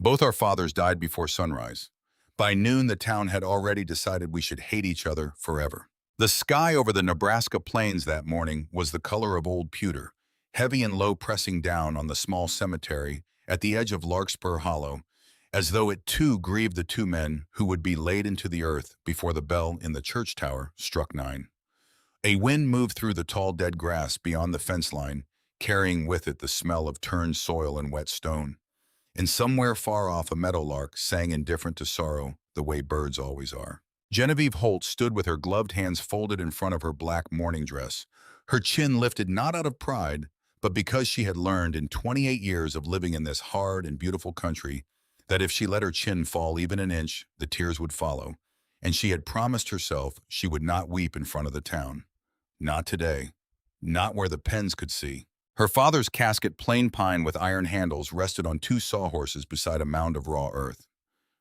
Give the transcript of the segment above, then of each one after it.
Both our fathers died before sunrise. By noon, the town had already decided we should hate each other forever. The sky over the Nebraska plains that morning was the color of old pewter, heavy and low, pressing down on the small cemetery at the edge of Larkspur Hollow, as though it too grieved the two men who would be laid into the earth before the bell in the church tower struck 9. A wind moved through the tall dead grass beyond the fence line, carrying with it the smell of turned soil and wet stone. And somewhere far off, a meadowlark sang indifferent to sorrow, the way birds always are. Genevieve Holt stood with her gloved hands folded in front of her black morning dress, her chin lifted not out of pride, but because she had learned in 28 years of living in this hard and beautiful country that if she let her chin fall even an inch, the tears would follow, and she had promised herself she would not weep in front of the town. Not today. Not where the Penns could see. Her father's casket, plain pine with iron handles, rested on 2 sawhorses beside a mound of raw earth.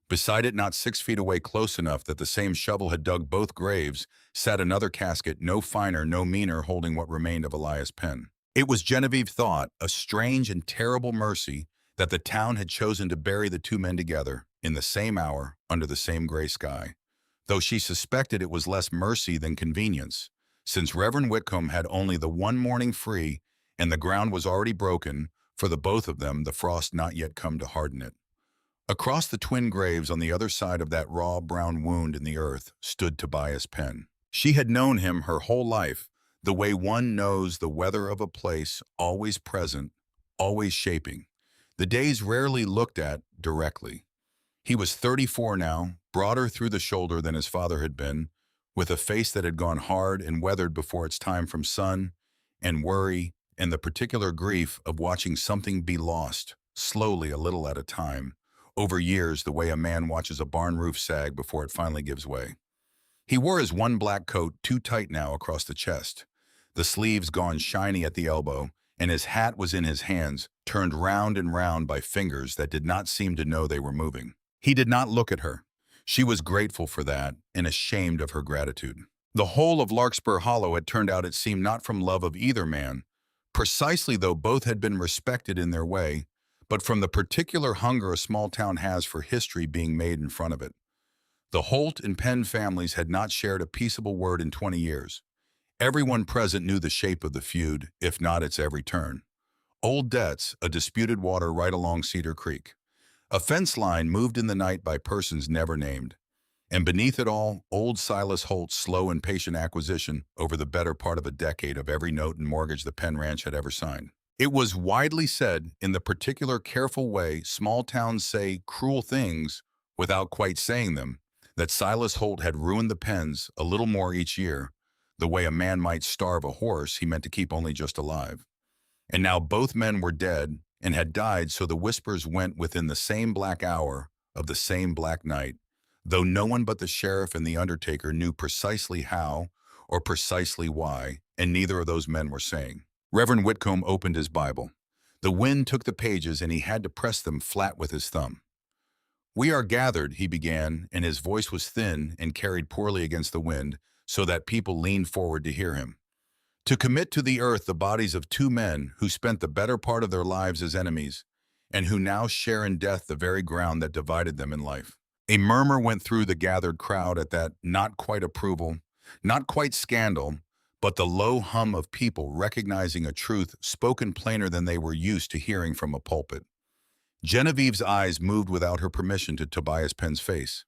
Beside it, not 6 feet away, close enough that the same shovel had dug both graves, sat another casket, no finer, no meaner, holding what remained of Elias Penn. It was, Genevieve thought, a strange and terrible mercy that the town had chosen to bury the 2 men together, in the same hour, under the same gray sky, though she suspected it was less mercy than convenience, since Reverend Whitcomb had only the one morning free, and the ground was already broken, for the both of them, the frost not yet come to harden it. Across the twin graves on the other side of that raw brown wound in the earth stood Tobias Penn. She had known him her whole life, the way one knows the weather of a place, always present, always shaping. The days rarely looked at directly. He was 34 now, broader through the shoulder than his father had been, with a face that had gone hard and weathered before its time from sun and worry and the particular grief of watching something be lost, slowly, a little at a time, over years, the way a man watches a barn roof sag before it finally gives way. He wore his one black coat too tight now across the chest, the sleeves gone shiny at the elbow, and his hat was in his hands, turned round and round by fingers that did not seem to know they were moving. He did not look at her. She was grateful for that and ashamed of her gratitude. The whole of Larkspur Hollow had turned out, it seemed, not from love of either man, precisely though both had been respected in their way, but from the particular hunger a small town has for history being made in front of it. The Holt and Penn families had not shared a peaceable word in 20 years. Everyone present knew the shape of the feud, if not its every turn. Old debts, a disputed water right along Cedar Creek. A fence line moved in the night by persons never named. And beneath it all, old Silas Holt's slow and patient acquisition over the better part of a decade of every note and mortgage the Penn Ranch had ever signed. It was widely said, in the particular careful way small towns say cruel things without quite saying them, that Silas Holt had ruined the Penns a little more each year, the way a man might starve a horse he meant to keep only just alive. And now both men were dead and had died, so the whispers went within the same black hour of the same black night, though no one but the sheriff and the undertaker knew precisely how or precisely why, and neither of those men were saying. Reverend Whitcomb opened his Bible. The wind took the pages and he had to press them flat with his thumb. "We are gathered," he began, and his voice was thin and carried poorly against the wind, so that people leaned forward to hear him, "to commit to the earth the bodies of 2 men who spent the better part of their lives as enemies, and who now share in death the very ground that divided them in life." A murmur went through the gathered crowd at that, not quite approval, not quite scandal, but the low hum of people recognizing a truth spoken plainer than they were used to hearing from a pulpit. Genevieve's eyes moved without her permission to Tobias Penn's face.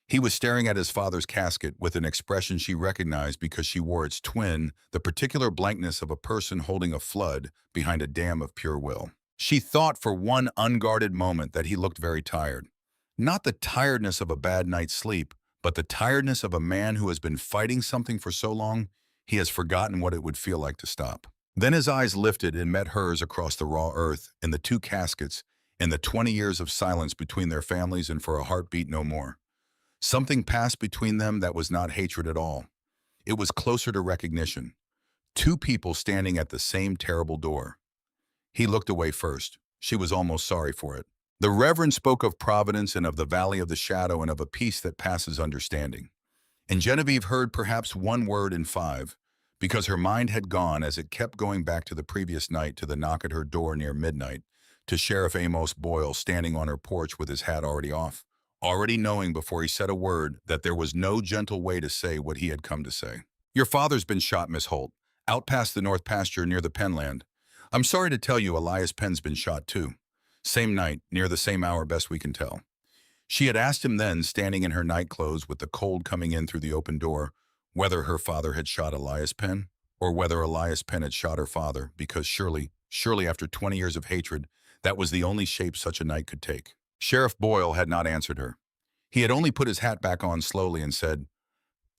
He was staring at his father's casket with an expression she recognized because she wore its twin, the particular blankness of a person holding a flood behind a dam of pure will. She thought for one unguarded moment that he looked very tired. Not the tiredness of a bad night's sleep, but the tiredness of a man who has been fighting something for so long he has forgotten what it would feel like to stop. Then his eyes lifted and met hers across the raw earth and the 2 caskets and the 20 years of silence between their families, and for a heartbeat no more. Something passed between them that was not hatred at all. It was closer to recognition. 2 people standing at the same terrible door. He looked away first. She was almost sorry for it. The Reverend spoke of providence and of the valley of the shadow and of a peace that passes understanding. And Genevieve heard perhaps 1 word in 5, because her mind had gone, as it kept going back to the previous night, to the knock at her door near midnight, to Sheriff Amos Boyle standing on her porch with his hat already off, already knowing before he said a word that there was no gentle way to say what he had come to say. Your father's been shot, Miss Holt, out past the north pasture near the Penland. I'm sorry to tell you Elias Penn's been shot too. Same night, near the same hour best we can tell. She had asked him then, standing in her nightclothes with the cold coming in through the open door, whether her father had shot Elias Penn, or whether Elias Penn had shot her father, because surely after 20 years of hatred, that was the only shape such a night could take. Sheriff Boyle had not answered her. He had only put his hat back on slowly and said,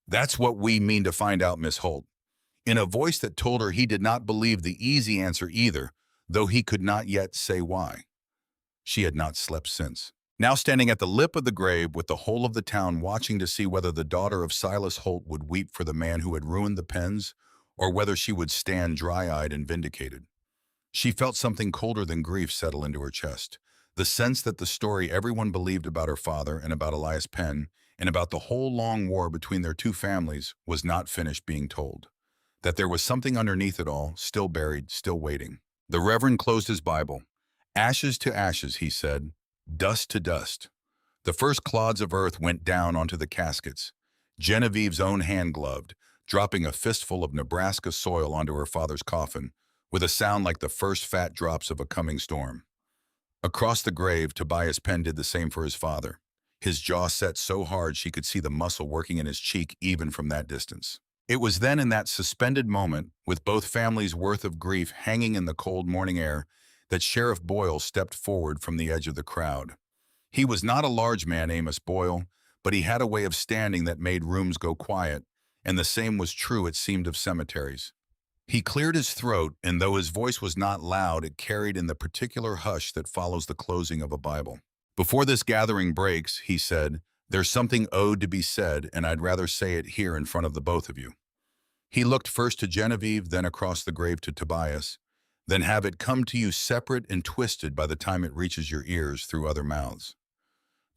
"That's what we mean to find out, Miss Holt," in a voice that told her he did not believe the easy answer either, though he could not yet say why. She had not slept since. Now standing at the lip of the grave with the whole of the town watching to see whether the daughter of Silas Holt would weep for the man who had ruined the Penns, or whether she would stand dry-eyed and vindicated. She felt something colder than grief settle into her chest, the sense that the story everyone believed about her father and about Elias Penn, and about the whole long war between their two families, was not finished being told. That there was something underneath it all, still buried, still waiting. The Reverend closed his Bible. "Ashes to ashes," he said. "Dust to dust." The first clods of earth went down onto the caskets. Genevieve's own hand gloved, dropping a fistful of Nebraska soil onto her father's coffin, with a sound like the first fat drops of a coming storm. Across the grave, Tobias Penn did the same for his father. His jaw set so hard she could see the muscle working in his cheek even from that distance. It was then in that suspended moment, with both families' worth of grief hanging in the cold morning air, that Sheriff Boyle stepped forward from the edge of the crowd. He was not a large man, Amos Boyle, but he had a way of standing that made rooms go quiet, and the same was true, it seemed, of cemeteries. He cleared his throat, and though his voice was not loud, it carried in the particular hush that follows the closing of a Bible. "Before this gathering breaks," he said, "there's something owed to be said, and I'd rather say it here in front of the both of you." He looked first to Genevieve, then across the grave to Tobias, then have it come to you separate and twisted by the time it reaches your ears through other mouths.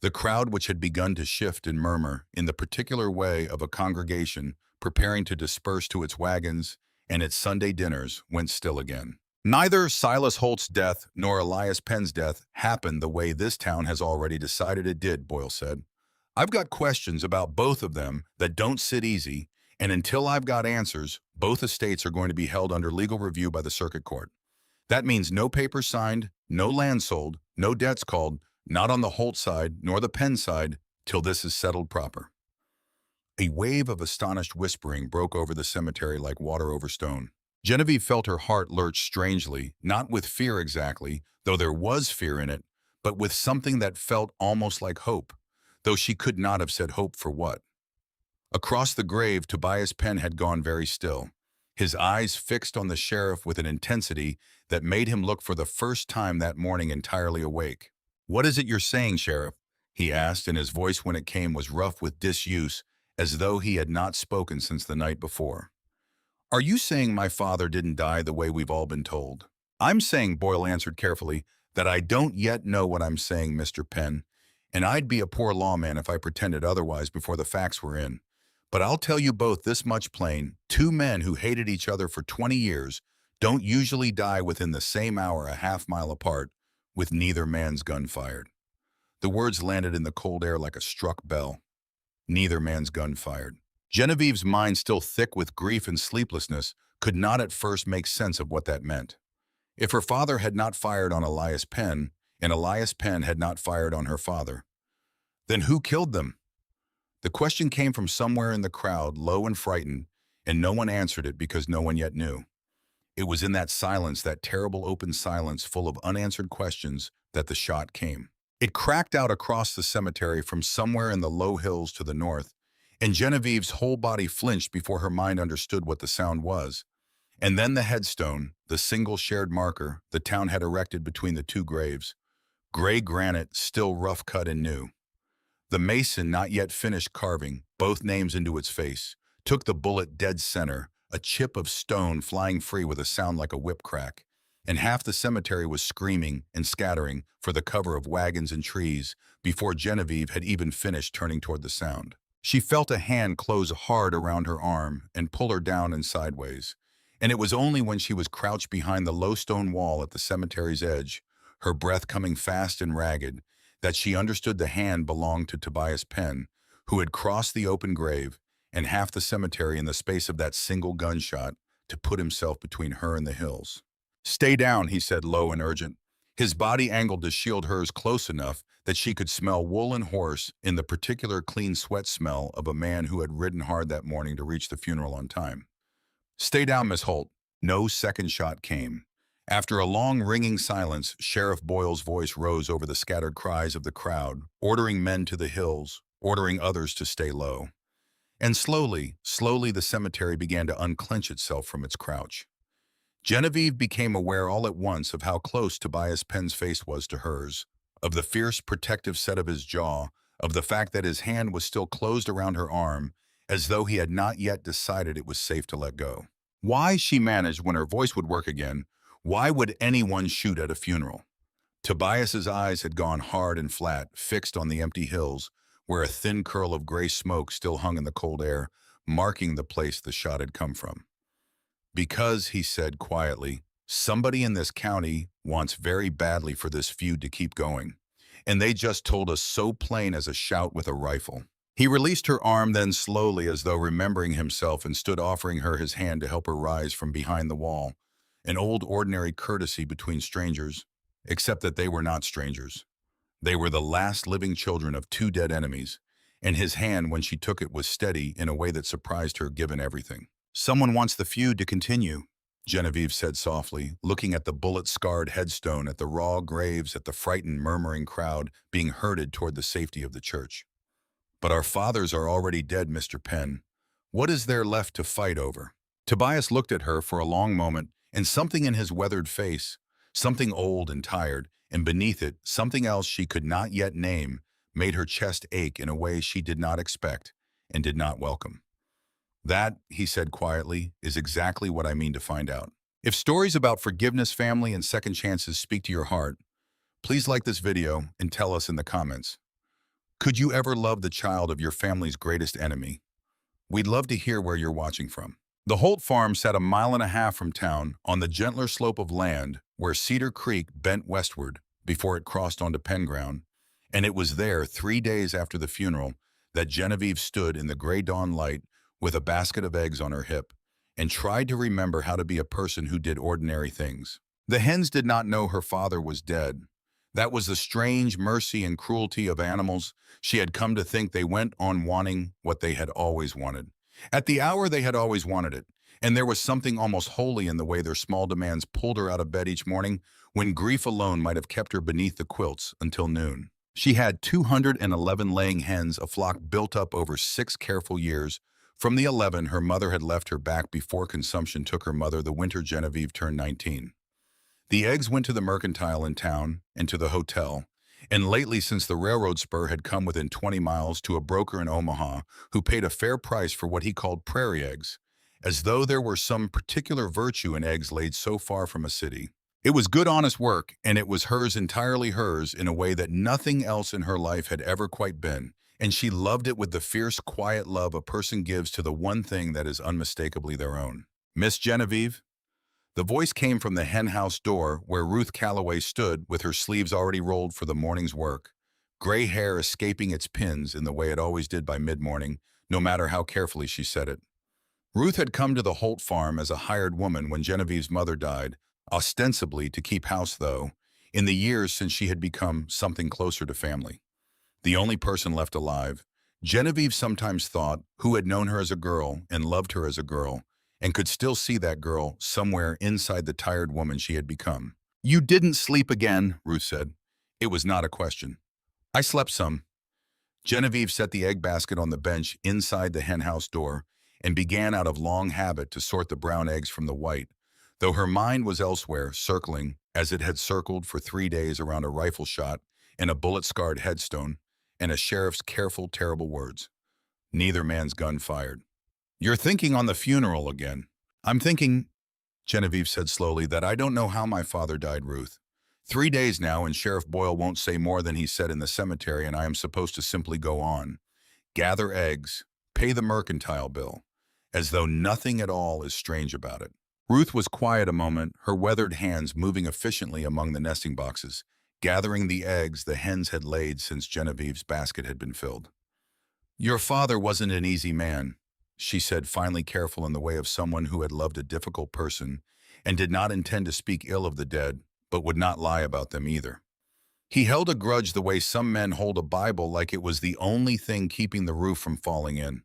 The crowd, which had begun to shift and murmur in the particular way of a congregation preparing to disperse to its wagons and its Sunday dinners, went still again. Neither Silas Holt's death nor Elias Penn's death happened the way this town has already decided it did, Boyle said. "I've got questions about both of them that don't sit easy, and until I've got answers, both estates are going to be held under legal review by the circuit court. That means no papers signed, no land sold, no debts called, not on the Holt side nor the Penn side, till this is settled proper." A wave of astonished whispering broke over the cemetery like water over stone. Genevieve felt her heart lurch strangely, not with fear exactly, though there was fear in it, but with something that felt almost like hope, though she could not have said hope for what. Across the grave, Tobias Penn had gone very still, his eyes fixed on the sheriff with an intensity that made him look for the first time that morning entirely awake. "What is it you're saying, Sheriff?" he asked, and his voice when it came was rough with disuse, as though he had not spoken since the night before. "Are you saying my father didn't die the way we've all been told?" "I'm saying," Boyle answered carefully, "that I don't yet know what I'm saying, Mr. Penn, and I'd be a poor lawman if I pretended otherwise before the facts were in. But I'll tell you both this much plain: two men who hated each other for 20 years don't usually die within the same hour a half-mile apart, with neither man's gun fired." The words landed in the cold air like a struck bell. Neither man's gun fired. Genevieve's mind, still thick with grief and sleeplessness, could not at first make sense of what that meant. If her father had not fired on Elias Penn, and Elias Penn had not fired on her father, then who killed them? The question came from somewhere in the crowd, low and frightened, and no one answered it because no one yet knew. It was in that silence, that terrible open silence full of unanswered questions, that the shot came. It cracked out across the cemetery from somewhere in the low hills to the north, and Genevieve's whole body flinched before her mind understood what the sound was. And then the headstone, the single shared marker the town had erected between the two graves, gray granite, still rough cut and new. The mason, not yet finished carving both names into its face, took the bullet dead center, a chip of stone flying free with a sound like a whip crack, and half the cemetery was screaming and scattering for the cover of wagons and trees before Genevieve had even finished turning toward the sound. She felt a hand close hard around her arm and pull her down and sideways, and it was only when she was crouched behind the low stone wall at the cemetery's edge, her breath coming fast and ragged, that she understood the hand belonged to Tobias Penn, who had crossed the open grave and half the cemetery in the space of that single gunshot to put himself between her and the hills. "Stay down," he said, low and urgent, his body angled to shield hers close enough that she could smell wool and horse in the particular clean sweat smell of a man who had ridden hard that morning to reach the funeral on time. "Stay down, Miss Holt." No second shot came. After a long, ringing silence, Sheriff Boyle's voice rose over the scattered cries of the crowd, ordering men to the hills, ordering others to stay low. And slowly, the cemetery began to unclench itself from its crouch. Genevieve became aware all at once of how close Tobias Penn's face was to hers, of the fierce protective set of his jaw, of the fact that his hand was still closed around her arm, as though he had not yet decided it was safe to let go. Why, she managed when her voice would work again, why would anyone shoot at a funeral? Tobias's eyes had gone hard and flat, fixed on the empty hills, where a thin curl of gray smoke still hung in the cold air, marking the place the shot had come from. "Because," he said quietly, "somebody in this county wants very badly for this feud to keep going. And they just told us so plain as a shout with a rifle." He released her arm then slowly, as though remembering himself, and stood offering her his hand to help her rise from behind the wall. An old ordinary courtesy between strangers, except that they were not strangers. They were the last living children of two dead enemies, and his hand when she took it was steady in a way that surprised her given everything. "Someone wants the feud to continue," Genevieve said softly, looking at the bullet-scarred headstone, at the raw graves, at the frightened, murmuring crowd being herded toward the safety of the church. "But our fathers are already dead, Mr. Penn. What is there left to fight over?" Tobias looked at her for a long moment, and something in his weathered face, something old and tired, and beneath it, something else she could not yet name, made her chest ache in a way she did not expect and did not welcome. "That," he said quietly, "is exactly what I mean to find out. If stories about forgiveness, family, and second chances speak to your heart, please like this video and tell us in the comments. Could you ever love the child of your family's greatest enemy? We'd love to hear where you're watching from." The Holt farm sat a mile and a half from town on the gentler slope of land where Cedar Creek bent westward before it crossed onto Penn ground, and it was there 3 days after the funeral that Genevieve stood in the gray dawn light with a basket of eggs on her hip and tried to remember how to be a person who did ordinary things. The hens did not know her father was dead. That was the strange mercy and cruelty of animals. She had come to think they went on wanting what they had always wanted. At the hour they had always wanted it, and there was something almost holy in the way their small demands pulled her out of bed each morning when grief alone might have kept her beneath the quilts until noon. She had 211 laying hens, a flock built up over 6 careful years. From the 11 her mother had left her back before consumption took her mother the winter Genevieve turned 19. The eggs went to the mercantile in town and to the hotel, and lately, since the railroad spur had come within 20 miles, to a broker in Omaha who paid a fair price for what he called prairie eggs, as though there were some particular virtue in eggs laid so far from a city. It was good, honest work, and it was hers, entirely hers, in a way that nothing else in her life had ever quite been, and she loved it with the fierce, quiet love a person gives to the one thing that is unmistakably their own. "Miss Genevieve?" The voice came from the hen house door where Ruth Calloway stood with her sleeves already rolled for the morning's work, gray hair escaping its pins in the way it always did by mid-morning, no matter how carefully she said it. Ruth had come to the Holt farm as a hired woman when Genevieve's mother died, ostensibly to keep house though, in the years since she had become something closer to family. The only person left alive, Genevieve sometimes thought, who had known her as a girl and loved her as a girl, and could still see that girl somewhere inside the tired woman she had become. "You didn't sleep again," Ruth said. It was not a question. "I slept some." Genevieve set the egg basket on the bench inside the henhouse door and began out of long habit to sort the brown eggs from the white, though her mind was elsewhere, circling, as it had circled for 3 days around a rifle shot and a bullet-scarred headstone and a sheriff's careful, terrible words. "Neither man's gun fired." "You're thinking on the funeral again." "I'm thinking," Genevieve said slowly, "that I don't know how my father died, Ruth. 3 days now, and Sheriff Boyle won't say more than he said in the cemetery, and I am supposed to simply go on, gather eggs, pay the mercantile bill, as though nothing at all is strange about it." Ruth was quiet a moment, her weathered hands moving efficiently among the nesting boxes, gathering the eggs the hens had laid since Genevieve's basket had been filled. "Your father wasn't an easy man," she said, finally careful in the way of someone who had loved a difficult person and did not intend to speak ill of the dead, but would not lie about them either. He held a grudge the way some men hold a Bible, like it was the only thing keeping the roof from falling in.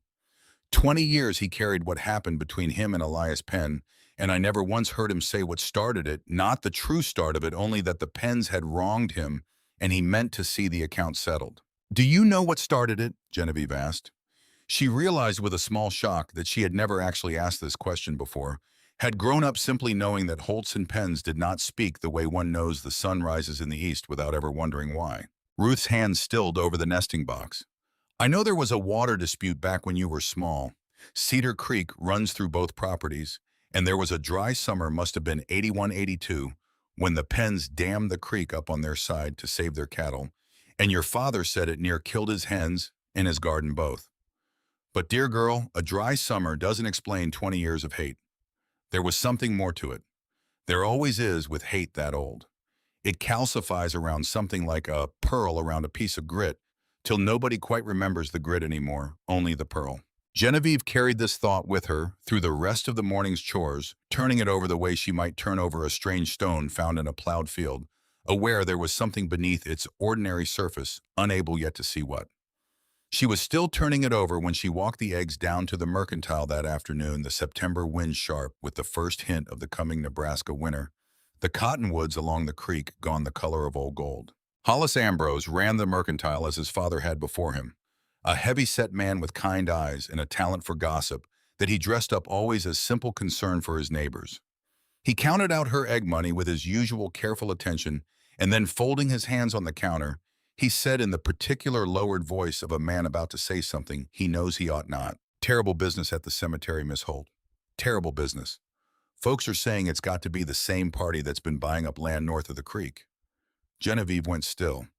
20 years he carried what happened between him and Elias Penn, and I never once heard him say what started it, not the true start of it, only that the Penns had wronged him and he meant to see the account settled. "Do you know what started it?" Genevieve asked. She realized with a small shock that she had never actually asked this question before, had grown up simply knowing that Holts and Penns did not speak the way one knows the sun rises in the east without ever wondering why. Ruth's hand stilled over the nesting box. "I know there was a water dispute back when you were small. Cedar Creek runs through both properties, and there was a dry summer, must have been 81-82, when the Penns dammed the creek up on their side to save their cattle, and your father said it near killed his hens and his garden both. But dear girl, a dry summer doesn't explain 20 years of hate. There was something more to it. There always is with hate that old. It calcifies around something like a pearl around a piece of grit, till nobody quite remembers the grit anymore, only the pearl." Genevieve carried this thought with her through the rest of the morning's chores, turning it over the way she might turn over a strange stone found in a plowed field, aware there was something beneath its ordinary surface, unable yet to see what. She was still turning it over when she walked the eggs down to the mercantile that afternoon, the September wind sharp with the first hint of the coming Nebraska winter, the cottonwoods along the creek gone the color of old gold. Hollis Ambrose ran the mercantile as his father had before him, a heavy-set man with kind eyes and a talent for gossip that he dressed up always as simple concern for his neighbors. He counted out her egg money with his usual careful attention, and then folding his hands on the counter, he said in the particular lowered voice of a man about to say something he knows he ought not, "Terrible business at the cemetery, Miss Holt. Terrible business. Folks are saying it's got to be the same party that's been buying up land north of the creek." Genevieve went still.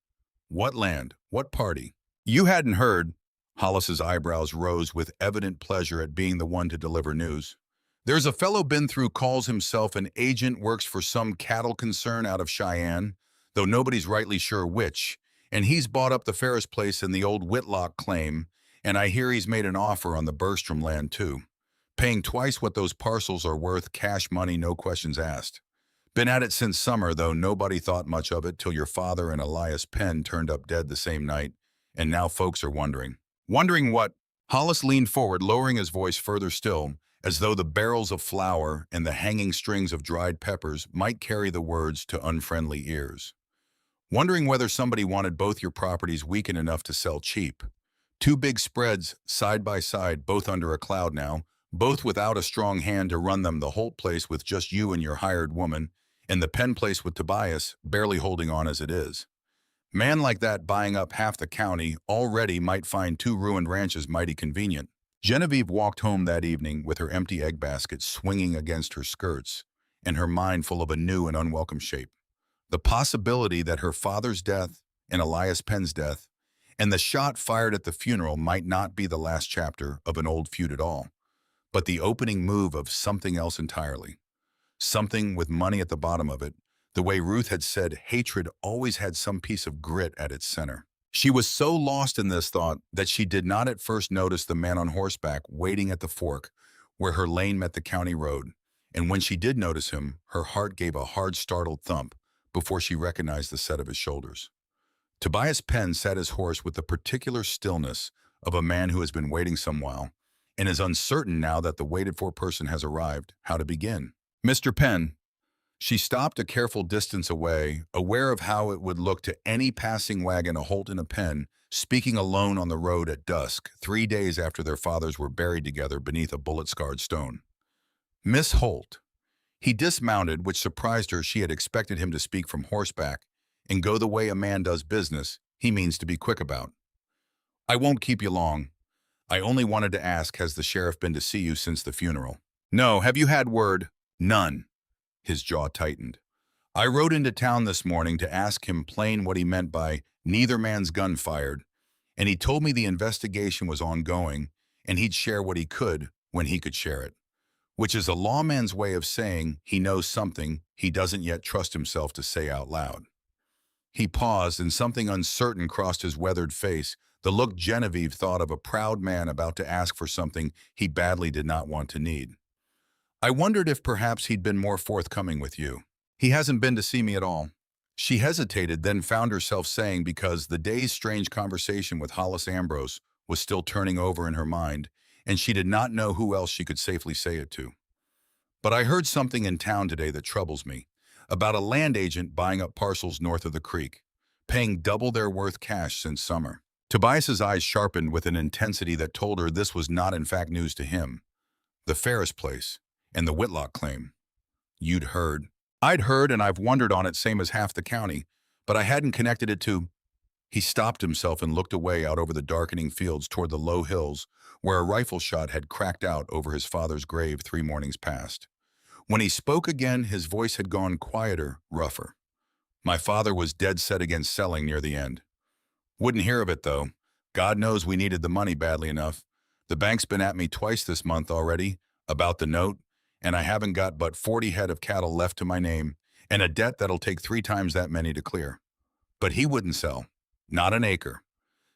"What land? What party?" "You hadn't heard." Hollis's eyebrows rose with evident pleasure at being the one to deliver news. "There's a fellow been through, calls himself an agent, works for some cattle concern out of Cheyenne, though nobody's rightly sure which, and he's bought up the Ferris place and the old Whitlock claim, and I hear he's made an offer on the Bergstrom land too, paying twice what those parcels are worth, cash money, no questions asked. Been at it since summer, though nobody thought much of it till your father and Elias Penn turned up dead the same night, and now folks are wondering." "Wondering what?" Hollis leaned forward, lowering his voice further still, as though the barrels of flour and the hanging strings of dried peppers might carry the words to unfriendly ears. "Wondering whether somebody wanted both your properties weakened enough to sell cheap. Two big spreads, side by side, both under a cloud now, both without a strong hand to run them, the Holt place with just you and your hired woman, and the Penn place with Tobias, barely holding on as it is. Man like that buying up half the county already might find two ruined ranches mighty convenient." Genevieve walked home that evening with her empty egg basket swinging against her skirts and her mind full of a new and unwelcome shape. The possibility that her father's death and Elias Penn's death and the shot fired at the funeral might not be the last chapter of an old feud at all, but the opening move of something else entirely. Something with money at the bottom of it, the way Ruth had said hatred always had some piece of grit at its center. She was so lost in this thought that she did not at first notice the man on horseback waiting at the fork where her lane met the county road, and when she did notice him, her heart gave a hard, startled thump before she recognized the set of his shoulders. Tobias Penn sat his horse with the particular stillness of a man who has been waiting some while and is uncertain now that the waited-for person has arrived, how to begin. "Mr. Penn." She stopped a careful distance away, aware of how it would look to any passing wagon a Holt and a Penn, speaking alone on the road at dusk, 3 days after their fathers were buried together beneath a bullet-scarred stone. "Miss Holt." He dismounted, which surprised her. She had expected him to speak from horseback and go the way a man does business he means to be quick about. "I won't keep you long. I only wanted to ask, has the sheriff been to see you since the funeral?" "No. Have you had word?" "None." His jaw tightened. "I rode into town this morning to ask him plain what he meant by neither man's gun fired, and he told me the investigation was ongoing and he'd share what he could when he could share it, which is a lawman's way of saying he knows something he doesn't yet trust himself to say out loud." He paused, and something uncertain crossed his weathered face, the look Genevieve thought of a proud man about to ask for something he badly did not want to need. I wondered if perhaps he'd been more forthcoming with you. He hasn't been to see me at all. She hesitated, then found herself saying because the day's strange conversation with Hollis Ambrose was still turning over in her mind, and she did not know who else she could safely say it to. But I heard something in town today that troubles me, about a land agent buying up parcels north of the creek, paying double their worth cash since summer. Tobias's eyes sharpened with an intensity that told her this was not in fact news to him. The Ferris place, and the Whitlock claim. You'd heard. I'd heard, and I've wondered on it same as half the county, but I hadn't connected it to... He stopped himself and looked away out over the darkening fields toward the low hills where a rifle shot had cracked out over his father's grave 3 mornings past. When he spoke again, his voice had gone quieter, rougher. My father was dead set against selling near the end. Wouldn't hear of it, though. God knows we needed the money badly enough. The bank's been at me twice this month already about the note, and I haven't got but 40 head of cattle left to my name, and a debt that'll take 3 times that many to clear. But he wouldn't sell. Not an acre.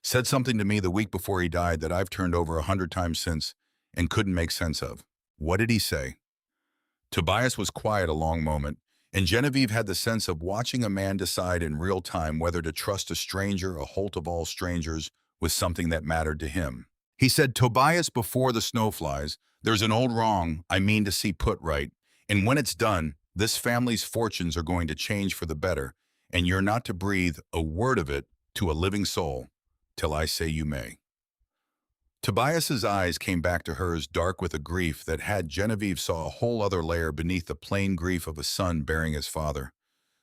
Said something to me the week before he died that I've turned over 100 times since and couldn't make sense of. What did he say? Tobias was quiet a long moment, and Genevieve had the sense of watching a man decide in real time whether to trust a stranger, a Holt of all strangers, with something that mattered to him. He said, Tobias, before the snow flies, there's an old wrong I mean to see put right, and when it's done, this family's fortunes are going to change for the better, and you're not to breathe a word of it to a living soul, till I say you may. Tobias's eyes came back to hers, dark with a grief that had Genevieve saw a whole other layer beneath the plain grief of a son burying his father.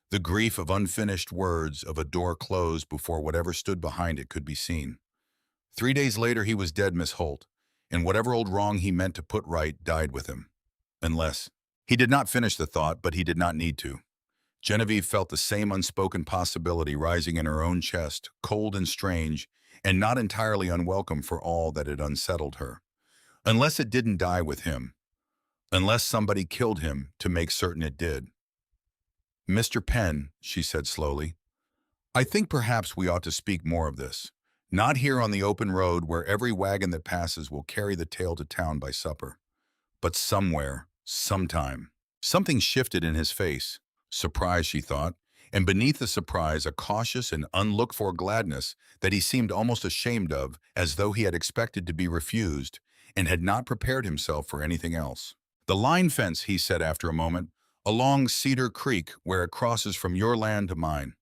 The grief of unfinished words, of a door closed before whatever stood behind it could be seen. 3 days later he was dead, Miss Holt, and whatever old wrong he meant to put right died with him. Unless... He did not finish the thought, but he did not need to. Genevieve felt the same unspoken possibility rising in her own chest, cold and strange, and not entirely unwelcome for all that had unsettled her. Unless it didn't die with him. Unless somebody killed him to make certain it did. Mr. Penn, she said slowly, I think perhaps we ought to speak more of this. Not here on the open road where every wagon that passes will carry the tale to town by supper. But somewhere, sometime. Something shifted in his face. Surprise, she thought, and beneath the surprise a cautious and unlooked-for gladness that he seemed almost ashamed of, as though he had expected to be refused and had not prepared himself for anything else. The line fence, he said after a moment, along Cedar Creek where it crosses from your land to mine.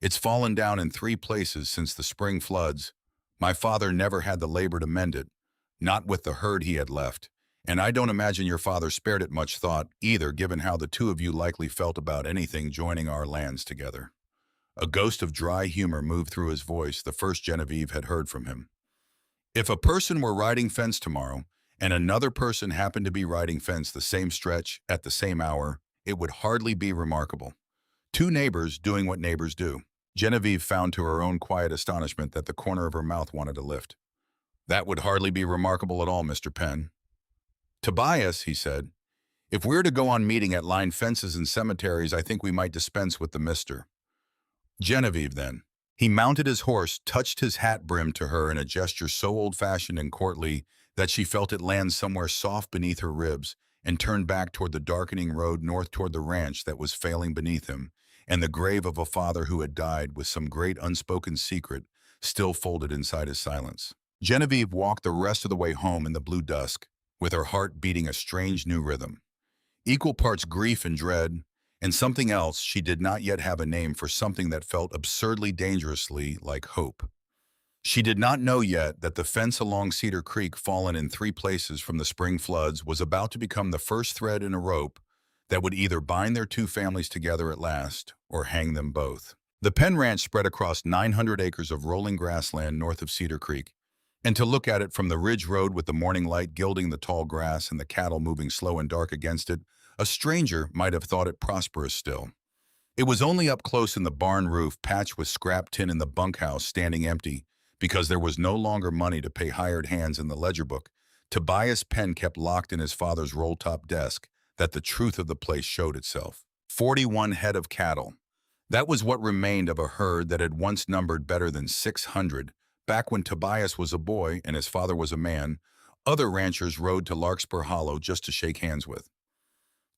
It's fallen down in 3 places since the spring floods. My father never had the labor to mend it, not with the herd he had left. And I don't imagine your father spared it much thought, either, given how the 2 of you likely felt about anything joining our lands together. A ghost of dry humor moved through his voice, the first Genevieve had heard from him. If a person were riding fence tomorrow, and another person happened to be riding fence the same stretch at the same hour, it would hardly be remarkable. 2 neighbors doing what neighbors do. Genevieve found to her own quiet astonishment that the corner of her mouth wanted to lift. That would hardly be remarkable at all, Mr. Penn. Tobias, he said, if we're to go on meeting at line fences and cemeteries, I think we might dispense with the mister. Genevieve, then. He mounted his horse, touched his hat brim to her in a gesture so old-fashioned and courtly that she felt it land somewhere soft beneath her ribs, and turned back toward the darkening road north toward the ranch that was failing beneath him, and the grave of a father who had died with some great unspoken secret still folded inside his silence. Genevieve walked the rest of the way home in the blue dusk, with her heart beating a strange new rhythm. Equal parts grief and dread, and something else she did not yet have a name for, something that felt absurdly dangerously like hope. She did not know yet that the fence along Cedar Creek, fallen in 3 places from the spring floods, was about to become the first thread in a rope that would either bind their 2 families together at last or hang them both. The Penn Ranch spread across 900 acres of rolling grassland north of Cedar Creek, and to look at it from the ridge road with the morning light gilding the tall grass and the cattle moving slow and dark against it, a stranger might have thought it prosperous still. It was only up close in the barn roof, patched with scrap tin, in the bunkhouse standing empty because there was no longer money to pay hired hands in the ledger book, Tobias Penn kept locked in his father's roll-top desk, that the truth of the place showed itself. 41 head of cattle. That was what remained of a herd that had once numbered better than 600. Back when Tobias was a boy and his father was a man, other ranchers rode to Larkspur Hollow just to shake hands with.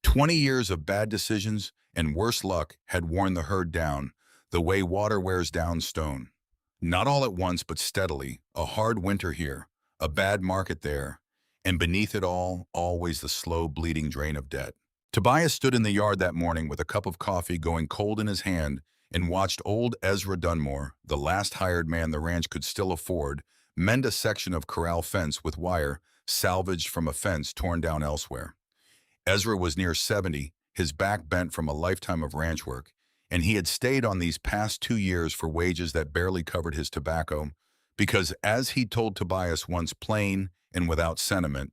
20 years of bad decisions and worse luck had worn the herd down, the way water wears down stone. Not all at once, but steadily, a hard winter here, a bad market there, and beneath it all, always the slow bleeding drain of debt. Tobias stood in the yard that morning with a cup of coffee going cold in his hand and watched old Ezra Dunmore, the last hired man the ranch could still afford, mend a section of corral fence with wire salvaged from a fence torn down elsewhere. Ezra was near 70, his back bent from a lifetime of ranch work, and he had stayed on these past 2 years for wages that barely covered his tobacco, because as he told Tobias once plain and without sentiment,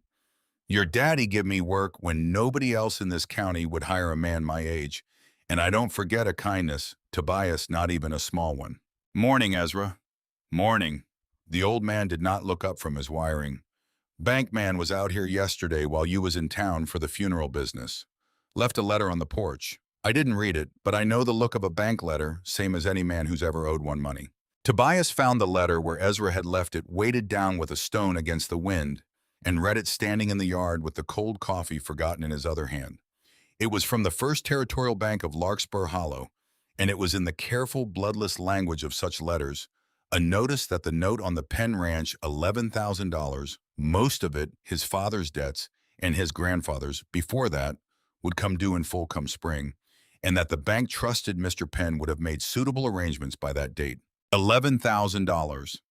"Your daddy give me work when nobody else in this county would hire a man my age, and I don't forget a kindness, Tobias, not even a small one." "Morning, Ezra." "Morning." The old man did not look up from his wiring. "Bankman was out here yesterday while you was in town for the funeral business. Left a letter on the porch. I didn't read it, but I know the look of a bank letter, same as any man who's ever owed one money." Tobias found the letter where Ezra had left it weighted down with a stone against the wind, and read it standing in the yard with the cold coffee forgotten in his other hand. It was from the First Territorial Bank of Larkspur Hollow, and it was in the careful, bloodless language of such letters, a notice that the note on the Penn Ranch, $11,000, most of it his father's debts and his grandfather's before that, would come due in full come spring, and that the bank trusted Mr. Penn would have made suitable arrangements by that date. $11,000.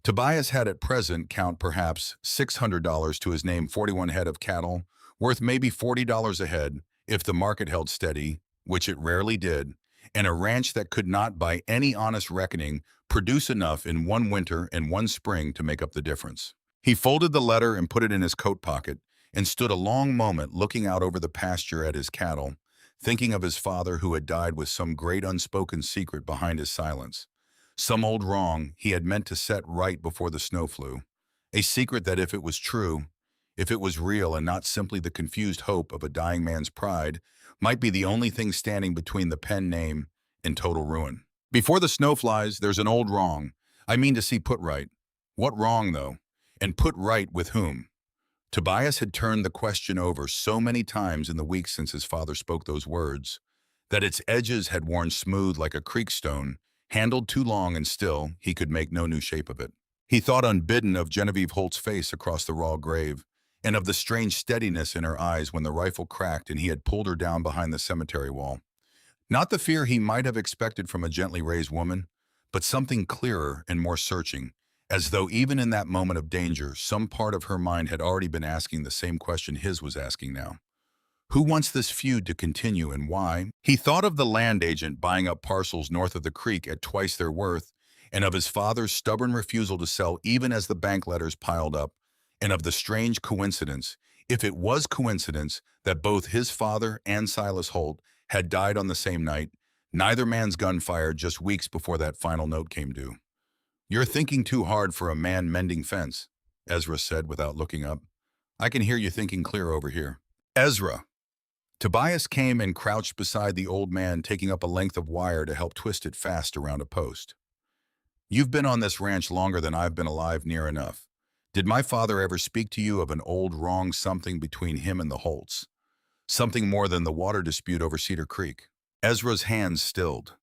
Tobias had at present count perhaps $600 to his name, 41 head of cattle, worth maybe $40 a head if the market held steady, which it rarely did, and a ranch that could not by any honest reckoning produce enough in one winter and one spring to make up the difference. He folded the letter and put it in his coat pocket and stood a long moment looking out over the pasture at his cattle, thinking of his father who had died with some great unspoken secret behind his silence. Some old wrong he had meant to set right before the snow flew. A secret that if it was true, if it was real and not simply the confused hope of a dying man's pride, might be the only thing standing between the Penn name and total ruin. Before the snow flies, there's an old wrong. I mean to see put right. What wrong, though? And put right with whom? Tobias had turned the question over so many times in the weeks since his father spoke those words, that its edges had worn smooth like a creek stone, handled too long and still he could make no new shape of it. He thought unbidden of Genevieve Holt's face across the raw grave, and of the strange steadiness in her eyes when the rifle cracked and he had pulled her down behind the cemetery wall. Not the fear he might have expected from a gently raised woman, but something clearer and more searching, as though even in that moment of danger, some part of her mind had already been asking the same question his was asking now. Who wants this feud to continue and why? He thought of the land agent buying up parcels north of the creek at twice their worth, and of his father's stubborn refusal to sell even as the bank letters piled up, and of the strange coincidence, if it was coincidence, that both his father and Silas Holt had died on the same night, neither man's gun fired just weeks before that final note came due. "You're thinking too hard for a man mending fence," Ezra said without looking up. "I can hear you thinking clear over here." "Ezra." Tobias came and crouched beside the old man, taking up a length of wire to help twist it fast around a post. "You've been on this ranch longer than I've been alive, near enough. Did my father ever speak to you of an old wrong, something between him and the Holts? Something more than the water dispute over Cedar Creek?" Ezra's hands stilled.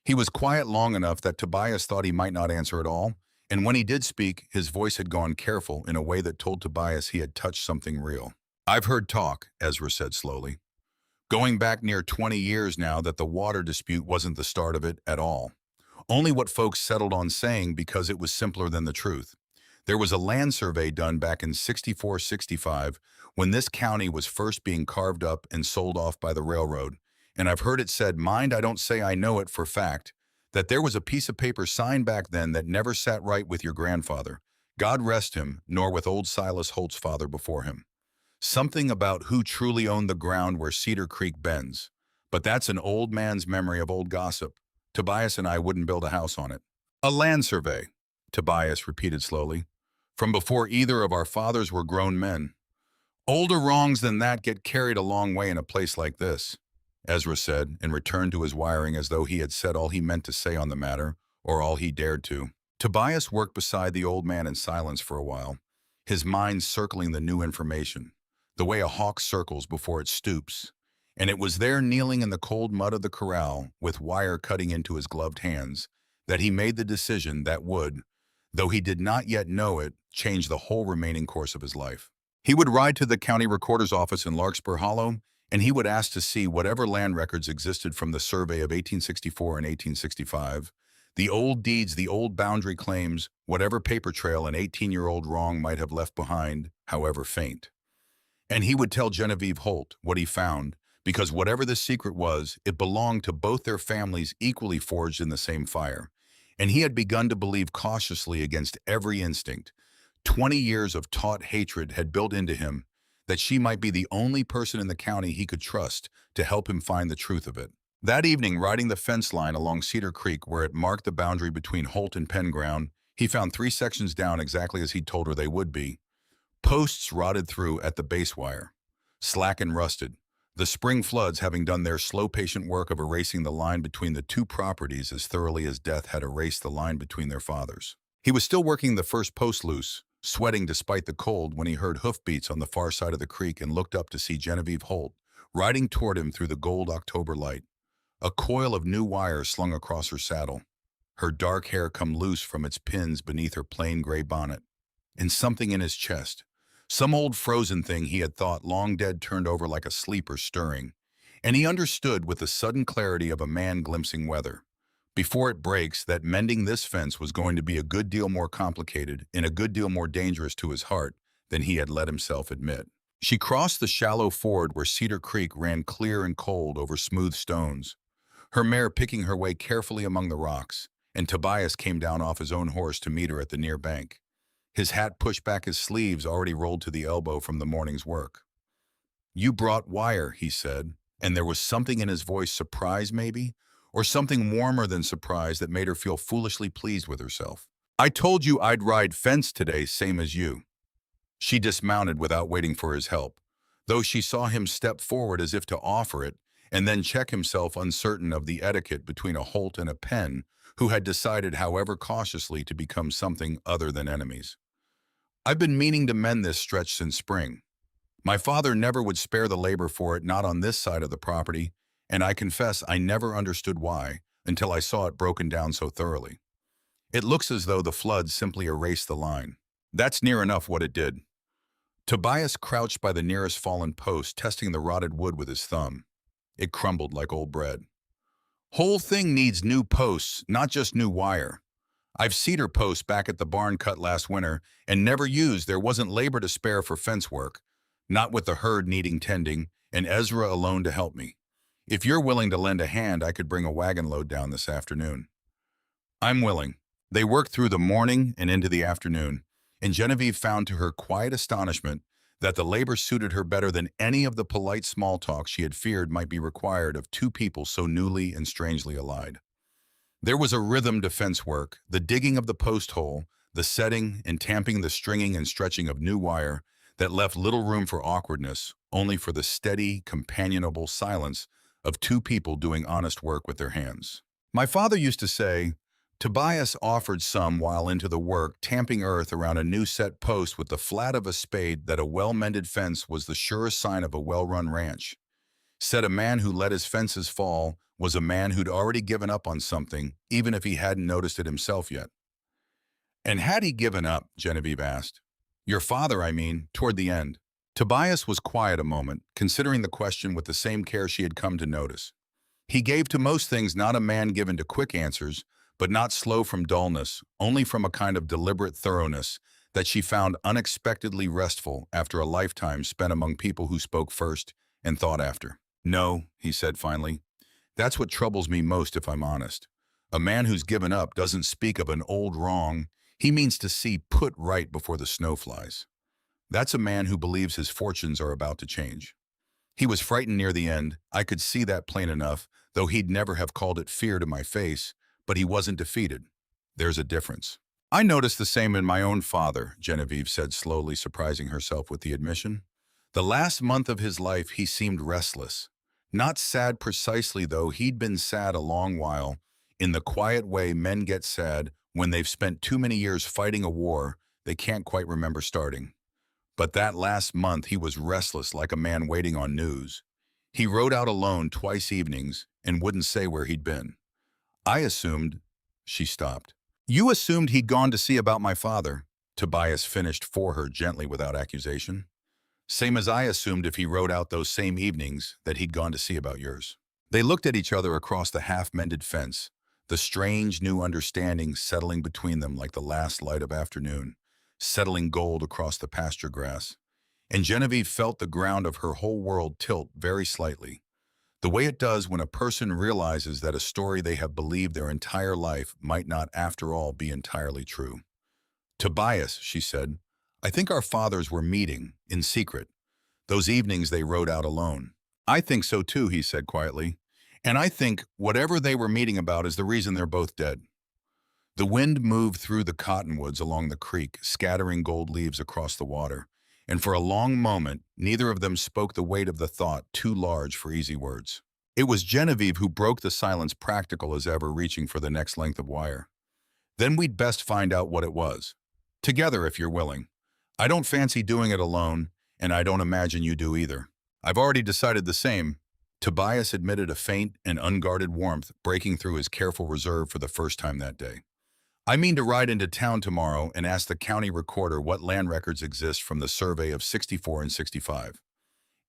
He was quiet long enough that Tobias thought he might not answer at all, and when he did speak, his voice had gone careful in a way that told Tobias he had touched something real. "I've heard talk," Ezra said slowly, "going back near 20 years now, that the water dispute wasn't the start of it at all. Only what folks settled on saying because it was simpler than the truth. There was a land survey done back in 64-65 when this county was first being carved up and sold off by the railroad, and I've heard it said, mind I don't say I know it for fact, that there was a piece of paper signed back then that never sat right with your grandfather, God rest him, nor with old Silas Holt's father before him. Something about who truly owned the ground where Cedar Creek bends. But that's an old man's memory of old gossip. Tobias and I wouldn't build a house on it." "A land survey," Tobias repeated slowly, "from before either of our fathers were grown men. Older wrongs than that get carried a long way in a place like this." Ezra said, and returned to his wiring as though he had said all he meant to say on the matter, or all he dared to. Tobias worked beside the old man in silence for a while, his mind circling the new information, the way a hawk circles before it stoops. And it was there, kneeling in the cold mud of the corral, with wire cutting into his gloved hands, that he made the decision that would, though he did not yet know it, change the whole remaining course of his life. He would ride to the county recorder's office in Larkspur Hollow, and he would ask to see whatever land records existed from the survey of 1864 and 1865, the old deeds, the old boundary claims, whatever paper trail an 18-year-old wrong might have left behind, however faint. And he would tell Genevieve Holt what he found, because whatever the secret was, it belonged to both their families equally forged in the same fire. And he had begun to believe cautiously against every instinct. 20 years of taught hatred had built into him that she might be the only person in the county he could trust to help him find the truth of it. That evening, riding the fence line along Cedar Creek where it marked the boundary between Holt and Penn ground, he found 3 sections down exactly as he'd told her they would be. Posts rotted through at the base wire, slack and rusted, the spring floods having done their slow, patient work of erasing the line between the 2 properties as thoroughly as death had erased the line between their fathers. He was still working the first post loose, sweating despite the cold, when he heard hoofbeats on the far side of the creek and looked up to see Genevieve Holt riding toward him through the gold October light, a coil of new wire slung across her saddle, her dark hair come loose from its pins beneath her plain gray bonnet, and something in his chest, some old frozen thing he had thought long dead, turned over like a sleeper stirring, and he understood with the sudden clarity of a man glimpsing weather, before it breaks, that mending this fence was going to be a good deal more complicated and a good deal more dangerous to his heart than he had let himself admit. She crossed the shallow ford where Cedar Creek ran clear and cold over smooth stones, her mare picking her way carefully among the rocks, and Tobias came down off his own horse to meet her at the near bank. His hat pushed back, his sleeves already rolled to the elbow from the morning's work. "You brought wire," he said, and there was something in his voice, surprise maybe, or something warmer than surprise, that made her feel foolishly pleased with herself. "I told you I'd ride fence today, same as you." She dismounted without waiting for his help, though she saw him step forward as if to offer it, and then check himself, uncertain of the etiquette between a Holt and a Penn, who had decided, however cautiously, to become something other than enemies. "I've been meaning to mend this stretch since spring. My father never would spare the labor for it, not on this side of the property, and I confess I never understood why, until I saw it broken down so thoroughly. It looks as though the floods simply erased the line. That's near enough what it did." Tobias crouched by the nearest fallen post, testing the rotted wood with his thumb. It crumbled like old bread. "Whole thing needs new posts, not just new wire. I've cedar posts back at the barn cut last winter and never used. There wasn't labor to spare for fence work, not with the herd needing tending, and Ezra alone to help me. If you're willing to lend a hand, I could bring a wagon load down this afternoon." "I'm willing." They worked through the morning and into the afternoon, and Genevieve found to her quiet astonishment that the labor suited her better than any of the polite small talk she had feared might be required of 2 people so newly and strangely allied. There was a rhythm to fence work, the digging of the post hole, the setting and tamping, the stringing and stretching of new wire, that left little room for awkwardness, only for the steady, companionable silence of 2 people doing honest work with their hands. "My father used to say," Tobias offered some while into the work, tamping earth around a new set post with the flat of a spade, "that a well-mended fence was the surest sign of a well-run ranch. Said a man who let his fences fall was a man who'd already given up on something, even if he hadn't noticed it himself yet." "And had he given up?" Genevieve asked. "Your father, I mean, toward the end." Tobias was quiet a moment, considering the question with the same care she had come to notice. He gave to most things, not a man given to quick answers, but not slow from dullness, only from a kind of deliberate thoroughness that she found unexpectedly restful after a lifetime spent among people who spoke first and thought after. "No," he said finally, "that's what troubles me most, if I'm honest. A man who's given up doesn't speak of an old wrong. He means to see put right before the snow flies. That's a man who believes his fortunes are about to change. He was frightened near the end. I could see that plain enough, though he'd never have called it fear to my face, but he wasn't defeated. There's a difference." "I noticed the same in my own father," Genevieve said slowly, surprising herself with the admission. "The last month of his life he seemed restless, Not sad precisely, though. He'd been sad a long while, in the quiet way men get sad when they've spent too many years fighting a war they can't quite remember starting. But that last month he was restless like a man waiting on news. He rode out alone twice evenings and wouldn't say where he'd been. I assumed, she stopped. You assumed he'd gone to see about my father, Tobias finished for her gently without accusation. Same as I assumed if he rode out those same evenings that he'd gone to see about yours. They looked at each other across the half-mended fence, the strange new understanding settling between them like the last light of afternoon, settling gold across the pasture grass. And Genevieve felt the ground of her whole world tilt very slightly, the way it does when a person realizes that a story they have believed their entire life might not after all be entirely true. Tobias, she said, I think our fathers were meeting, in secret, those evenings they rode out alone. I think so too, he said quietly. And I think whatever they were meeting about is the reason they're both dead. The wind moved through the cottonwoods along the creek, scattering gold leaves across the water, and for a long moment, neither of them spoke the weight of the thought too large for easy words. It was Genevieve who broke the silence, practical as ever, reaching for the next length of wire. Then we'd best find out what it was. Together, if you're willing. I don't fancy doing it alone, and I don't imagine you do either. I've already decided the same. Tobias admitted a faint and unguarded warmth breaking through his careful reserve for the first time that day. I mean to ride into town tomorrow and ask the county recorder what land records exist from the survey of 64 and 65.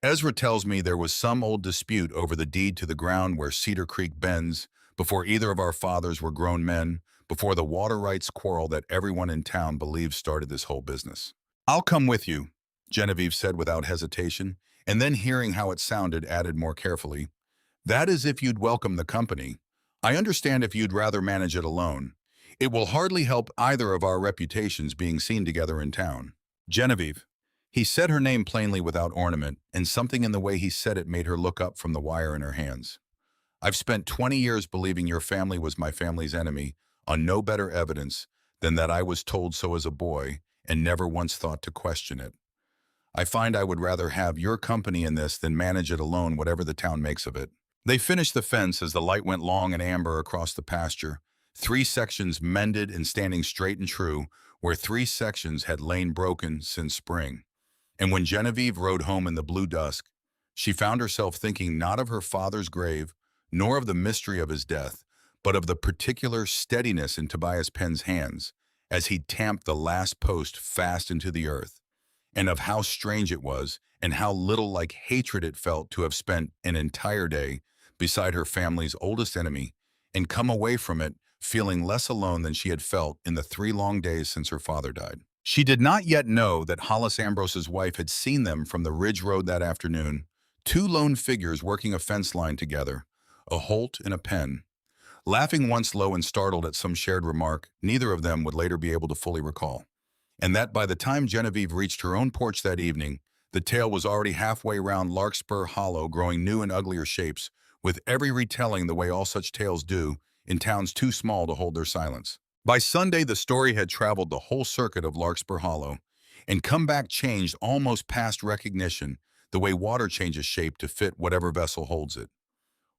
Ezra tells me there was some old dispute over the deed to the ground where Cedar Creek bends, before either of our fathers were grown men, before the water rights quarrel that everyone in town believes started this whole business. I'll come with you, Genevieve said without hesitation, and then hearing how it sounded, added more carefully, that is if you'd welcome the company. I understand if you'd rather manage it alone. It will hardly help either of our reputations being seen together in town. Genevieve. He said her name plainly without ornament, and something in the way he said it made her look up from the wire in her hands. I've spent 20 years believing your family was my family's enemy, on no better evidence than that I was told so as a boy and never once thought to question it. I find I would rather have your company in this than manage it alone, whatever the town makes of it. They finished the fence as the light went long and amber across the pasture, 3 sections mended and standing straight and true, where 3 sections had lain broken since spring. And when Genevieve rode home in the blue dusk, she found herself thinking not of her father's grave, nor of the mystery of his death, but of the particular steadiness in Tobias Penn's hands as he tamped the last post fast into the earth, and of how strange it was and how little like hatred it felt to have spent an entire day beside her family's oldest enemy and come away from it feeling less alone than she had felt in the 3 long days since her father died. She did not yet know that Hollis Ambrose's wife had seen them from the ridge road that afternoon, 2 lone figures working a fence line together, a Holt and a Penn. Laughing once low and startled at some shared remark neither of them would later be able to fully recall. And that by the time Genevieve reached her own porch that evening, the tale was already halfway round Larkspur Hollow, growing new and uglier shapes, with every retelling the way all such tales do, in towns too small to hold their silence. By Sunday, the story had traveled the whole circuit of Larkspur Hollow and come back changed almost past recognition, the way water changes shape to fit whatever vessel holds it.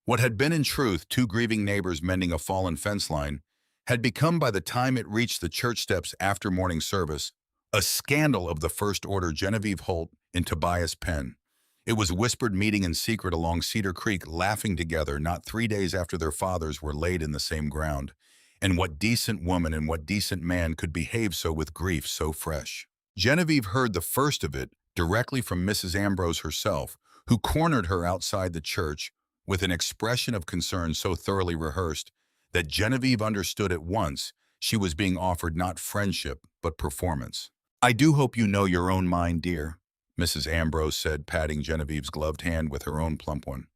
What had been in truth 2 grieving neighbors mending a fallen fence line had become, by the time it reached the church steps after morning service, a scandal of the first order. Genevieve Holt and Tobias Penn. It was whispered meeting in secret along Cedar Creek, laughing together not 3 days after their fathers were laid in the same ground. And what decent woman and what decent man could behave so with grief so fresh? Genevieve heard the first of it directly from Mrs. Ambrose herself, who cornered her outside the church with an expression of concern so thoroughly rehearsed that Genevieve understood at once she was being offered not friendship, but performance. I do hope you know your own mind, dear, Mrs. Ambrose said, patting Genevieve's gloved hand with her own plump one.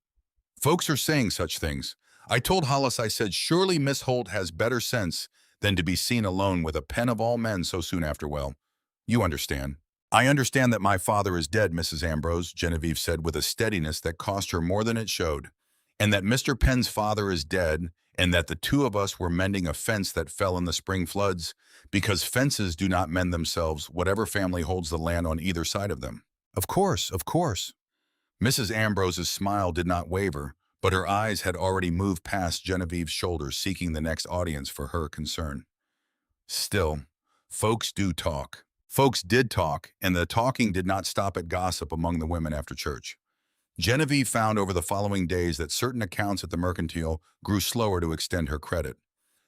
Folks are saying such things. I told Hollis, I said, surely Miss Holt has better sense than to be seen alone with a Penn of all men so soon after. Well, you understand. I understand that my father is dead, Mrs. Ambrose, Genevieve said with a steadiness that cost her more than it showed, and that Mr. Penn's father is dead, and that the 2 of us were mending a fence that fell in the spring floods, because fences do not mend themselves, whatever family holds the land on either side of them. Of course, Mrs. Ambrose's smile did not waver, but her eyes had already moved past Genevieve's shoulders, seeking the next audience for her concern. Still, folks do talk. Folks did talk, and the talking did not stop at gossip among the women after church. Genevieve found over the following days that certain accounts at the mercantile grew slower to extend her credit.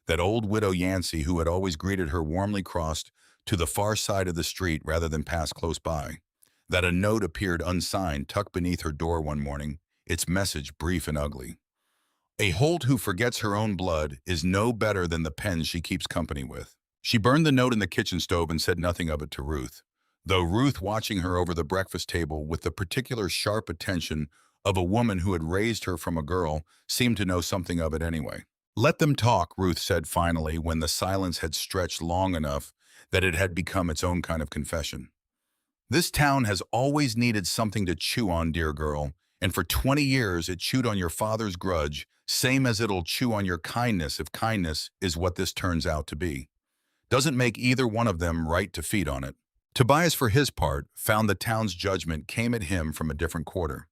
That old widow Yancey, who had always greeted her warmly, crossed to the far side of the street rather than pass close by. That a note appeared unsigned tucked beneath her door one morning, its message brief and ugly. A Holt who forgets her own blood is no better than the Penns she keeps company with. She burned the note in the kitchen stove and said nothing of it to Ruth, though Ruth, watching her over the breakfast table with the particular sharp attention of a woman who had raised her from a girl, seemed to know something of it anyway. "Let them talk," Ruth said finally, when the silence had stretched long enough that it had become its own kind of confession. "This town has always needed something to chew on, dear girl, and for 20 years it chewed on your father's grudge, same as it'll chew on your kindness if kindness is what this turns out to be. Doesn't make either one of them right to feed on it." Tobias, for his part, found the town's judgment came at him from a different quarter.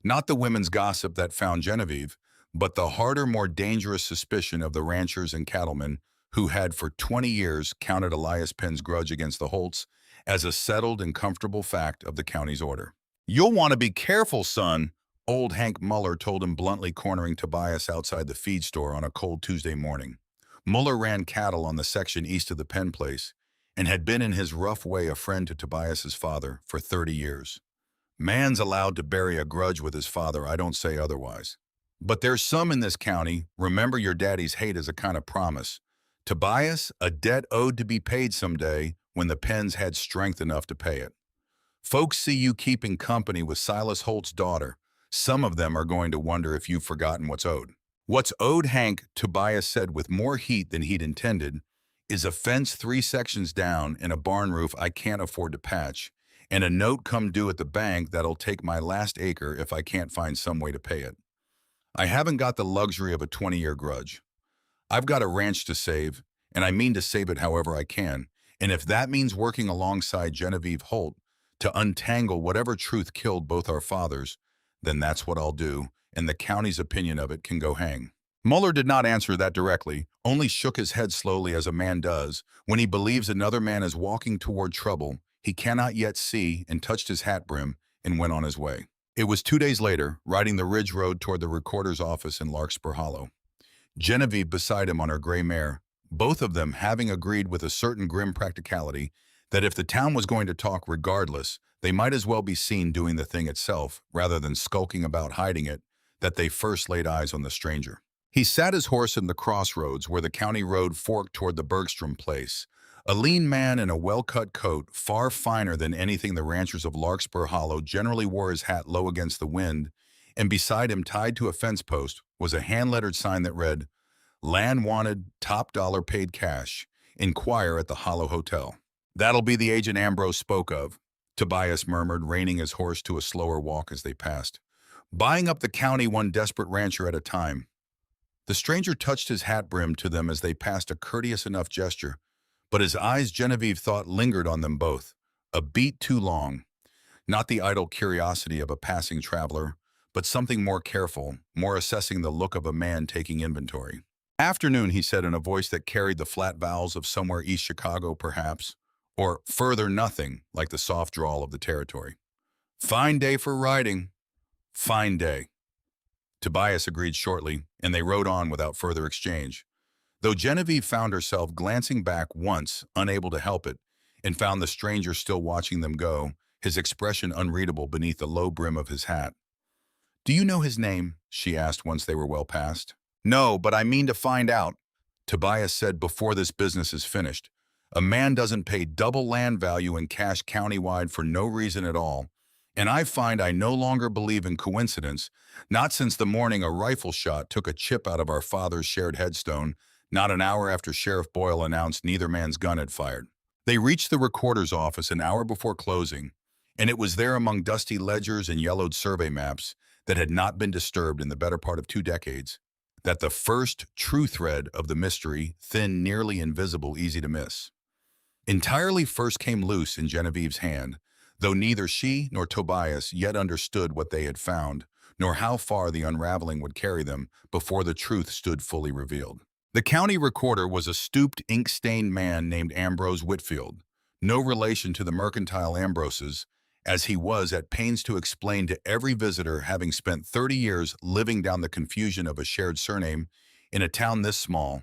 Not the women's gossip that found Genevieve, but the harder, more dangerous suspicion of the ranchers and cattlemen who had for 20 years counted Elias Penn's grudge against the Holts as a settled and comfortable fact of the county's order. "You'll want to be careful, son," old Hank Muller told him bluntly, cornering Tobias outside the feed store on a cold Tuesday morning. Muller ran cattle on the section east of the Penn place and had been in his rough way a friend to Tobias's father for 30 years. "Man's allowed to bury a grudge with his father, I don't say otherwise. But there's some in this county. Remember, your daddy's hate is a kind of promise. Tobias, a debt owed to be paid someday when the Penns had strength enough to pay it. Folks see you keeping company with Silas Holt's daughter. Some of them are going to wonder if you've forgotten what's owed." "What's owed, Hank," Tobias said with more heat than he'd intended, "is a fence 3 sections down and a barn roof I can't afford to patch, and a note come due at the bank that'll take my last acre if I can't find some way to pay it. I haven't got the luxury of a 20-year grudge. I've got a ranch to save, and I mean to save it however I can, and if that means working alongside Genevieve Holt to untangle whatever truth killed both our fathers, then that's what I'll do, and the county's opinion of it can go hang." Muller did not answer that directly, only shook his head slowly as a man does when he believes another man is walking toward trouble he cannot yet see, and touched his hat brim and went on his way. It was 2 days later, riding the ridge road toward the recorder's office in Larkspur Hollow. Genevieve beside him on her gray mare, both of them having agreed with a certain grim practicality that if the town was going to talk regardless, they might as well be seen doing the thing itself rather than skulking about hiding it, that they first laid eyes on the stranger. He sat his horse in the crossroads where the county road forked toward the Bergstrom place, a lean man in a well-cut coat, far finer than anything the ranchers of Larkspur Hollow generally wore, his hat low against the wind, and beside him, tied to a fence post, was a hand-lettered sign that read, "Land wanted, top dollar paid cash. Inquire at the Hollow Hotel." "That'll be the agent Ambrose spoke of," Tobias murmured, reining his horse to a slower walk as they passed. "Buying up the county one desperate rancher at a time." The stranger touched his hat brim to them as they passed, a courteous enough gesture, but his eyes, Genevieve thought, lingered on them both, a beat too long. Not the idle curiosity of a passing traveler, but something more careful, more assessing, the look of a man taking inventory. "Afternoon," he said in a voice that carried the flat vowels of somewhere East Chicago, perhaps, or further nothing, like the soft drawl of the Territory. "Fine day for riding." "Fine day." Tobias agreed shortly, and they rode on without further exchange, though Genevieve found herself glancing back once, unable to help it, and found the stranger still watching them go, his expression unreadable beneath the low brim of his hat. "Do you know his name?" she asked once they were well past. "No, but I mean to find out," Tobias said, "before this business is finished. A man doesn't pay double land value in cash countywide for no reason at all, and I find I no longer believe in coincidence, not since the morning a rifle shot took a chip out of our father's shared headstone, not an hour after Sheriff Boyle announced neither man's gun had fired." They reached the recorder's office an hour before closing, and it was there, among dusty ledgers and yellowed survey maps that had not been disturbed in the better part of 2 decades, that the first true thread of the mystery, thin, nearly invisible, easy to miss, entirely first came loose in Genevieve's hand, though neither she nor Tobias yet understood what they had found, nor how far the unraveling would carry them before the truth stood fully revealed. The county recorder was a stooped, ink-stained man named Ambrose Whitfield, no relation to the mercantile Ambroses, as he was at pains to explain to every visitor, having spent 30 years living down the confusion of a shared surname in a town this small,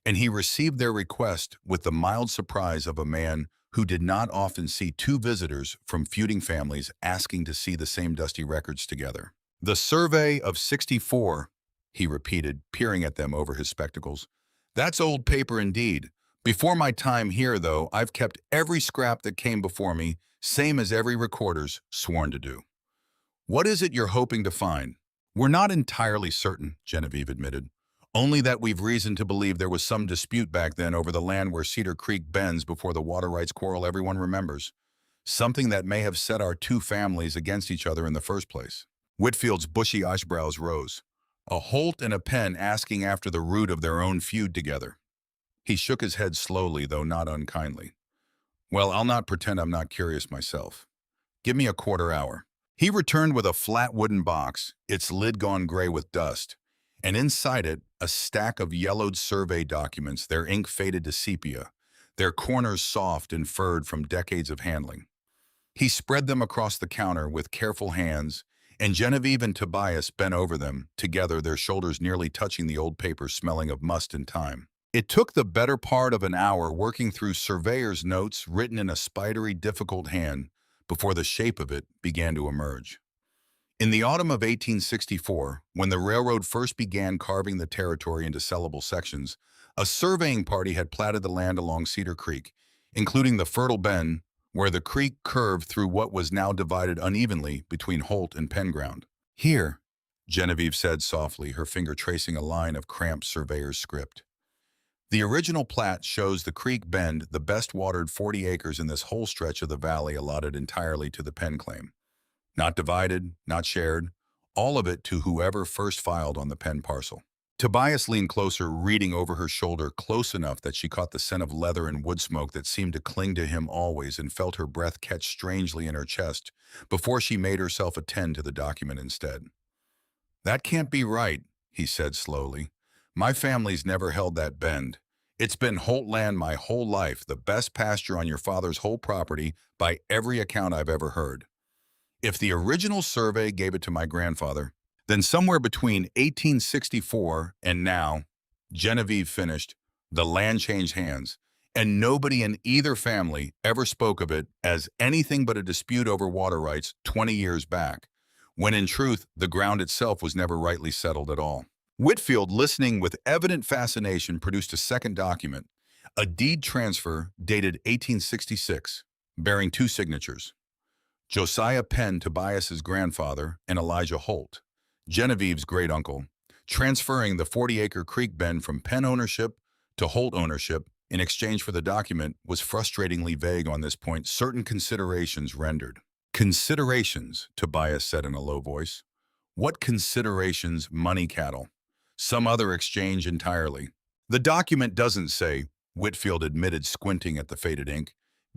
and he received their request with the mild surprise of a man who did not often see two visitors from feuding families asking to see the same dusty records together. "The survey of '64, he repeated, peering at them over his spectacles. "That's old paper indeed. Before my time here, though, I've kept every scrap that came before me, same as every recorder's sworn to do." "What is it you're hoping to find?" "We're not entirely certain," Genevieve admitted. "Only that we've reason to believe there was some dispute back then over the land where Cedar Creek bends before the water rights quarrel everyone remembers. Something that may have set our two families against each other in the first place." Whitfield's bushy eyebrows rose. "A Holt and a Penn asking after the root of their own feud together." He shook his head slowly, though not unkindly. "Well, I'll not pretend I'm not curious myself. Give me a quarter hour." He returned with a flat wooden box, its lid gone gray with dust, and inside it, a stack of yellowed survey documents, their ink faded to sepia, their corners soft and furred from decades of handling. He spread them across the counter with careful hands, and Genevieve and Tobias bent over them, together, their shoulders nearly touching the old paper smelling of must and time. It took the better part of an hour working through surveyor's notes written in a spidery, difficult hand before the shape of it began to emerge. In the autumn of 1864, when the railroad first began carving the territory into sellable sections, a surveying party had platted the land along Cedar Creek, including the fertile bend where the creek curved through what was now divided unevenly between Holt and Penn ground. "Here," Genevieve said softly, her finger tracing a line of cramped surveyor's script. "The original plat shows the creek bend, the best watered 40 acres in this whole stretch of the valley allotted entirely to the Penn claim. Not divided, not shared, all of it to whoever first filed on the Penn parcel." Tobias leaned closer, reading over her shoulder, close enough that she caught the scent of leather and wood smoke that seemed to cling to him always, and felt her breath catch strangely in her chest before she made herself attend to the document instead. "That can't be right," he said slowly. "My family's never held that bend. It's been Holt land my whole life, the best pasture on your father's whole property by every account I've ever heard. If the original survey gave it to my grandfather, then somewhere between 1864 and now," Genevieve finished, "the land changed hands, and nobody in either family ever spoke of it as anything but a dispute over water rights 20 years back, when in truth the ground itself was never rightly settled at all." Whitfield, listening with evident fascination, produced a second document, a deed transfer dated 1866, bearing two signatures: Josiah Penn, Tobias's grandfather, and Elijah Holt, Genevieve's great-uncle, transferring the 40-acre creek bend from Penn ownership to Holt ownership. In exchange for the document was frustratingly vague on this point, certain considerations rendered. "Considerations," Tobias said in a low voice. "What considerations, money cattle? Some other exchange entirely." "The document doesn't say," Whitfield admitted, squinting at the faded ink.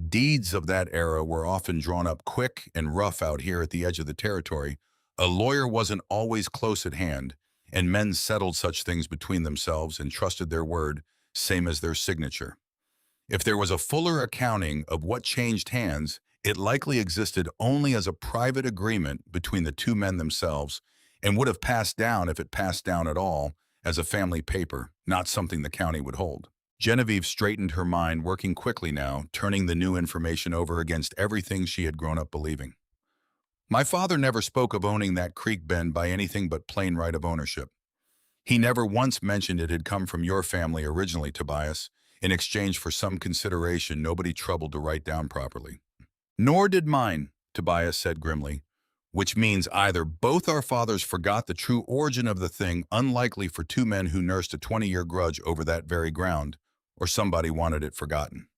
"Deeds of that era were often drawn up quick and rough out here at the edge of the territory. A lawyer wasn't always close at hand, and men settled such things between themselves and trusted their word, same as their signature. If there was a fuller accounting of what changed hands, it likely existed only as a private agreement between the two men themselves, and would have passed down, if it passed down at all, as a family paper, not something the county would hold." Genevieve straightened her mind, working quickly now, turning the new information over against everything she had grown up believing. "My father never spoke of owning that creek bend by anything but plain right of ownership. He never once mentioned it had come from your family originally, Tobias, in exchange for some consideration nobody troubled to write down properly." "Nor did mine," Tobias said grimly, "which means either both our fathers forgot the true origin of the thing, unlikely for two men who nursed a 20-year grudge over that very ground, or somebody wanted it forgotten."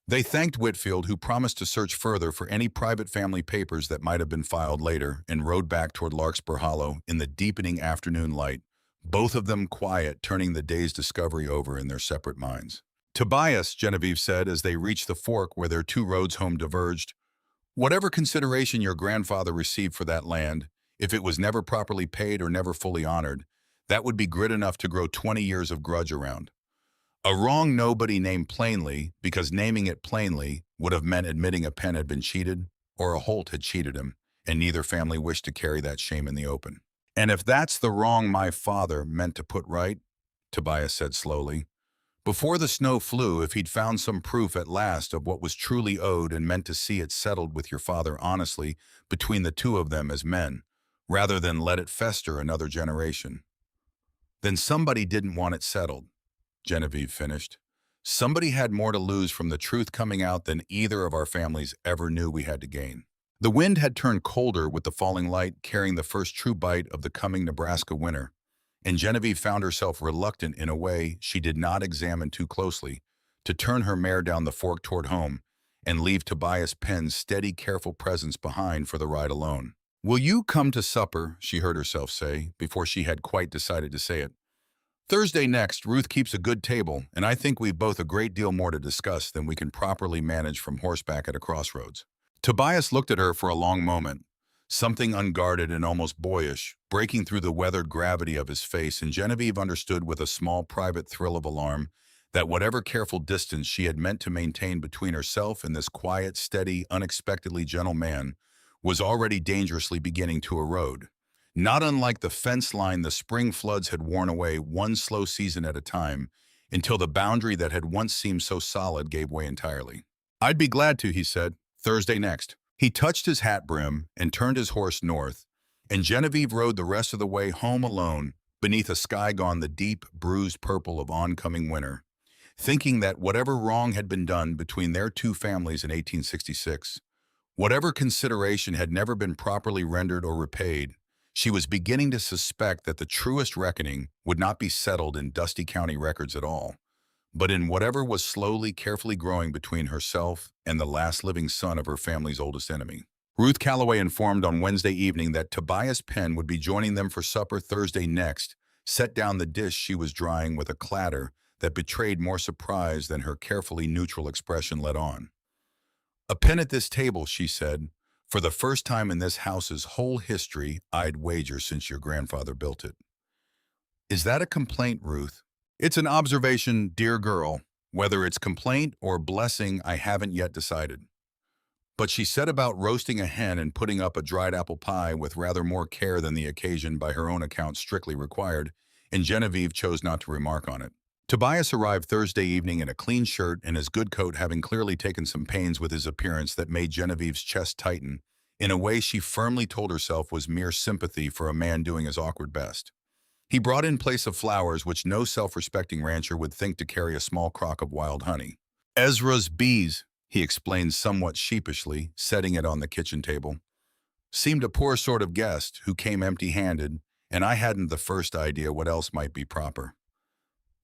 They thanked Whitfield, who promised to search further for any private family papers that might have been filed later, and rode back toward Larkspur Hollow in the deepening afternoon light, both of them quiet, turning the day's discovery over in their separate minds. "Tobias," Genevieve said as they reached the fork where their two roads home diverged, Whatever consideration your grandfather received for that land, if it was never properly paid or never fully honored, that would be grit enough to grow 20 years of grudge around. A wrong nobody named plainly, because naming it plainly would have meant admitting a Penn had been cheated, or a Holt had cheated him, and neither family wished to carry that shame in the open. And if that's the wrong my father meant to put right, Tobias said slowly, before the snow flew, if he'd found some proof at last of what was truly owed and meant to see it settled with your father honestly between the two of them as men, rather than let it fester another generation, then somebody didn't want it settled, Genevieve finished. Somebody had more to lose from the truth coming out than either of our families ever knew we had to gain. The wind had turned colder with the falling light, carrying the first true bite of the coming Nebraska winter, and Genevieve found herself reluctant in a way she did not examine too closely to turn her mare down the fork toward home and leave Tobias Penn's steady, careful presence behind for the ride alone. "Will you come to supper?" she heard herself say, before she had quite decided to say it. "Thursday next, Ruth keeps a good table, and I think we've both a great deal more to discuss than we can properly manage from horseback at a crossroads." Tobias looked at her for a long moment, something unguarded and almost boyish, breaking through the weathered gravity of his face, and Genevieve understood with a small private thrill of alarm that whatever careful distance she had meant to maintain between herself and this quiet, steady, unexpectedly gentle man was already dangerously beginning to erode. Not unlike the fence line the spring floods had worn away one slow season at a time, until the boundary that had once seemed so solid gave way entirely. "I'd be glad to," he said. "Thursday next." He touched his hat brim and turned his horse north, and Genevieve rode the rest of the way home alone beneath a sky gone the deep, bruised purple of oncoming winter, thinking that whatever wrong had been done between their two families in 1866, whatever consideration had never been properly rendered or repaid, she was beginning to suspect that the truest reckoning would not be settled in dusty county records at all, but in whatever was slowly, carefully growing between herself and the last living son of her family's oldest enemy. Ruth Calloway informed on Wednesday evening that Tobias Penn would be joining them for supper Thursday next, set down the dish she was drying with a clatter that betrayed more surprise than her carefully neutral expression let on. "A Penn at this table," she said, "for the first time in this house's whole history, I'd wager, since your grandfather built it." "Is that a complaint, Ruth?" "It's an observation, dear girl. Whether it's complaint or blessing, I haven't yet decided." But she set about roasting a hen and putting up a dried apple pie with rather more care than the occasion by her own account strictly required, and Genevieve chose not to remark on it. Tobias arrived Thursday evening in a clean shirt and his good coat, having clearly taken some pains with his appearance that made Genevieve's chest tighten, in a way she firmly told herself was mere sympathy for a man doing his awkward best. He brought in place of flowers which no self-respecting rancher would think to carry a small crock of wild honey. "Ezra's bees," he explained somewhat sheepishly, setting it on the kitchen table. "Seemed a poor sort of guest who came empty-handed, and I hadn't the first idea what else might be proper."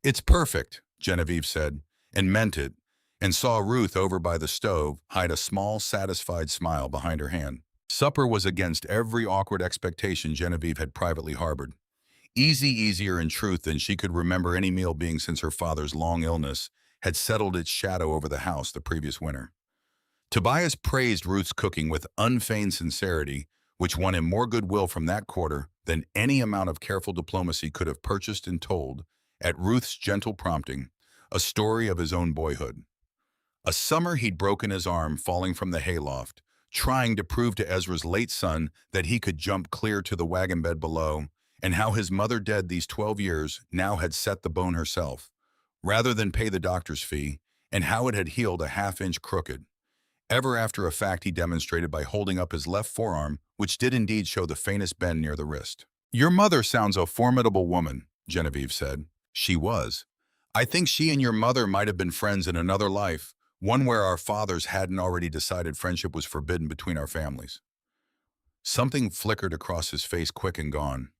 "It's perfect," Genevieve said, and meant it, and saw Ruth over by the stove hide a small, satisfied smile behind her hand. Supper was against every awkward expectation Genevieve had privately harbored. Easier in truth than she could remember any meal being since her father's long illness had settled its shadow over the house the previous winter. Tobias praised Ruth's cooking with unfeigned sincerity, which won him more goodwill from that quarter than any amount of careful diplomacy could have purchased, and told, at Ruth's gentle prompting, a story of his own boyhood. A summer he'd broken his arm falling from the hayloft, trying to prove to Ezra's late son that he could jump clear to the wagon bed below, and how his mother, dead these 12 years, now had set the bone herself, rather than pay the doctor's fee, and how it had healed a half-inch crooked. Ever after a fact he demonstrated by holding up his left forearm, which did indeed show the faintest bend near the wrist. "Your mother sounds a formidable woman," Genevieve said. "She was. I think she and your mother might have been friends in another life, one where our fathers hadn't already decided friendship was forbidden between our families." Something flickered across his face, quick and gone.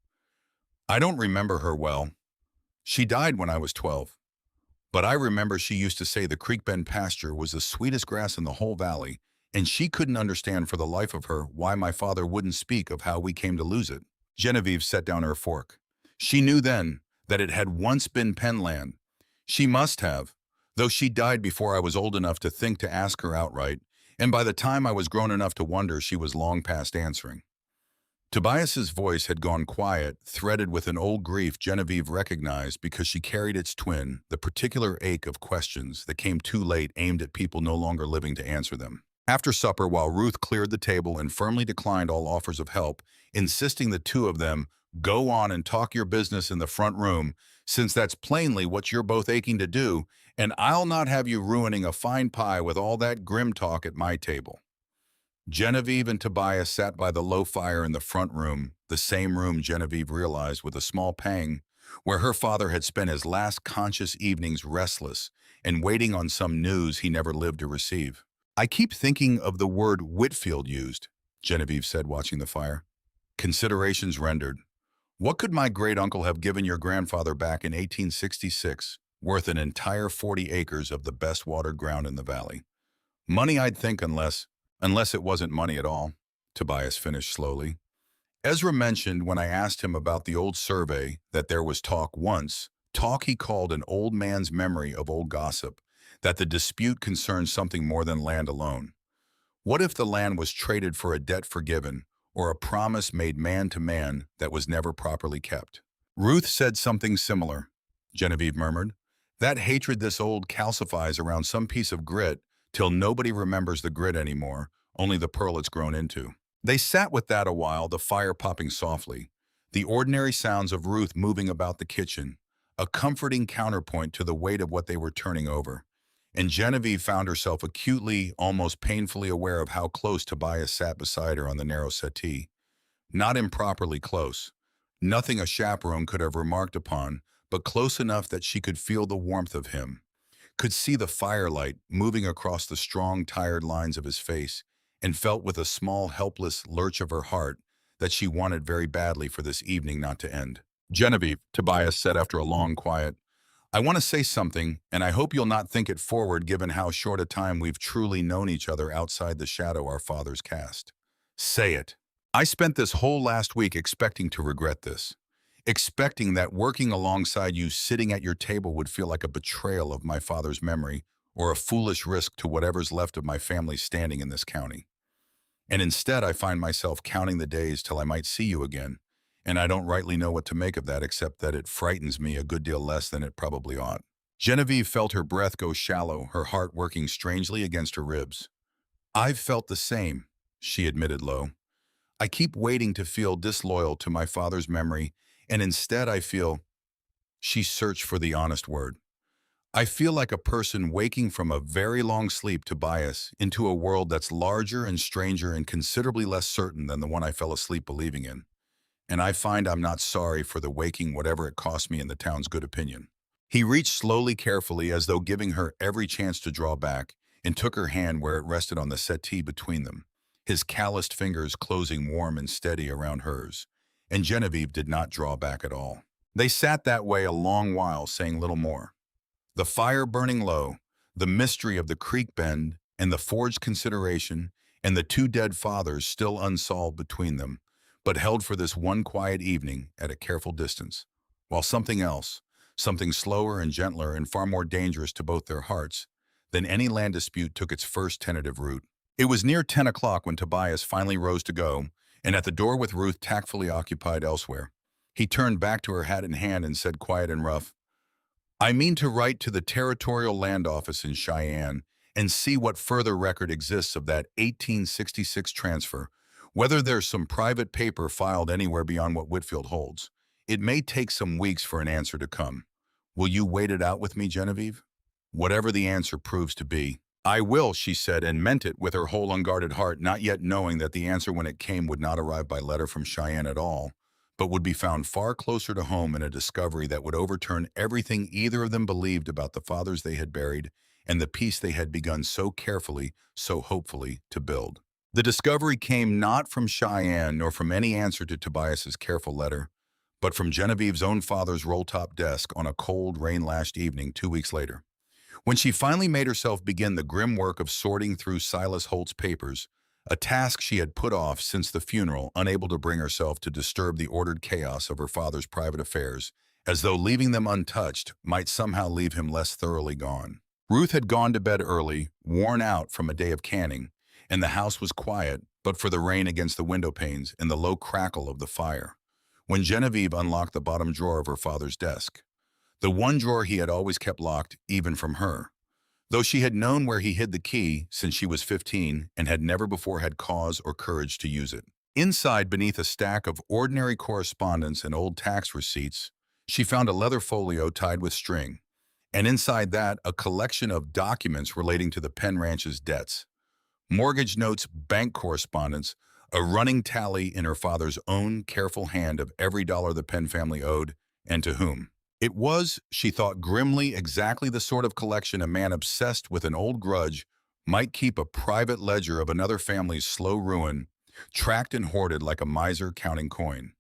"I don't remember her well. She died when I was 12. But I remember she used to say the creek bend pasture was the sweetest grass in the whole valley, and she couldn't understand for the life of her why my father wouldn't speak of how we came to lose it." Genevieve set down her fork. She knew then that it had once been Penn land. She must have, though she died before I was old enough to think to ask her outright, and by the time I was grown enough to wonder, she was long past answering. Tobias's voice had gone quiet, threaded with an old grief Genevieve recognized because she carried its twin, the particular ache of questions that came too late aimed at people no longer living to answer them. After supper, while Ruth cleared the table and firmly declined all offers of help, insisting the two of them go on and talk your business in the front room, since that's plainly what you're both aching to do, and I'll not have you ruining a fine pie with all that grim talk at my table. Genevieve and Tobias sat by the low fire in the front room, the same room Genevieve realized with a small pang, where her father had spent his last conscious evenings restless and waiting on some news he never lived to receive. I keep thinking of the word Whitfield used, Genevieve said, watching the fire. Considerations rendered. What could my great-uncle have given your grandfather back in 1866, worth an entire 40 acres of the best watered ground in the valley? Money, I'd think, unless it wasn't money at all, Tobias finished slowly. Ezra mentioned when I asked him about the old survey that there was talk he called an old man's memory of old gossip, that the dispute concerned something more than land alone. What if the land was traded for a debt forgiven, or a promise made man to man that was never properly kept? Ruth said something similar, Genevieve murmured. That hatred this old calcifies around some piece of grit till nobody remembers the grit anymore, only the pearl it's grown into. They sat with that a while, the fire popping softly, the ordinary sounds of Ruth moving about the kitchen, a comforting counterpoint to the weight of what they were turning over. And Genevieve found herself acutely, almost painfully aware of how close Tobias sat beside her on the narrow settee. Not improperly close. Nothing a chaperone could have remarked upon, but close enough that she could feel the warmth of him, could see the firelight moving across the strong, tired lines of his face, and felt with a small, helpless lurch of her heart that she wanted very badly for this evening not to end. Genevieve, Tobias said after a long quiet, I want to say something, and I hope you'll not think it forward given how short a time we've truly known each other outside the shadow our fathers cast. Say it. I spent this whole last week expecting to regret this. Expecting that working alongside you sitting at your table would feel like a betrayal of my father's memory or a foolish risk to whatever's left of my family's standing in this county. And instead I find myself counting the days till I might see you again, and I don't rightly know what to make of that except that it frightens me a good deal less than it probably ought. Genevieve felt her breath go shallow, her heart working strangely against her ribs. I've felt the same, she admitted low. I keep waiting to feel disloyal to my father's memory, and instead I feel, she searched for the honest word. I feel like a person waking from a very long sleep, Tobias, into a world that's larger and stranger and considerably less certain than the one I fell asleep believing in. And I find I'm not sorry for the waking whatever it cost me in the town's good opinion. He reached slowly, carefully, as though giving her every chance to draw back, and took her hand where it rested on the settee between them, his calloused fingers closing warm and steady around hers. And Genevieve did not draw back at all. They sat that way a long while, saying little more. The fire burning low, the mystery of the creek bend, and the forged consideration, and the two dead fathers still unsolved between them, but held for this one quiet evening at a careful distance, while something else, something slower and gentler and far more dangerous to both their hearts than any land dispute took its first tentative root. It was near 10 o'clock when Tobias finally rose to go, and at the door with Ruth tactfully occupied elsewhere, he turned back to her hat in hand and said quiet and rough, I mean to write to the Territorial Land Office in Cheyenne and see what further record exists of that 1866 transfer, whether there's some private paper filed anywhere beyond what Whitfield holds. It may take some weeks for an answer to come. Will you wait it out with me, Genevieve? Whatever the answer proves to be. I will, she said, and meant it with her whole unguarded heart, not yet knowing that the answer when it came would not arrive by letter from Cheyenne at all, but would be found far closer to home in a discovery that would overturn everything either of them believed about the fathers they had buried and the peace they had begun so carefully, so hopefully, to build. The discovery came not from Cheyenne nor from any answer to Tobias's careful letter, but from Genevieve's own father's roll-top desk on a cold, rain-lashed evening 2 weeks later. When she finally made herself begin the grim work of sorting through Silas Holt's papers, a task she had put off since the funeral, unable to bring herself to disturb the ordered chaos of her father's private affairs, as though leaving them untouched might somehow leave him less thoroughly gone. Ruth had gone to bed early, worn out from a day of canning, and the house was quiet, but for the rain against the window panes and the low crackle of the fire. When Genevieve unlocked the bottom drawer of her father's desk, the one drawer he had always kept locked, even from her, though she had known where he hid the key since she was 15 and had never before had cause or courage to use it. Inside, beneath a stack of ordinary correspondence and old tax receipts, she found a leather folio tied with string, and inside that, a collection of documents relating to the Penn Ranch's debts. Mortgage notes, bank correspondence, a running tally in her father's own careful hand of every dollar the Penn family owed, and to whom. It was, she thought grimly, exactly the sort of collection a man obsessed with an old grudge might keep, a private ledger of another family's slow ruin, tracked and hoarded like a miser counting coin.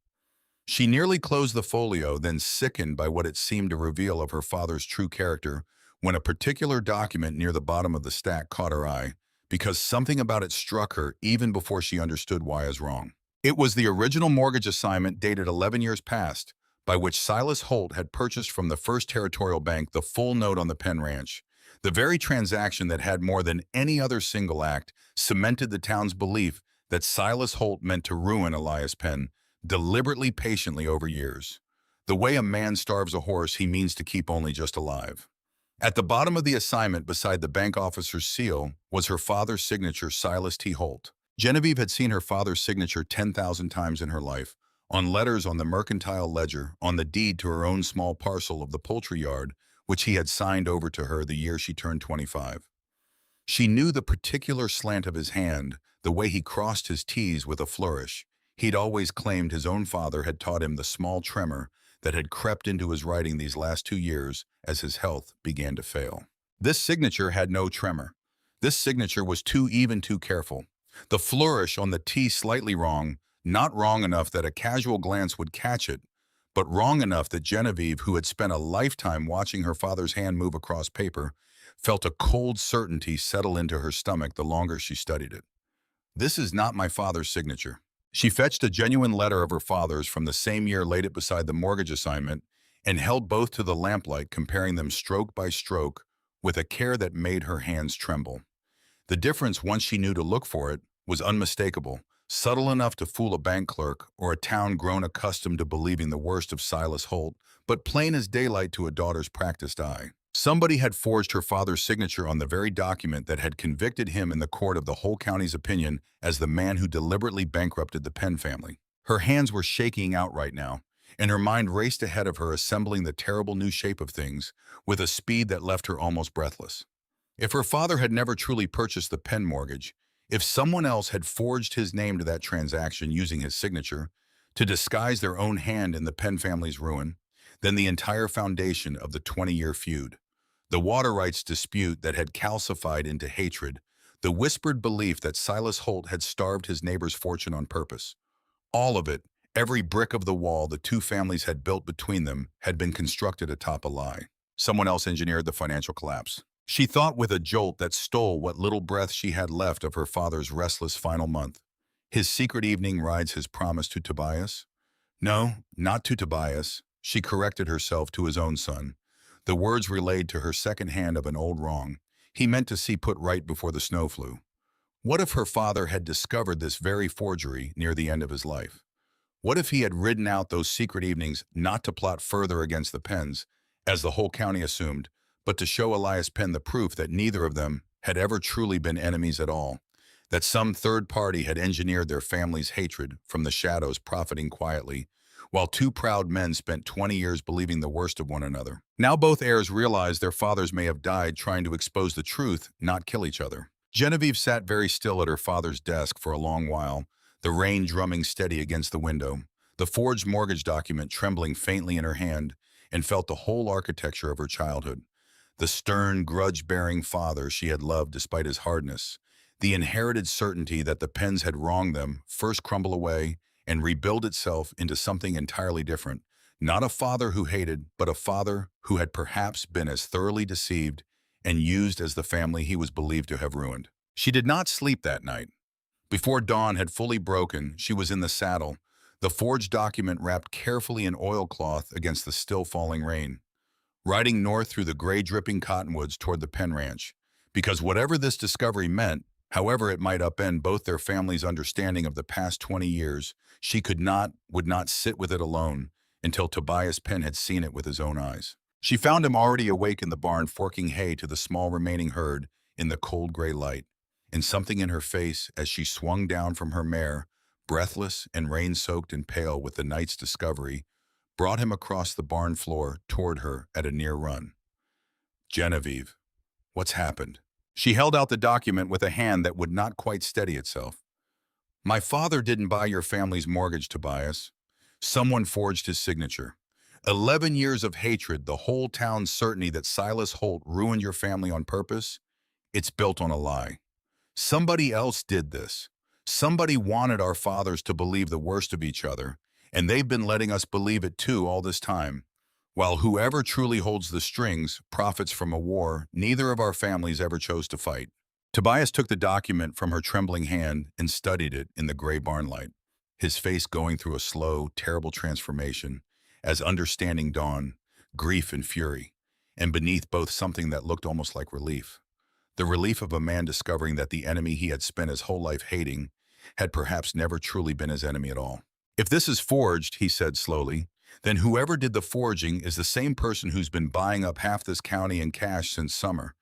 She nearly closed the folio, then sickened by what it seemed to reveal of her father's true character, when a particular document near the bottom of the stack caught her eye, because something about it struck her even before she understood why as wrong. It was the original mortgage assignment dated 11 years past, by which Silas Holt had purchased from the First Territorial Bank the full note on the Penn Ranch. The very transaction that had more than any other single act cemented the town's belief that Silas Holt meant to ruin Elias Penn, deliberately, patiently over years. The way a man starves a horse he means to keep only just alive. At the bottom of the assignment, beside the bank officer's seal, was her father's signature, Silas T. Holt. Genevieve had seen her father's signature 10,000 times in her life, on letters on the mercantile ledger, on the deed to her own small parcel of the poultry yard, which he had signed over to her the year she turned 25. She knew the particular slant of his hand, the way he crossed his T's with a flourish. He'd always claimed his own father had taught him the small tremor that had crept into his writing these last 2 years as his health began to fail. This signature had no tremor. This signature was too even, too careful. The flourish on the T slightly wrong, not wrong enough that a casual glance would catch it, but wrong enough that Genevieve, who had spent a lifetime watching her father's hand move across paper, felt a cold certainty settle into her stomach the longer she studied it. This is not my father's signature. She fetched a genuine letter of her father's from the same year, laid it beside the mortgage assignment, and held both to the lamplight, comparing them stroke by stroke with a care that made her hands tremble. The difference, once she knew to look for it, was unmistakable, subtle enough to fool a bank clerk or a town grown accustomed to believing the worst of Silas Holt, but plain as daylight to a daughter's practiced eye. Somebody had forged her father's signature on the very document that had convicted him in the court of the whole county's opinion as the man who deliberately bankrupted the Penn family. Her hands were shaking outright now, and her mind raced ahead of her, assembling the terrible new shape of things with a speed that left her almost breathless. If her father had never truly purchased the Penn mortgage, if someone else had forged his name to that transaction using his signature to disguise their own hand in the Penn family's ruin, then the entire foundation of the 20-year feud, the water rights dispute that had calcified into hatred, the whispered belief that Silas Holt had starved his neighbor's fortune on purpose, all of it, every brick of the wall the two families had built between them, had been constructed atop a lie. Someone else engineered the financial collapse. She thought with a jolt that stole what little breath she had left of her father's restless final month. His secret evening rides, his promise to Tobias? No, not to Tobias. She corrected herself, to his own son. The words relayed to her second hand of an old wrong he meant to see put right before the snow flew. What if her father had discovered this very forgery near the end of his life? What if he had ridden out those secret evenings not to plot further against the Penns, as the whole county assumed, but to show Elias Penn the proof that neither of them had ever truly been enemies at all, that some third party had engineered their family's hatred from the shadows, profiting quietly, while two proud men spent 20 years believing the worst of one another. Now both heirs realized their fathers may have died trying to expose the truth, not kill each other. Genevieve sat very still at her father's desk for a long while, the rain drumming steady against the window, the forged mortgage document trembling faintly in her hand, and felt the whole architecture of her childhood. The stern, grudge-bearing father she had loved despite his hardness, the inherited certainty that the Penns had wronged them, first crumble away and rebuild itself into something entirely different. Not a father who hated, but a father who had perhaps been as thoroughly deceived and used as the family he was believed to have ruined. She did not sleep that night. Before dawn had fully broken, she was in the saddle, the forged document wrapped carefully in oilcloth against the still falling rain, riding north through the gray dripping cottonwoods toward the Penn Ranch, because whatever this discovery meant, However it might upend both their families' understanding of the past 20 years, she would not sit with it alone until Tobias Penn had seen it with his own eyes. She found him already awake in the barn forking hay to the small remaining herd in the cold gray light, and something in her face as she swung down from her mare, breathless and rain-soaked and pale with the night's discovery, brought him across the barn floor toward her at a near run. Genevieve, what's happened? She held out the document with a hand that would not quite steady itself. My father didn't buy your family's mortgage, Tobias. Someone forged his signature. 11 years of hatred, the whole town's certainty that Silas Holt ruined your family on purpose, it's built on a lie. Somebody else did this. Somebody wanted our fathers to believe the worst of each other, and they've been letting us believe it too all this time. While whoever truly holds the strings profits from a war neither of our families ever chose to fight. Tobias took the document from her trembling hand and studied it in the gray barn light, his face going through a slow, terrible transformation as understanding dawned, grief and fury, and beneath both something that looked almost like relief. The relief of a man discovering that the enemy he had spent his whole life hating had perhaps never truly been his enemy at all. If this is forged, he said slowly, then whoever did the forging is the same person who's been buying up half this county in cash since summer.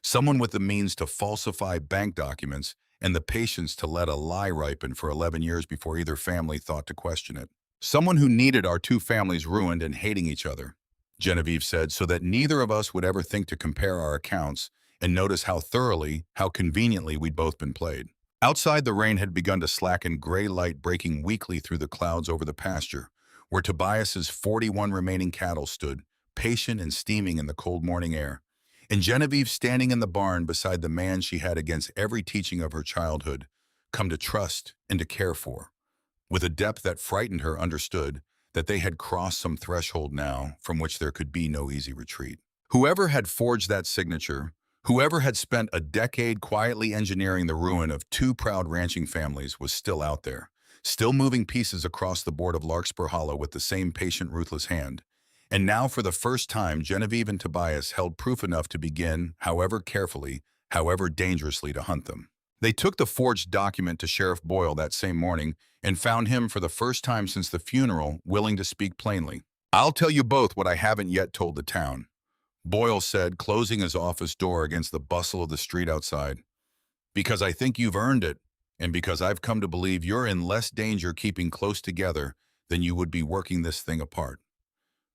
Someone with the means to falsify bank documents and the patience to let a lie ripen for 11 years before either family thought to question it. Someone who needed our two families ruined and hating each other, Genevieve said, so that neither of us would ever think to compare our accounts and notice how thoroughly, how conveniently we'd both been played. Outside, the rain had begun to slacken, gray light breaking weakly through the clouds over the pasture, where Tobias's 41 remaining cattle stood, patient and steaming in the cold morning air, and Genevieve standing in the barn beside the man she had against every teaching of her childhood come to trust and to care for. With a depth that frightened her, understood that they had crossed some threshold now from which there could be no easy retreat. Whoever had forged that signature, whoever had spent a decade quietly engineering the ruin of two proud ranching families was still out there, still moving pieces across the board of Larkspur Hollow with the same patient, ruthless hand. And now, for the first time, Genevieve and Tobias held proof enough to begin, however carefully, however dangerously, to hunt them. They took the forged document to Sheriff Boyle that same morning and found him for the first time since the funeral willing to speak plainly. I'll tell you both what I haven't yet told the town, Boyle said, closing his office door against the bustle of the street outside. Because I think you've earned it, and because I've come to believe you're in less danger keeping close together than you would be working this thing apart.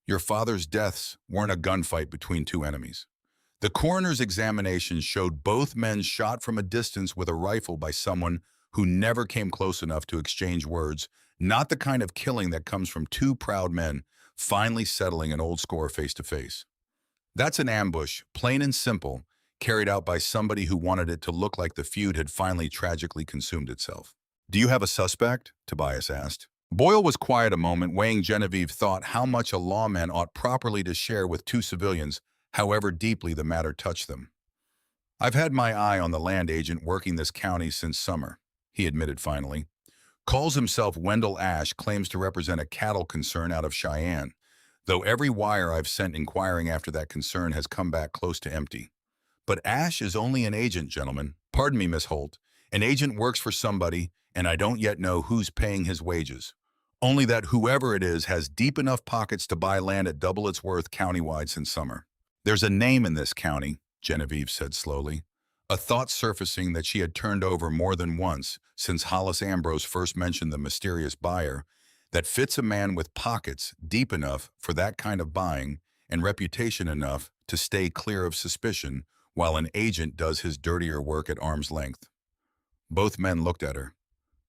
Your father's deaths weren't a gunfight between two enemies. The coroner's examination showed both men shot from a distance with a rifle by someone who never came close enough to exchange words, not the kind of killing that comes from two proud men finally settling an old score face to face. That's an ambush, plain and simple, carried out by somebody who wanted it to look like the feud had finally tragically consumed itself. Do you have a suspect? Tobias asked. Boyle was quiet a moment, weighing Genevieve thought how much a lawman ought properly to share with two civilians, however deeply the matter touched them. I've had my eye on the land agent working this county since summer, he admitted finally. Calls himself Wendell Ash, claims to represent a cattle concern out of Cheyenne, though every wire I've sent inquiring after that concern has come back close to empty. But Ash is only an agent, gentlemen. Pardon me, Miss Holt. An agent works for somebody, and I don't yet know who's paying his wages. Only that whoever it is has deep enough pockets to buy land at double its worth countywide since summer. There's a name in this county, Genevieve said slowly, a thought surfacing that she had turned over more than once since Hollis Ambrose first mentioned the mysterious buyer, that fits a man with pockets deep enough for that kind of buying and reputation enough to stay clear of suspicion while an agent does his dirtier work at arm's length. Both men looked at her.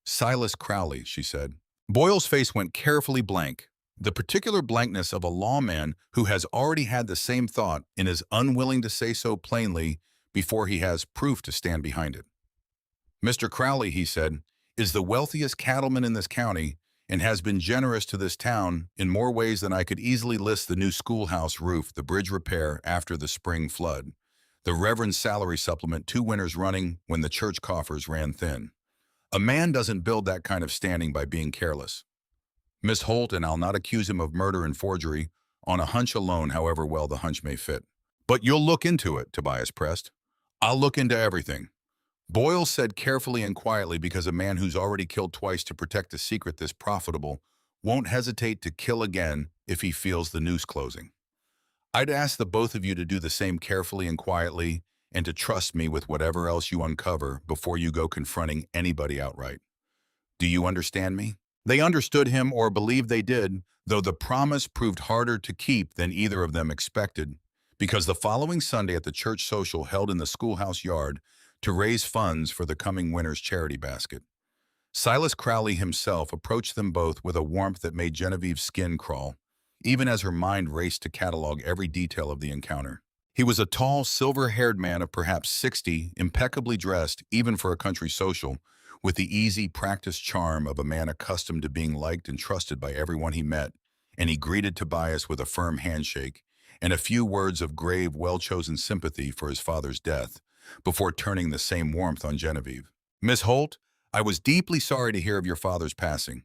Silas Crowley, she said. Boyle's face went carefully blank, the particular blankness of a lawman who has already had the same thought and is unwilling to say so plainly before he has proof to stand behind it. Mr. Crowley, he said, is the wealthiest cattleman in this county and has been generous to this town in more ways than I could easily list: the new schoolhouse roof, the bridge repair after the spring flood, the reverend's salary supplement 2 winters running when the church coffers ran thin. A man doesn't build that kind of standing by being careless. Miss Holt, and I'll not accuse him of murder and forgery, on a hunch alone, however well the hunch may fit. But you'll look into it, Tobias pressed. I'll look into everything. Boyle said carefully and quietly, because a man who's already killed twice to protect a secret this profitable won't hesitate to kill again if he feels the noose closing. I'd ask the both of you to do the same carefully and quietly, and to trust me with whatever else you uncover before you go confronting anybody outright. Do you understand me? They understood him, or believed they did, though the promise proved harder to keep than either of them expected, because the following Sunday at the church social held in the schoolhouse yard to raise funds for the coming winter's charity basket, Silas Crowley himself approached them both with a warmth that made Genevieve's skin crawl, even as her mind raced to catalog every detail of the encounter. He was a tall, silver-haired man of perhaps 60, impeccably dressed, even for a country social, with the easy, practiced charm of a man accustomed to being liked and trusted by everyone he met, and he greeted Tobias with a firm handshake and a few words of grave, well-chosen sympathy for his father's death, before turning the same warmth on Genevieve. "Miss Holt, I was deeply sorry to hear of your father's passing.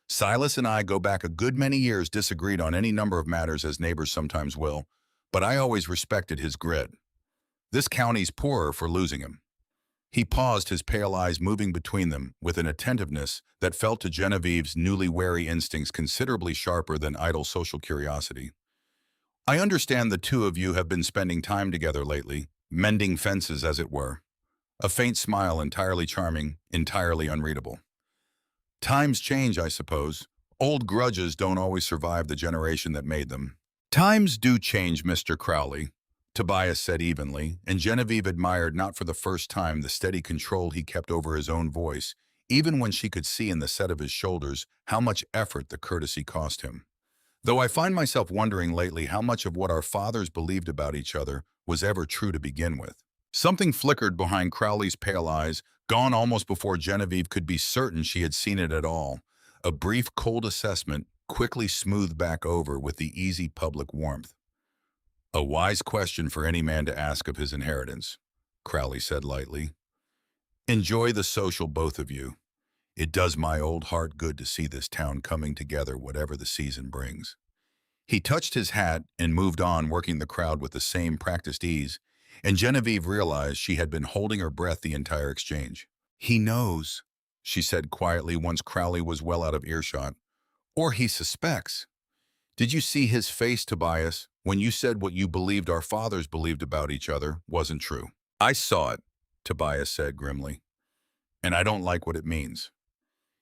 Silas and I go back a good many years, disagreed on any number of matters, as neighbors sometimes will, but I always respected his grit. This county's poorer for losing him." He paused, his pale eyes moving between them with an attentiveness that felt to Genevieve's newly wary instincts considerably sharper than idle social curiosity. "I understand the two of you have been spending time together lately, mending fences, as it were." A faint smile, entirely charming, entirely unreadable. "Times change, I suppose. Old grudges don't always survive the generation that made them." "Times do change, Mr. Crowley," Tobias said evenly, and Genevieve admired not for the first time the steady control he kept over his own voice, even when she could see in the set of his shoulders how much effort the courtesy cost him. "Though I find myself wondering lately how much of what our fathers believed about each other was ever true to begin with." Something flickered behind Crowley's pale eyes, gone almost before Genevieve could be certain she had seen it at all. A brief, cold assessment, quickly smoothed back over with the easy public warmth. "A wise question for any man to ask of his inheritance," Crowley said lightly. "Enjoy the social, both of you. It does my old heart good to see this town coming together, whatever the season brings." He touched his hat and moved on, working the crowd with the same practiced ease, and Genevieve realized she had been holding her breath the entire exchange. "He knows," she said quietly once Crowley was well out of earshot. "Or he suspects. Did you see his face, Tobias, when you said what you believed our fathers believed about each other wasn't true?" "I saw it," Tobias said grimly, "and I don't like what it means.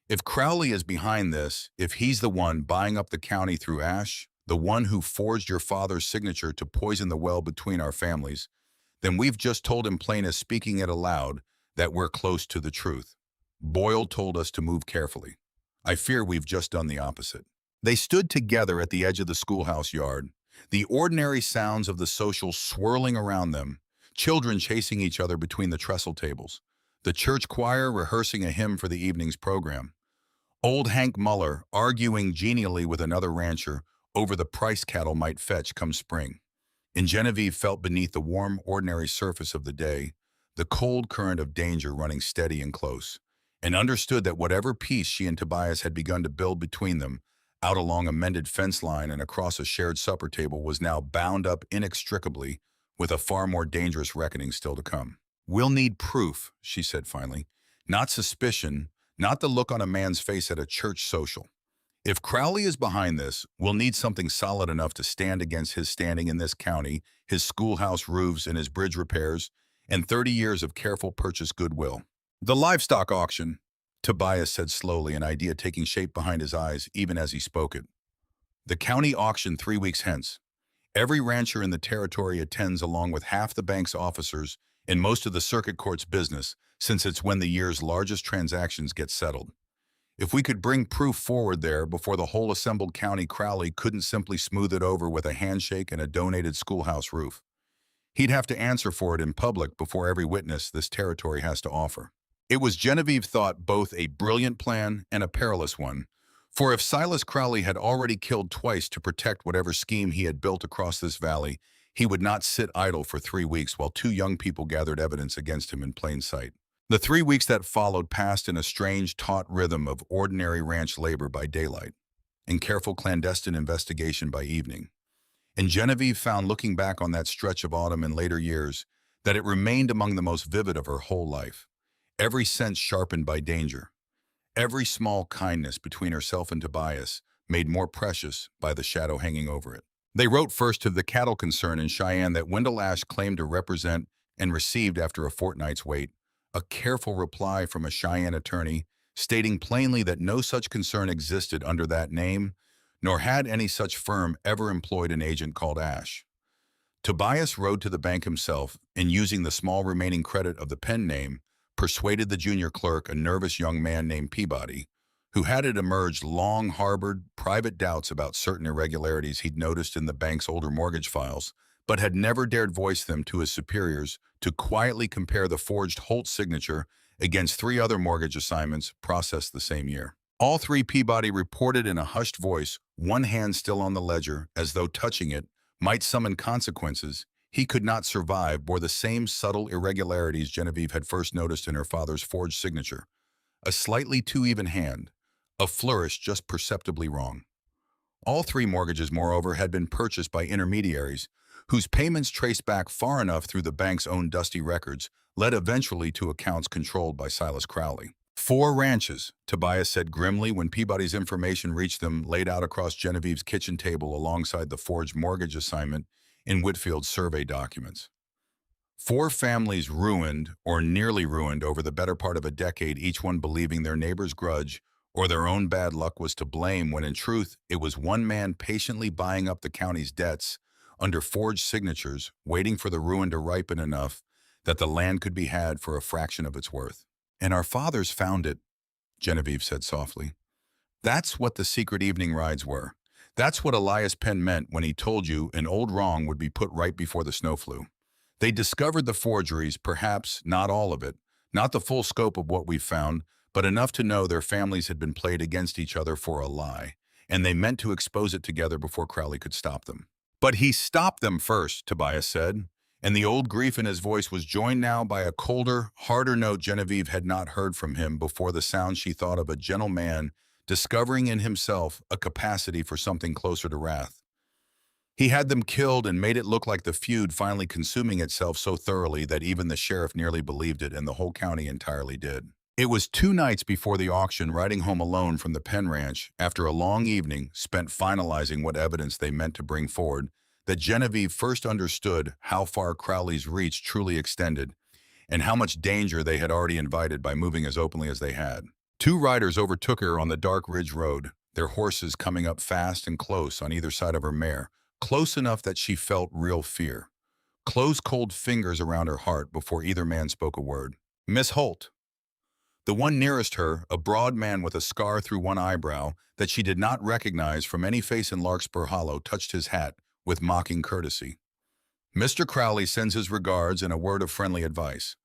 If Crowley is behind this, if he's the one buying up the county through ash, the one who forged your father's signature to poison the well between our families, then we've just told him, plain as speaking it aloud, that we're close to the truth. Boyle told us to move carefully. I fear we've just done the opposite." They stood together at the edge of the schoolhouse yard, the ordinary sounds of the social swirling around them, children chasing each other between the trestle tables, the church choir rehearsing a hymn for the evening's program, old Hank Muller arguing genially with another rancher over the price cattle might fetch come spring. And Genevieve felt beneath the warm, ordinary surface of the day the cold current of danger running steady and close, and understood that whatever peace she and Tobias had begun to build between them, out along a mended fence line and across a shared supper table, was now bound up inextricably with a far more dangerous reckoning still to come. "We'll need proof," she said finally. "Not suspicion, not the look on a man's face at a church social. If Crowley is behind this, we'll need something solid enough to stand against his standing in this county, his schoolhouse roofs and his bridge repairs, and 30 years of careful purchased goodwill." "The livestock auction," Tobias said slowly, an idea taking shape behind his eyes even as he spoke it. "The county auction 3 weeks hence. Every rancher in the territory attends, along with half the bank's officers and most of the circuit court's business, since it's when the year's largest transactions get settled. If we could bring proof forward there before the whole assembled county, Crowley couldn't simply smooth it over with a handshake and a donated schoolhouse roof. He'd have to answer for it in public before every witness this territory has to offer." It was, Genevieve thought, both a brilliant plan and a perilous one, for if Silas Crowley had already killed twice to protect whatever scheme he had built across this valley, he would not sit idle for 3 weeks while 2 young people gathered evidence against him in plain sight. The 3 weeks that followed passed in a strange, taut rhythm of ordinary ranch labor by daylight and careful clandestine investigation by evening. And Genevieve found, looking back on that stretch of autumn in later years, that it remained among the most vivid of her whole life. every sense sharpened by danger, every small kindness between herself and Tobias made more precious by the shadow hanging over it. They wrote first to the cattle concern in Cheyenne that Wendell Ash claimed to represent and received after a fortnight's wait, a careful reply from a Cheyenne attorney stating plainly that no such concern existed under that name, nor had any such firm ever employed an agent called Ash. Tobias rode to the bank himself and, using the small remaining credit of the Penn name, persuaded the junior clerk, a nervous young man named Peabody, who had it emerged long harbored private doubts about certain irregularities he'd noticed in the bank's older mortgage files, but had never dared voice them to his superiors, to quietly compare the forged Holt signature against 3 other mortgage assignments processed the same year. All 3, Peabody reported in a hushed voice, one hand still on the ledger, as though touching it might summon consequences he could not survive, bore the same subtle irregularities Genevieve had first noticed in her father's forged signature. A slightly too even hand, a flourish just perceptibly wrong. All 3 mortgages, moreover, had been purchased by intermediaries, whose payments traced back far enough through the bank's own dusty records, led eventually to accounts controlled by Silas Crowley. 4 ranches, Tobias said grimly when Peabody's information reached them, laid out across Genevieve's kitchen table alongside the forged mortgage assignment in Whitfield's survey documents. 4 families ruined or nearly ruined over the better part of a decade, each one believing their neighbor's grudge or their own bad luck was to blame, when in truth it was one man patiently buying up the county's debts under forged signatures, waiting for the ruin to ripen enough that the land could be had for a fraction of its worth. "And our fathers found it," Genevieve said softly. "That's what the secret evening rides were. That's what Elias Penn meant when he told you an old wrong would be put right before the snow flew. They discovered the forgeries, perhaps not all of it, not the full scope of what we've found, but enough to know their families had been played against each other for a lie, and they meant to expose it together before Crowley could stop them." "But he stopped them first," Tobias said, and the old grief in his voice was joined now by a colder, harder note Genevieve had not heard from him before, the sound she thought of a gentle man discovering in himself a capacity for something closer to wrath. "He had them killed and made it look like the feud finally consuming itself so thoroughly that even the sheriff nearly believed it, and the whole county entirely did." It was 2 nights before the auction, riding home alone from the Penn Ranch, after a long evening spent finalizing what evidence they meant to bring forward, that Genevieve first understood how far Crowley's reach truly extended and how much danger they had already invited by moving as openly as they had. 2 riders overtook her on the dark ridge road, their horses coming up fast and close on either side of her mare, close enough that she felt real fear. Closed cold fingers around her heart before either man spoke a word. "Miss Holt." The one nearest her, a broad man with a scar through one eyebrow that she did not recognize from any face in Larkspur Hollow, touched his hat with mocking courtesy. "Mr. Crowley sends his regards and a word of friendly advice.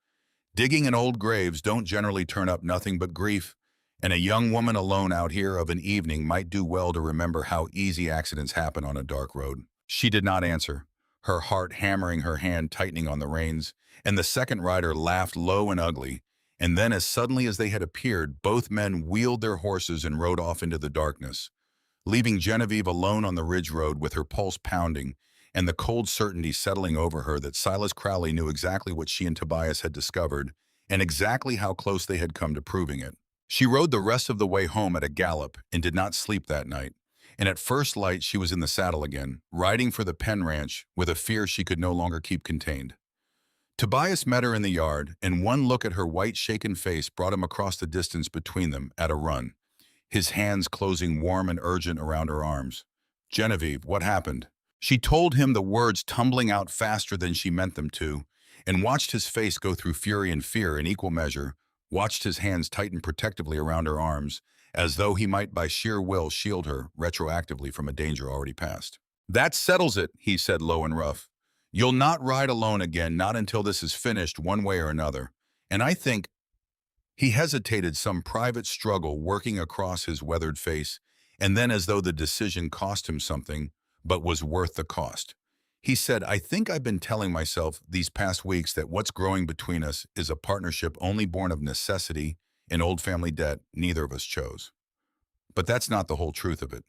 Digging in old graves don't generally turn up nothing but grief, and a young woman alone out here of an evening might do well to remember how easy accidents happen on a dark road." She did not answer, her heart hammering, her hand tightening on the reins, and the second rider laughed low and ugly, and then, as suddenly as they had appeared, both men wheeled their horses and rode off into the darkness, leaving Genevieve alone on the ridge road with her pulse pounding and the cold certainty settling over her that Silas Crowley knew exactly what she and Tobias had discovered and exactly how close they had come to proving it. She rode the rest of the way home at a gallop and did not sleep that night, and at first light she was in the saddle again, riding for the Penn Ranch with a fear she could no longer keep contained. Tobias met her in the yard, and one look at her white, shaken face brought him across the distance between them at a run, his hands closing warm and urgent around her arms. "Genevieve, what happened?" She told him, the words tumbling out faster than she meant them to, and watched his face go through fury and fear in equal measure, watched his hands tighten protectively around her arms, as though he might by sheer will shield her retroactively from a danger already past. "That settles it," he said low and rough. "You'll not ride alone again, not until this is finished one way or another. And I think—" He hesitated, some private struggle working across his weathered face, and then, as though the decision cost him something, but was worth the cost, he said, "I think I've been telling myself these past weeks that what's growing between us is a partnership only born of necessity and old family debt neither of us chose. But that's not the whole truth of it.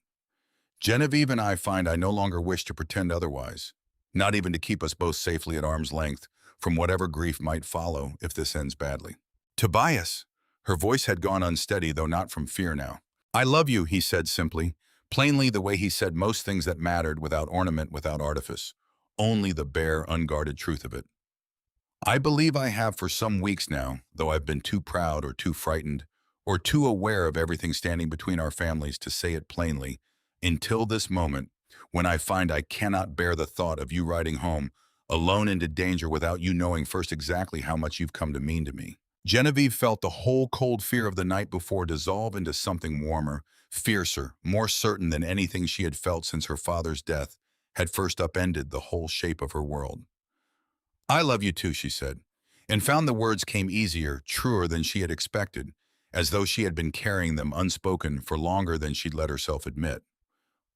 Genevieve and I find I no longer wish to pretend otherwise, not even to keep us both safely at arm's length from whatever grief might follow if this ends badly." Tobias. Her voice had gone unsteady, though not from fear now. I love you, he said simply, plainly the way he said most things that mattered, without ornament, without artifice. Only the bare, unguarded truth of it. I believe I have for some weeks now, though I've been too proud or too frightened or too aware of everything standing between our families to say it plainly, until this moment, when I find I cannot bear the thought of you riding home, alone into danger without you knowing first exactly how much you've come to mean to me. Genevieve felt the whole cold fear of the night before dissolve into something warmer, fiercer, more certain than anything she had felt since her father's death had first upended the whole shape of her world. I love you too, she said, and found the words came easier, truer than she had expected, as though she had been carrying them unspoken for longer than she'd let herself admit.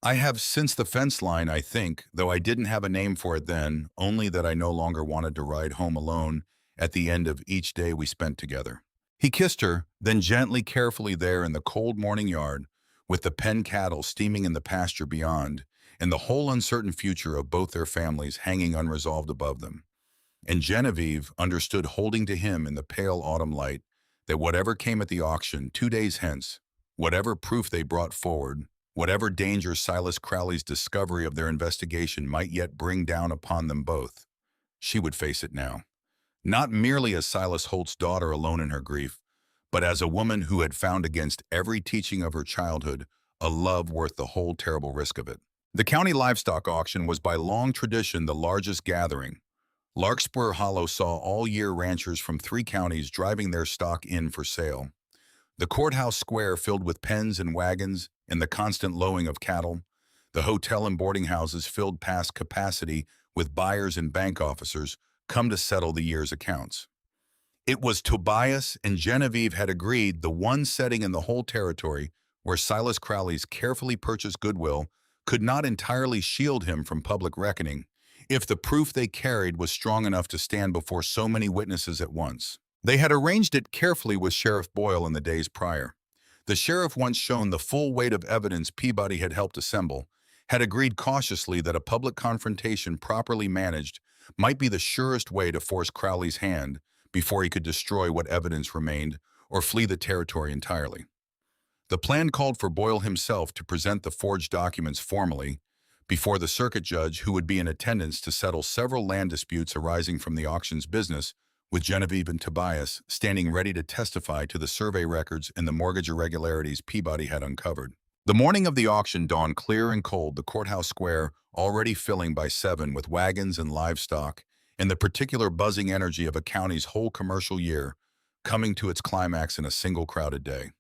I have since the fence line, I think, though I didn't have a name for it then, only that I no longer wanted to ride home alone at the end of each day we spent together. He kissed her, then gently, carefully there in the cold morning yard, with the Penn cattle steaming in the pasture beyond, and the whole uncertain future of both their families hanging unresolved above them. And Genevieve understood, holding to him in the pale autumn light, that whatever came at the auction 2 days hence, whatever proof they brought forward, whatever danger Silas Crowley's discovery of their investigation might yet bring down upon them both, she would face it now. Not merely as Silas Holt's daughter alone in her grief, but as a woman who had found against every teaching of her childhood a love worth the whole terrible risk of it. The county livestock auction was by long tradition the largest gathering. Larkspur Hollow saw all-year ranchers from 3 counties driving their stock in for sale. The courthouse square filled with pens and wagons and the constant lowing of cattle. The hotel and boarding houses filled past capacity with buyers and bank officers come to settle the year's accounts. It was Tobias and Genevieve had agreed the one setting in the whole territory where Silas Crowley's carefully purchased goodwill could not entirely shield him from public reckoning, if the proof they carried was strong enough to stand before so many witnesses at once. They had arranged it carefully with Sheriff Boyle in the days prior. The sheriff, once shown the full weight of evidence Peabody had helped assemble, had agreed cautiously that a public confrontation properly managed might be the surest way to force Crowley's hand before he could destroy what evidence remained or flee the territory entirely. The plan called for Boyle himself to present the forged documents formally before the circuit judge, who would be in attendance to settle several land disputes arising from the auction's business, with Genevieve and Tobias standing ready to testify to the survey records and the mortgage irregularities Peabody had uncovered. The morning of the auction dawned clear and cold, the courthouse square already filling by 7 with wagons and livestock, and the particular buzzing energy of a county's whole commercial year coming to its climax in a single crowded day.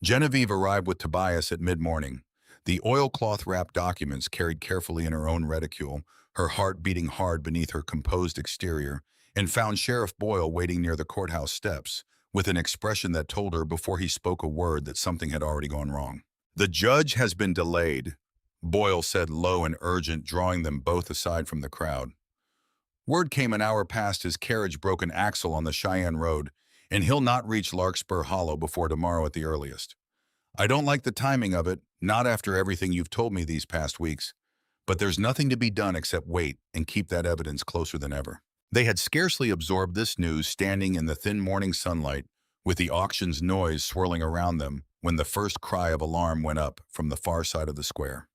Genevieve arrived with Tobias at mid-morning, the oilcloth-wrapped documents carried carefully in her own reticule, her heart beating hard beneath her composed exterior, and found Sheriff Boyle waiting near the courthouse steps, with an expression that told her before he spoke a word that something had already gone wrong. "The judge has been delayed," Boyle said low and urgent, drawing them both aside from the crowd. "Word came an hour past his carriage broke an axle on the Cheyenne Road, and he'll not reach Larkspur Hollow before tomorrow at the earliest. I don't like the timing of it, not after everything you've told me these past weeks, but there's nothing to be done except wait and keep that evidence closer than ever." They had scarcely absorbed this news, standing in the thin morning sunlight, with the auction's noise swirling around them, when the first cry of alarm went up from the far side of the square.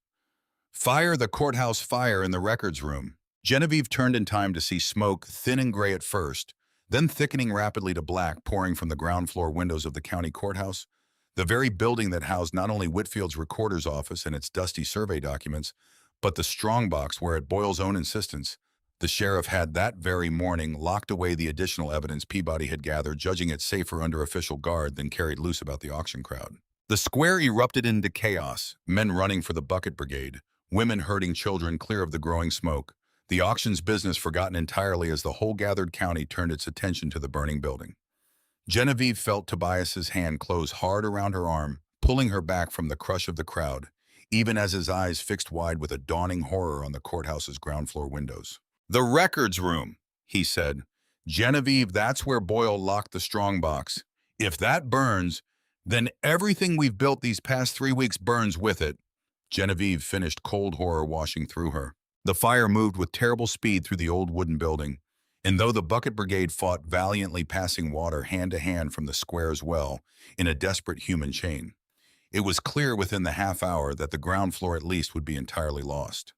"Fire, the courthouse fire in the records room." Genevieve turned in time to see smoke, thin and gray at first, then thickening rapidly to black, pouring from the ground floor windows of the county courthouse, the very building that housed not only Whitfield's recorder's office and its dusty survey documents, but the strongbox where, at Boyle's own insistence, the sheriff had that very morning locked away the additional evidence Peabody had gathered, judging it safer under official guard than carried loose about the auction crowd. The square erupted into chaos, men running for the bucket brigade, women herding children clear of the growing smoke, the auction's business forgotten entirely as the whole gathered county turned its attention to the burning building. Genevieve felt Tobias's hand close hard around her arm, pulling her back from the crush of the crowd, even as his eyes fixed wide with a dawning horror on the courthouse's ground floor windows. "The records room," he said. "Genevieve, that's where Boyle locked the strongbox. If that burns, then everything we've built these past 3 weeks burns with it." Genevieve finished, cold horror washing through her. The fire moved with terrible speed through the old wooden building. And though the bucket brigade fought valiantly passing water hand to hand from the square's well in a desperate human chain, it was clear within the half hour that the ground floor at least would be entirely lost.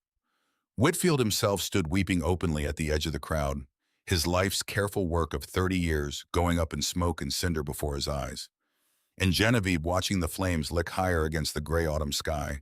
Whitfield himself stood weeping openly at the edge of the crowd, his life's careful work of 30 years going up in smoke and cinder before his eyes. And Genevieve, watching the flames lick higher against the gray autumn sky,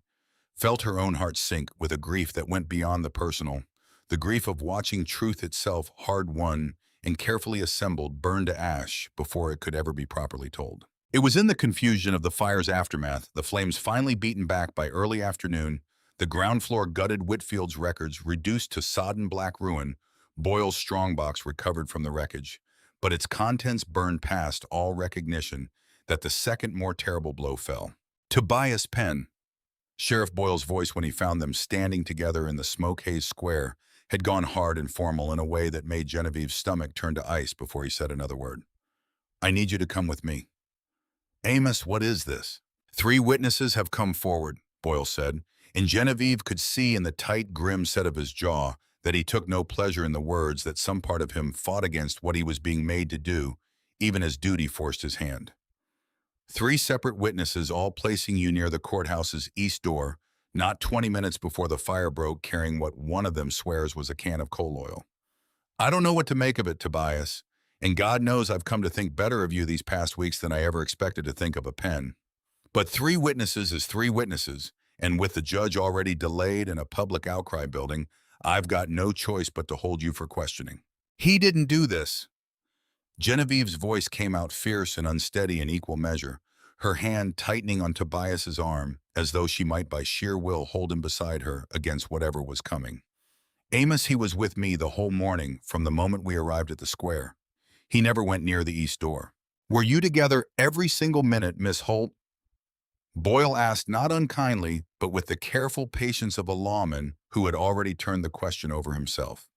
felt her own heart sink with a grief that went beyond the personal, the grief of watching truth itself, hard-won and carefully assembled, burn to ash before it could ever be properly told. It was in the confusion of the fire's aftermath, the flames finally beaten back by early afternoon, the ground floor gutted Whitfield's records reduced to sodden black ruin, Boyle's strongbox recovered from the wreckage, but its contents burned past all recognition that the second more terrible blow fell. Tobias Penn, Sheriff Boyle's voice when he found them standing together in the smoke-hazed square, had gone hard and formal in a way that made Genevieve's stomach turn to ice before he said another word. "I need you to come with me." "Amos, what is this?" "3 witnesses have come forward," Boyle said, and Genevieve could see in the tight, grim set of his jaw that he took no pleasure in the words, that some part of him fought against what he was being made to do, even as duty forced his hand. "3 separate witnesses, all placing you near the courthouse's east door, not 20 minutes before the fire broke, carrying what one of them swears was a can of coal oil. I don't know what to make of it, Tobias, and God knows I've come to think better of you these past weeks than I ever expected to think of a Penn. But 3 witnesses is 3 witnesses, and with the judge already delayed and a public outcry building, I've got no choice but to hold you for questioning." "He didn't do this." Genevieve's voice came out fierce and unsteady in equal measure, her hand tightening on Tobias's arm, as though she might by sheer will hold him beside her against whatever was coming. "Amos, he was with me the whole morning from the moment we arrived at the square. He never went near the east door." "Were you together every single minute, Miss Holt?" Boyle asked, not unkindly, but with the careful patience of a lawman who had already turned the question over himself.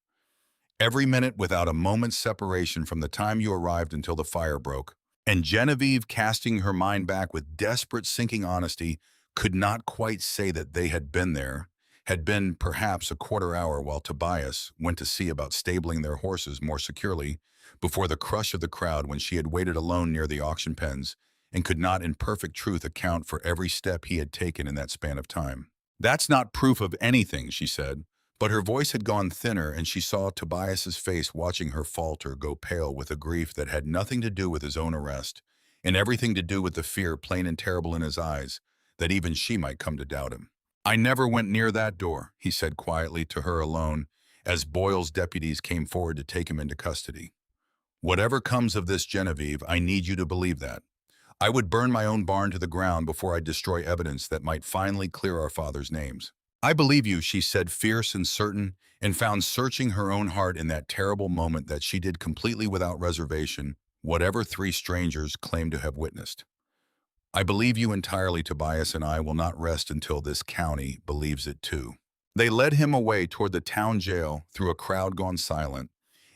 "Every minute, without a moment's separation from the time you arrived until the fire broke." And Genevieve, casting her mind back with desperate sinking honesty, could not quite say that they had been there, had been perhaps a quarter hour while Tobias went to see about stabling their horses more securely before the crush of the crowd, when she had waited alone near the auction pens and could not in perfect truth account for every step he had taken in that span of time. "That's not proof of anything," she said, but her voice had gone thinner, and she saw Tobias's face watching her falter go pale with a grief that had nothing to do with his own arrest, and everything to do with the fear plain and terrible in his eyes, that even she might come to doubt him. "I never went near that door," he said quietly to her alone, as Boyle's deputies came forward to take him into custody. "Whatever comes of this, Genevieve, I need you to believe that. I would burn my own barn to the ground before I destroy evidence that might finally clear our father's names." "I believe you," she said, fierce and certain, and found searching her own heart in that terrible moment that she did completely without reservation whatever 3 strangers claimed to have witnessed. "I believe you entirely, Tobias, and I will not rest until this county believes it too." They led him away toward the town jail through a crowd gone silent,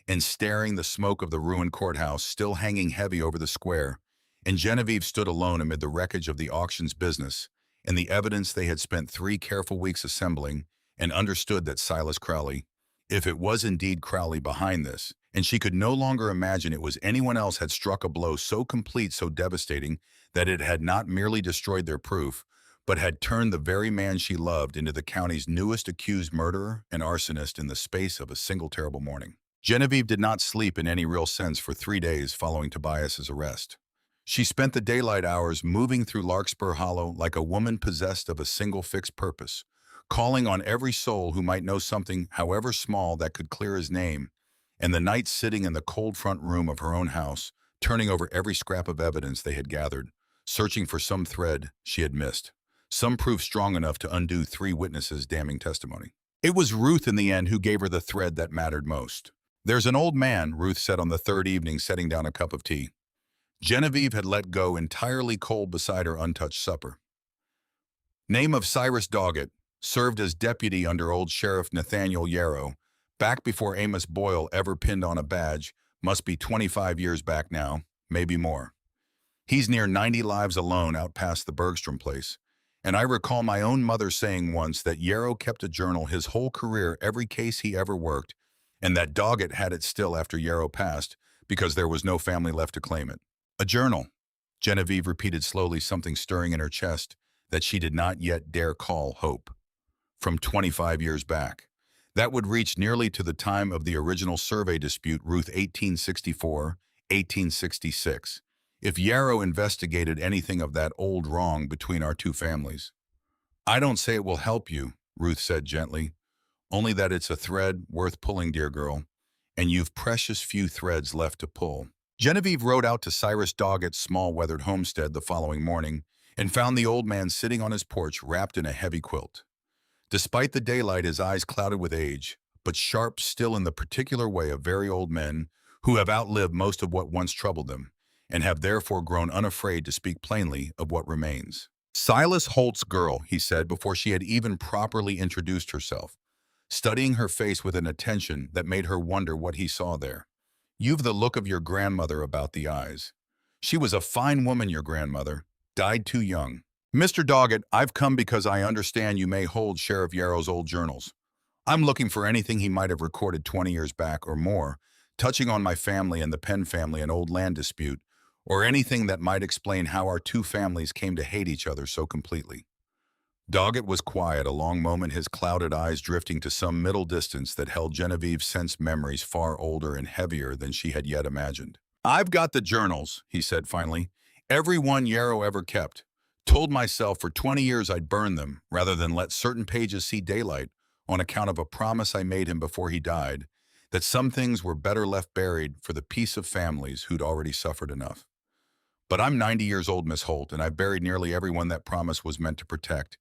and staring, the smoke of the ruined courthouse still hanging heavy over the square, and Genevieve stood alone amid the wreckage of the auction's business and the evidence they had spent 3 careful weeks assembling, and understood that Silas Crowley, if it was indeed Crowley behind this, and she could no longer imagine it was anyone else, had struck a blow so complete, so devastating, that it had not merely destroyed their proof, but had turned the very man she loved into the county's newest accused murderer and arsonist in the space of a single terrible morning. Genevieve did not sleep in any real sense for 3 days following Tobias's arrest. She spent the daylight hours moving through Larkspur Hollow like a woman possessed of a single fixed purpose, calling on every soul who might know something, however small, that could clear his name, and the nights sitting in the cold front room of her own house, turning over every scrap of evidence they had gathered, searching for some thread she had missed, some proof strong enough to undo 3 witnesses' damning testimony. It was Ruth in the end who gave her the thread that mattered most. "There's an old man," Ruth said on the 3rd evening, setting down a cup of tea. Genevieve had let go entirely cold beside her untouched supper. "Name of Cyrus Doggett, served as deputy under old Sheriff Nathaniel Yarrow, back before Amos Boyle ever pinned on a badge, must be 25 years back now, maybe more. He's near 90 lives alone out past the Bergstrom place, and I recall my own mother saying once that Yarrow kept a journal his whole career, every case he ever worked, and that Doggett had it still after Yarrow passed because there was no family left to claim it. A journal. Genevieve repeated slowly, something stirring in her chest that she did not yet dare call hope. From 25 years back. That would reach nearly to the time of the original survey dispute, Ruth 1864-1866, if Yarrow investigated anything of that old wrong between our two families. I don't say it will help you, Ruth said gently, only that it's a thread worth pulling, dear girl, and you've precious few threads left to pull. Genevieve rode out to Cyrus Doggett's small weathered homestead the following morning and found the old man sitting on his porch wrapped in a heavy quilt. Despite the daylight, his eyes clouded with age, but sharp still in the particular way of very old men who have outlived most of what once troubled them, and have therefore grown unafraid to speak plainly of what remains. Silas Holt's girl, he said before she had even properly introduced herself, studying her face with an attention that made her wonder what he saw there. You've the look of your grandmother about the eyes. She was a fine woman, your grandmother. Died too young. Mr. Doggett, I've come because I understand you may hold Sheriff Yarrow's old journals. I'm looking for anything he might have recorded 20 years back or more, touching on my family and the Penn family and old land dispute, or anything that might explain how our two families came to hate each other so completely. Doggett was quiet a long moment, his clouded eyes drifting to some middle distance that held Genevieve's sense memories far older and heavier than she had yet imagined. I've got the journals, he said finally. Every one Yarrow ever kept. Told myself for 20 years I'd burn them, rather than let certain pages see daylight, on account of a promise I made him before he died, that some things were better left buried for the peace of families who'd already suffered enough. But I'm 90 years old, Miss Holt, and I've buried nearly everyone that promise was meant to protect.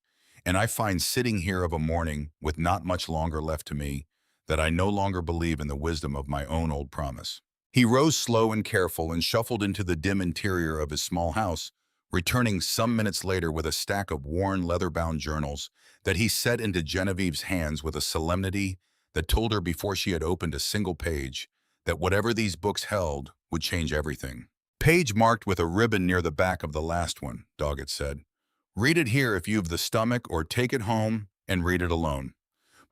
And I find sitting here of a morning, with not much longer left to me, that I no longer believe in the wisdom of my own old promise. He rose slow and careful and shuffled into the dim interior of his small house, returning some minutes later with a stack of worn leather-bound journals that he set into Genevieve's hands with a solemnity that told her before she had opened a single page that whatever these books held would change everything. Page marked with a ribbon near the back of the last one, Doggett said. Read it here if you've the stomach, or take it home and read it alone.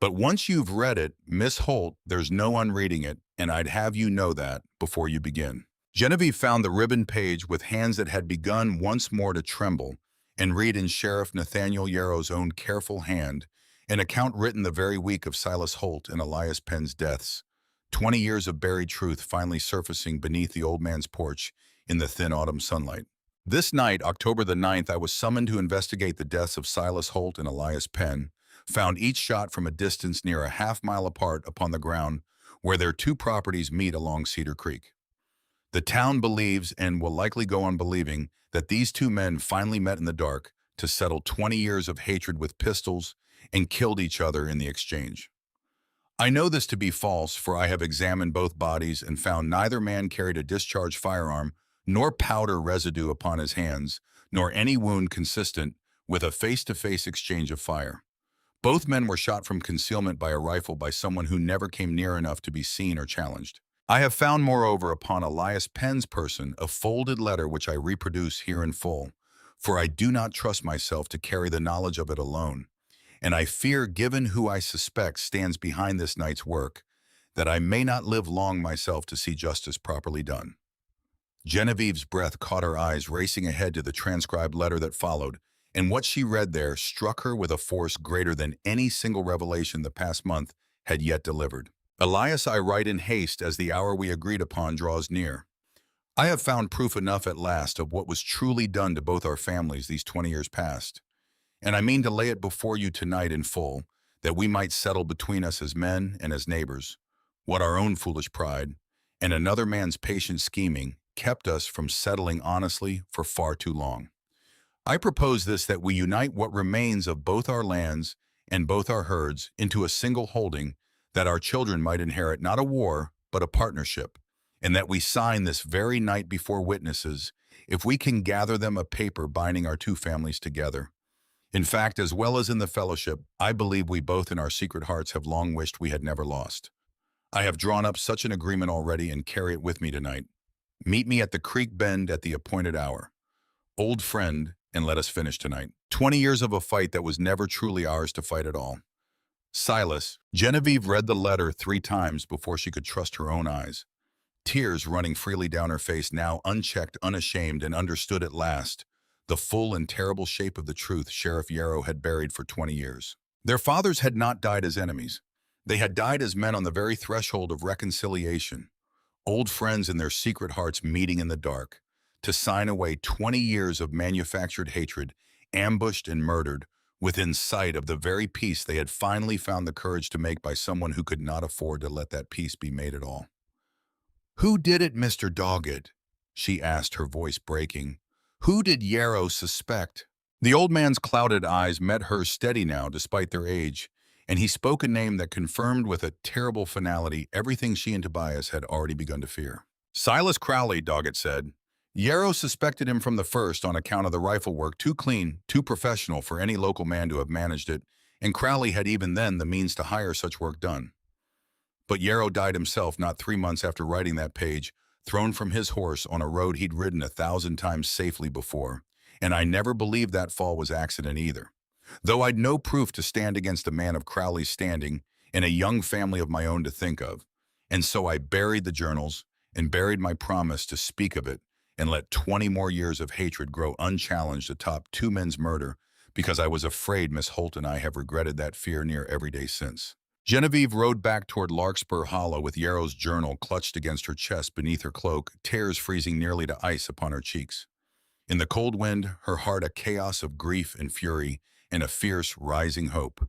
But once you've read it, Miss Holt, there's no unreading it, and I'd have you know that before you begin. Genevieve found the ribbon page with hands that had begun once more to tremble and read in Sheriff Nathaniel Yarrow's own careful hand an account written the very week of Silas Holt and Elias Penn's deaths, 20 years of buried truth finally surfacing beneath the old man's porch in the thin autumn sunlight. This night, October the 9th, I was summoned to investigate the deaths of Silas Holt and Elias Penn, found each shot from a distance near a half-mile apart upon the ground where their two properties meet along Cedar Creek. The town believes, and will likely go on believing, that these two men finally met in the dark to settle 20 years of hatred with pistols and killed each other in the exchange. I know this to be false, for I have examined both bodies and found neither man carried a discharged firearm, nor powder residue upon his hands, nor any wound consistent with a face-to-face exchange of fire. Both men were shot from concealment by a rifle by someone who never came near enough to be seen or challenged. I have found, moreover, upon Elias Penn's person a folded letter which I reproduce here in full, for I do not trust myself to carry the knowledge of it alone, and I fear, given who I suspect stands behind this night's work, that I may not live long myself to see justice properly done. Genevieve's breath caught her eyes racing ahead to the transcribed letter that followed, and what she read there struck her with a force greater than any single revelation the past month had yet delivered. Elias, I write in haste as the hour we agreed upon draws near. I have found proof enough at last of what was truly done to both our families these 20 years past, and I mean to lay it before you tonight in full, that we might settle between us as men and as neighbors what our own foolish pride and another man's patient scheming kept us from settling honestly for far too long. I propose this, that we unite what remains of both our lands and both our herds into a single holding, that our children might inherit not a war, but a partnership, and that we sign this very night before witnesses, if we can gather them, a paper binding our two families together. In fact, as well as in the fellowship, I believe we both in our secret hearts have long wished we had never lost. I have drawn up such an agreement already and carry it with me tonight. Meet me at the creek bend at the appointed hour. Old friend, and let us finish tonight. 20 years of a fight that was never truly ours to fight at all. Silas. Genevieve read the letter 3 times before she could trust her own eyes. Tears running freely down her face, now unchecked, unashamed, and understood at last the full and terrible shape of the truth Sheriff Yarrow had buried for 20 years. Their fathers had not died as enemies. They had died as men on the very threshold of reconciliation, old friends in their secret hearts meeting in the dark, to sign away 20 years of manufactured hatred, ambushed and murdered, within sight of the very peace they had finally found the courage to make by someone who could not afford to let that peace be made at all. "Who did it, Mr. Doggett?" she asked, her voice breaking. "Who did Yarrow suspect?" The old man's clouded eyes met hers steady now despite their age, and he spoke a name that confirmed with a terrible finality everything she and Tobias had already begun to fear. "Silas Crowley," Doggett said. "Yarrow suspected him from the first on account of the rifle work, too clean, too professional for any local man to have managed it, and Crowley had even then the means to hire such work done. But Yarrow died himself not 3 months after writing that page, thrown from his horse on a road he'd ridden 1,000 times safely before, and I never believed that fall was accident either. Though I'd no proof to stand against a man of Crowley's standing and a young family of my own to think of, and so I buried the journals and buried my promise to speak of it and let 20 more years of hatred grow unchallenged atop 2 men's murder because I was afraid Miss Holt and I have regretted that fear near every day since." Genevieve rode back toward Larkspur Hollow with Yarrow's journal clutched against her chest beneath her cloak, tears freezing nearly to ice upon her cheeks. In the cold wind, her heart a chaos of grief and fury and a fierce, rising hope.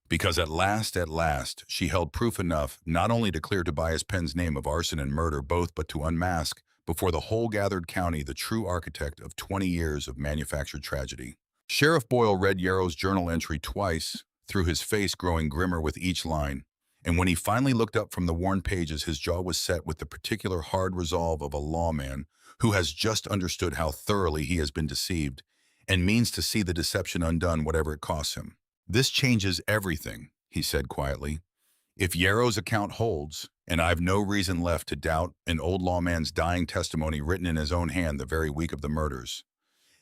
Because at last, she held proof enough not only to clear Tobias Penn's name of arson and murder both, but to unmask, before the whole gathered county, the true architect of 20 years of manufactured tragedy. Sheriff Boyle read Yarrow's journal entry twice, through his face growing grimmer with each line, and when he finally looked up from the worn pages, his jaw was set with the particular hard resolve of a lawman who has just understood how thoroughly he has been deceived and means to see the deception undone whatever it costs him. "This changes everything," he said quietly. "If Yarrow's account holds, and I've no reason left to doubt an old lawman's dying testimony written in his own hand the very week of the murders,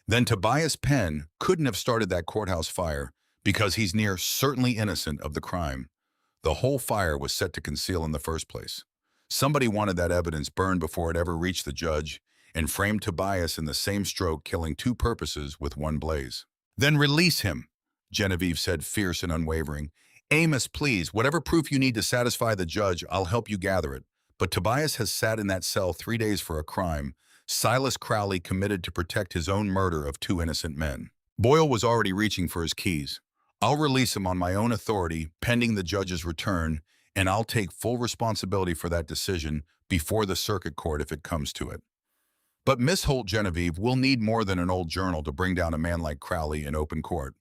then Tobias Penn couldn't have started that courthouse fire because he's near certainly innocent of the crime the whole fire was set to conceal in the first place. Somebody wanted that evidence burned before it ever reached the judge and framed Tobias in the same stroke, killing 2 purposes with 1 blaze." "Then release him," Genevieve said, fierce and unwavering. "Amos, please, whatever proof you need to satisfy the judge, I'll help you gather it. But Tobias has sat in that cell 3 days for a crime Silas Crowley committed to protect his own murder of 2 innocent men." Boyle was already reaching for his keys. "I'll release him on my own authority, pending the judge's return, and I'll take full responsibility for that decision before the circuit court if it comes to it." "But Miss Holt, Genevieve, we'll need more than an old journal to bring down a man like Crowley in open court.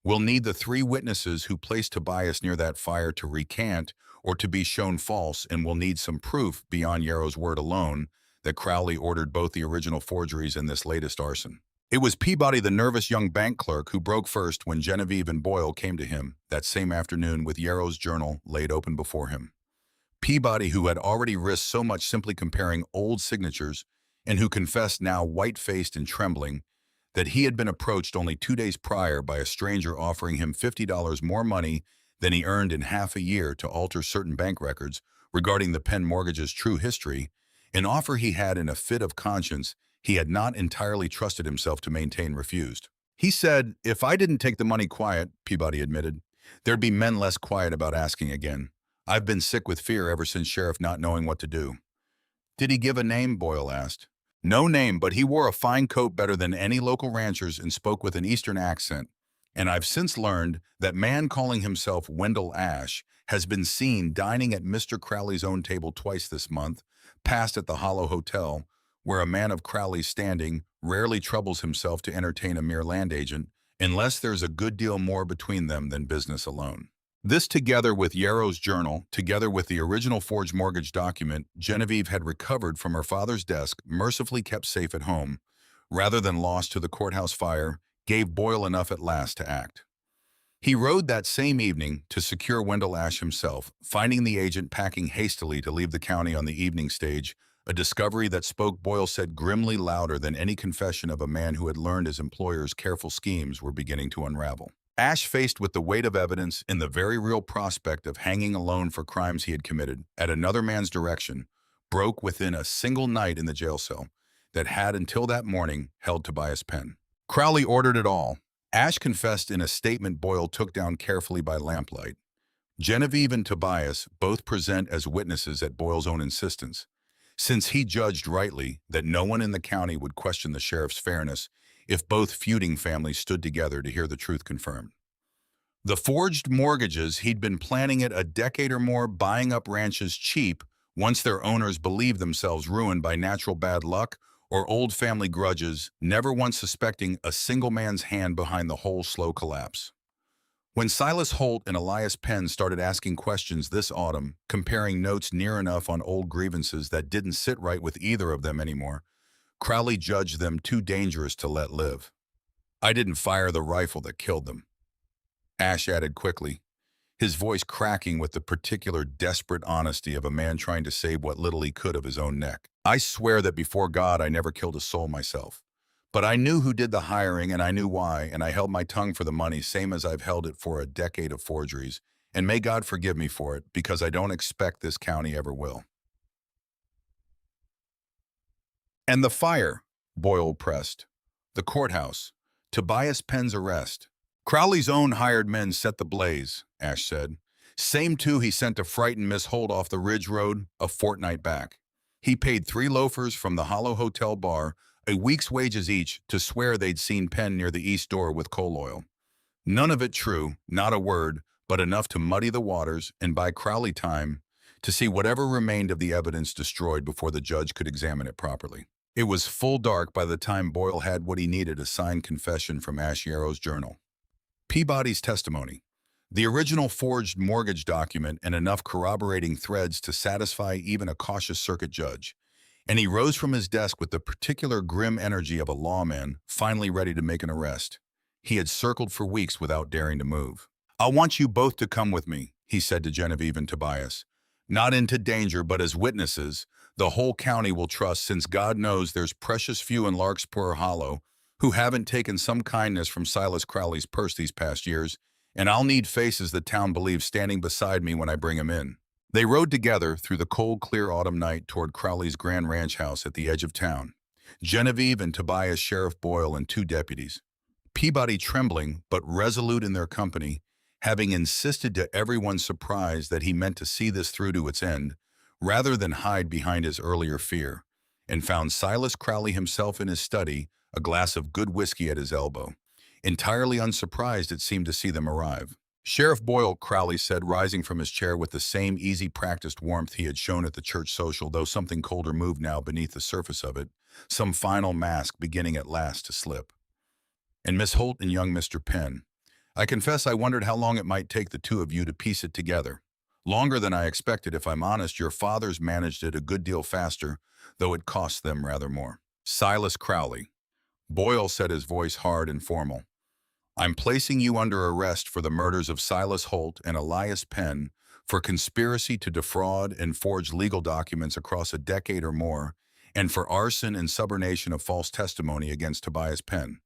We'll need the 3 witnesses who placed Tobias near that fire to recant or to be shown false, and we'll need some proof beyond Yarrow's word alone that Crowley ordered both the original forgeries and this latest arson." It was Peabody, the nervous young bank clerk, who broke first when Genevieve and Boyle came to him that same afternoon with Yarrow's journal laid open before him. Peabody, who had already risked so much simply comparing old signatures and who confessed now, white-faced and trembling, that he had been approached only 2 days prior by a stranger offering him $50 more money than he earned in half a year to alter certain bank records regarding the Penn mortgage's true history, an offer he had in a fit of conscience he had not entirely trusted himself to maintain, refused. "He said, if I didn't take the money quiet," Peabody admitted, "there'd be men less quiet about asking again. I've been sick with fear ever since Sheriff not knowing what to do." "Did he give a name?" Boyle asked. "No name, but he wore a fine coat better than any local ranchers and spoke with an Eastern accent. And I've since learned that man calling himself Wendell Ash has been seen dining at Mr. Crowley's own table twice this month, passed at the Hollow Hotel, where a man of Crowley's standing rarely troubles himself to entertain a mere land agent, unless there's a good deal more between them than business alone." This, together with Yarrow's journal, together with the original forged mortgage document Genevieve had recovered from her father's desk, mercifully kept safe at home, rather than lost to the courthouse fire, gave Boyle enough at last to act. He rode that same evening to secure Wendell Ash himself, finding the agent packing hastily to leave the county on the evening stage, a discovery that spoke, Boyle said, grimly louder than any confession of a man who had learned his employer's careful schemes were beginning to unravel. Ash, faced with the weight of evidence and the very real prospect of hanging alone for crimes he had committed at another man's direction, broke within a single night in the jail cell that had until that morning held Tobias Penn. Crowley ordered it all. Ash confessed in a statement Boyle took down carefully by lamplight. Genevieve and Tobias both present as witnesses at Boyle's own insistence, since he judged rightly that no one in the county would question the sheriff's fairness if both feuding families stood together to hear the truth confirmed. The forged mortgages he'd been planning it a decade or more, buying up ranches cheap once their owners believed themselves ruined by natural bad luck or old family grudges, never once suspecting a single man's hand behind the whole slow collapse. When Silas Holt and Elias Penn started asking questions this autumn, comparing notes near enough on old grievances that didn't sit right with either of them anymore, Crowley judged them too dangerous to let live. "I didn't fire the rifle that killed them," Ash added quickly, his voice cracking with the particular desperate honesty of a man trying to save what little he could of his own neck. "I swear that before God I never killed a soul myself. But I knew who did the hiring, and I knew why, and I held my tongue for the money, same as I've held it for a decade of forgeries, and may God forgive me for it, because I don't expect this county ever will." "And the fire," Boyle pressed. "The courthouse. Tobias Penn's arrest." "Crowley's own hired men set the blaze," Ash said. "Same two he sent to frighten Miss Holt off the Ridge Road a fortnight back. He paid 3 loafers from the Hollow Hotel bar a week's wages each to swear they'd seen Penn near the east door with coal oil. None of it true, not a word, but enough to muddy the waters and buy Crowley time to see whatever remained of the evidence destroyed before the judge could examine it properly." It was full dark by the time Boyle had what he needed: a signed confession from Ash Yarrow's journal, Peabody's testimony, the original forged mortgage document, and enough corroborating threads to satisfy even a cautious circuit judge. And he rose from his desk with the particular grim energy of a lawman finally ready to make an arrest. He had circled for weeks without daring to move. "I want you both to come with me," he said to Genevieve and Tobias. "Not into danger, but as witnesses. The whole county will trust, since God knows there's precious few in Larkspur Hollow who haven't taken some kindness from Silas Crowley's purse these past years, and I'll need faces the town believes standing beside me when I bring him in." They rode together through the cold, clear autumn night toward Crowley's grand ranch house at the edge of town. Genevieve and Tobias, Sheriff Boyle, and 2 deputies. Peabody trembling, but resolute in their company, having insisted to everyone's surprise that he meant to see this through to its end, rather than hide behind his earlier fear, and found Silas Crowley himself in his study, a glass of good whiskey at his elbow. Entirely unsurprised, it seemed, to see them arrive. "Sheriff Boyle," Crowley said, rising from his chair with the same easy, practiced warmth he had shown at the church social, though something colder moved now beneath the surface of it, some final mask beginning at last to slip. "And Miss Holt and young Mr. Penn. I confess I wondered how long it might take the 2 of you to piece it together. Longer than I expected, if I'm honest. Your fathers managed it a good deal faster, though it cost them rather more." "Silas Crowley," Boyle said, his voice hard and formal, "I'm placing you under arrest for the murders of Silas Holt and Elias Penn for conspiracy to defraud and forge legal documents across a decade or more, and for arson and subornation of false testimony against Tobias Penn.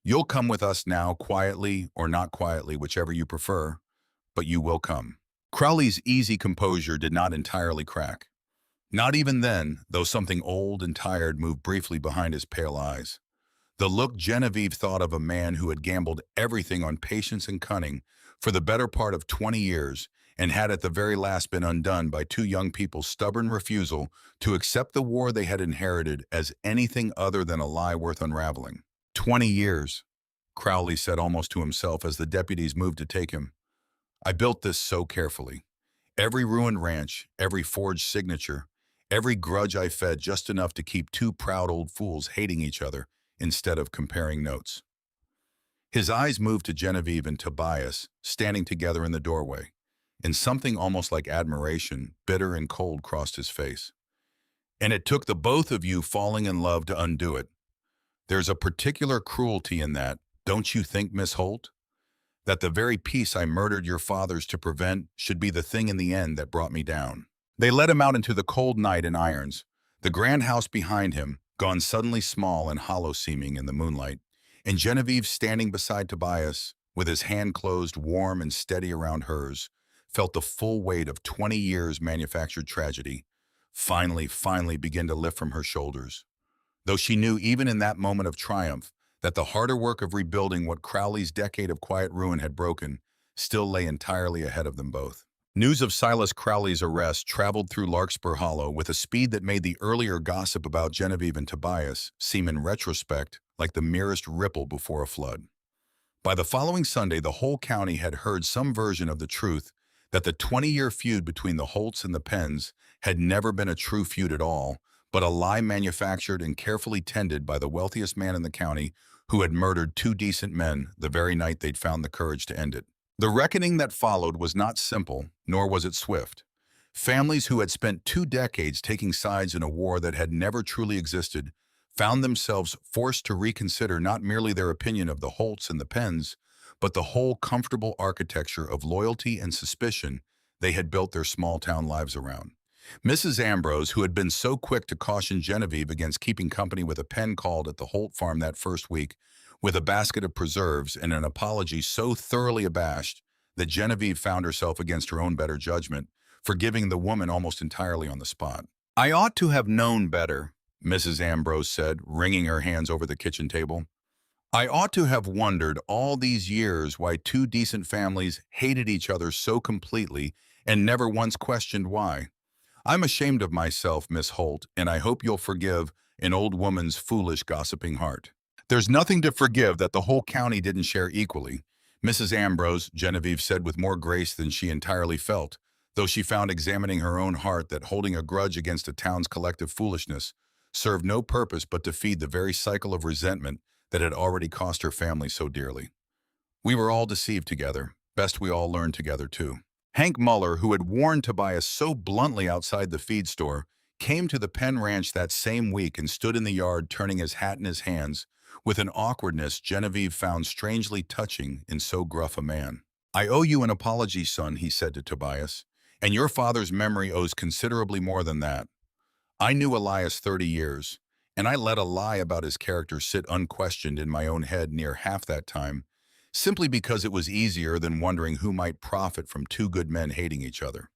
You'll come with us now, quietly or not quietly, whichever you prefer, but you will come." Crowley's easy composure did not entirely crack. Not even then, though something old and tired moved briefly behind his pale eyes. The look Genevieve thought of a man who had gambled everything on patience and cunning for the better part of 20 years and had at the very last been undone by 2 young people's stubborn refusal to accept the war they had inherited as anything other than a lie worth unraveling. 20 years, Crowley said almost to himself as the deputies moved to take him. "I built this so carefully. Every ruined ranch, every forged signature, every grudge I fed just enough to keep 2 proud old fools hating each other instead of comparing notes." His eyes moved to Genevieve and Tobias, standing together in the doorway, and something almost like admiration, bitter and cold, crossed his face. "And it took the both of you falling in love to undo it. There's a particular cruelty in that, don't you think, Miss Holt? That the very peace I murdered your fathers to prevent should be the thing in the end that brought me down." They led him out into the cold night in irons, the grand house behind him, gone suddenly small and hollow-seeming in the moonlight, and Genevieve standing beside Tobias, with his hand closed warm and steady around hers, felt the full weight of 20 years manufactured tragedy finally begin to lift from her shoulders. Though she knew even in that moment of triumph that the harder work of rebuilding what Crowley's decade of quiet ruin had broken still lay entirely ahead of them both. News of Silas Crowley's arrest traveled through Larkspur Hollow with a speed that made the earlier gossip about Genevieve and Tobias seem in retrospect like the merest ripple before a flood. By the following Sunday, the whole county had heard some version of the truth that the 20-year feud between the Holts and the Penns had never been a true feud at all, but a lie manufactured and carefully tended by the wealthiest man in the county who had murdered two decent men the very night they'd found the courage to end it. The reckoning that followed was not simple, nor was it swift. Families who had spent 2 decades taking sides in a war that had never truly existed found themselves forced to reconsider not merely their opinion of the Holts and the Penns, but the whole comfortable architecture of loyalty and suspicion they had built their small-town lives around. Mrs. Ambrose, who had been so quick to caution Genevieve against keeping company with a Penn, called at the Holt farm that first week with a basket of preserves and an apology so thoroughly abashed that Genevieve found herself against her own better judgment, forgiving the woman almost entirely on the spot. "I ought to have known better," Mrs. Ambrose said, wringing her hands over the kitchen table. "I ought to have wondered all these years why two decent families hated each other so completely and never once questioned why. I'm ashamed of myself, Miss Holt, and I hope you'll forgive an old woman's foolish gossiping heart." "There's nothing to forgive that the whole county didn't share equally," Mrs. Ambrose, Genevieve said with more grace than she entirely felt, though she found examining her own heart that holding a grudge against a town's collective foolishness served no purpose but to feed the very cycle of resentment that had already cost her family so dearly. "We were all deceived together. Best we all learned together, too." Hank Muller, who had warned Tobias so bluntly outside the feed store, came to the Penn Ranch that same week and stood in the yard turning his hat in his hands with an awkwardness Genevieve found strangely touching in so gruff a man. "I owe you an apology, son," he said to Tobias, "and your father's memory owes considerably more than that. I knew Elias 30 years, and I let a lie about his character sit unquestioned in my own head near half that time, simply because it was easier than wondering who might profit from two good men hating each other.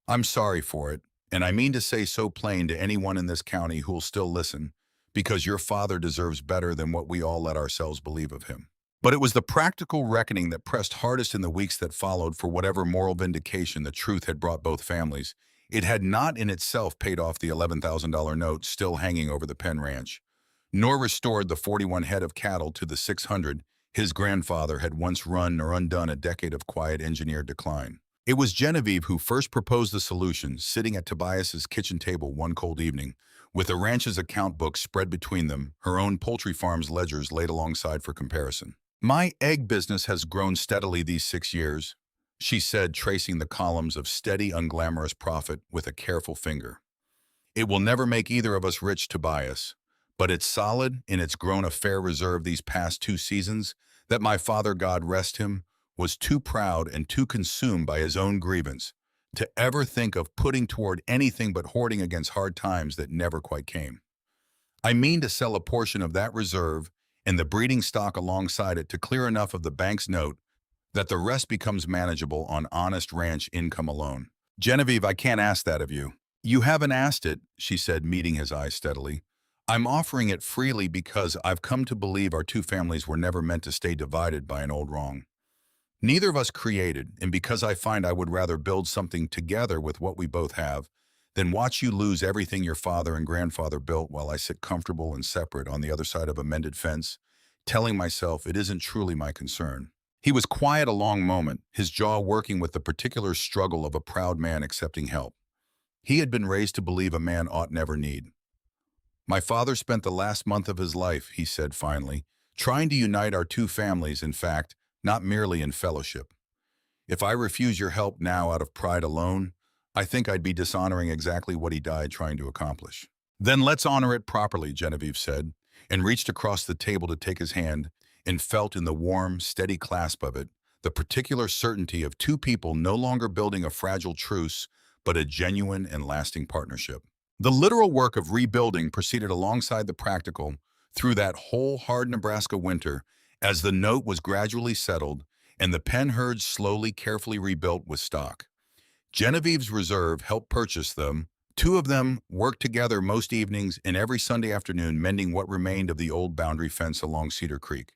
I'm sorry for it, and I mean to say so plain to anyone in this county who'll still listen, because your father deserves better than what we all let ourselves believe of him." But it was the practical reckoning that pressed hardest in the weeks that followed for whatever moral vindication the truth had brought both families. It had not in itself paid off the $11,000 note still hanging over the Penn Ranch, nor restored the 41 head of cattle to the 600 his grandfather had once run or undone a decade of quiet engineered decline. It was Genevieve who first proposed the solution, sitting at Tobias's kitchen table one cold evening, with the ranch's account book spread between them, her own poultry farm's ledgers laid alongside for comparison. "My egg business has grown steadily these 6 years," she said, tracing the columns of steady, unglamorous profit with a careful finger. "It will never make either of us rich, Tobias, but it's solid and it's grown a fair reserve these past 2 seasons that my father, God rest him, was too proud and too consumed by his own grievance to ever think of putting toward anything but hoarding against hard times that never quite came. I mean to sell a portion of that reserve and the breeding stock alongside it to clear enough of the bank's note that the rest becomes manageable on honest ranch income alone." "Genevieve, I can't ask that of you." "You haven't asked it," she said, meeting his eyes steadily. "I'm offering it freely because I've come to believe our two families were never meant to stay divided by an old wrong. Neither of us created, and because I find I would rather build something together with what we both have than watch you lose everything your father and grandfather built while I sit comfortable and separate on the other side of a mended fence, telling myself it isn't truly my concern." He was quiet a long moment, his jaw working with the particular struggle of a proud man accepting help. He had been raised to believe a man ought never need. "My father spent the last month of his life," he said finally, "trying to unite our two families, in fact, not merely in fellowship. If I refuse your help now out of pride alone, I think I'd be dishonoring exactly what he died trying to accomplish." "Then let's honor it properly," Genevieve said, and reached across the table to take his hand, and felt in the warm, steady clasp of it the particular certainty of two people no longer building a fragile truce, but a genuine and lasting partnership. The literal work of rebuilding proceeded alongside the practical through that whole hard Nebraska winter, As the note was gradually settled and the Penn herds slowly, carefully rebuilt with stock, Genevieve's reserve helped purchase them. Two of them worked together most evenings and every Sunday afternoon mending what remained of the old boundary fence along Cedar Creek.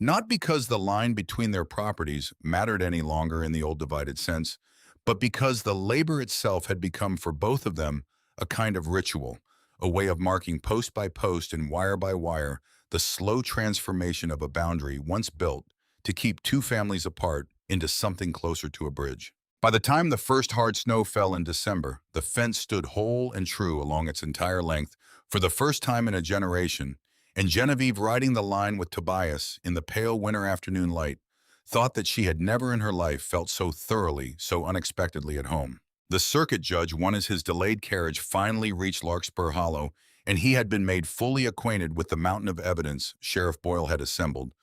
Not because the line between their properties mattered any longer in the old divided sense, but because the labor itself had become for both of them a kind of ritual, a way of marking post by post and wire by wire the slow transformation of a boundary once built to keep two families apart into something closer to a bridge. By the time the first hard snow fell in December, the fence stood whole and true along its entire length for the first time in a generation, and Genevieve, riding the line with Tobias in the pale winter afternoon light, thought that she had never in her life felt so thoroughly, so unexpectedly at home. The circuit judge, won as his delayed carriage finally reached Larkspur Hollow, and he had been made fully acquainted with the mountain of evidence Sheriff Boyle had assembled,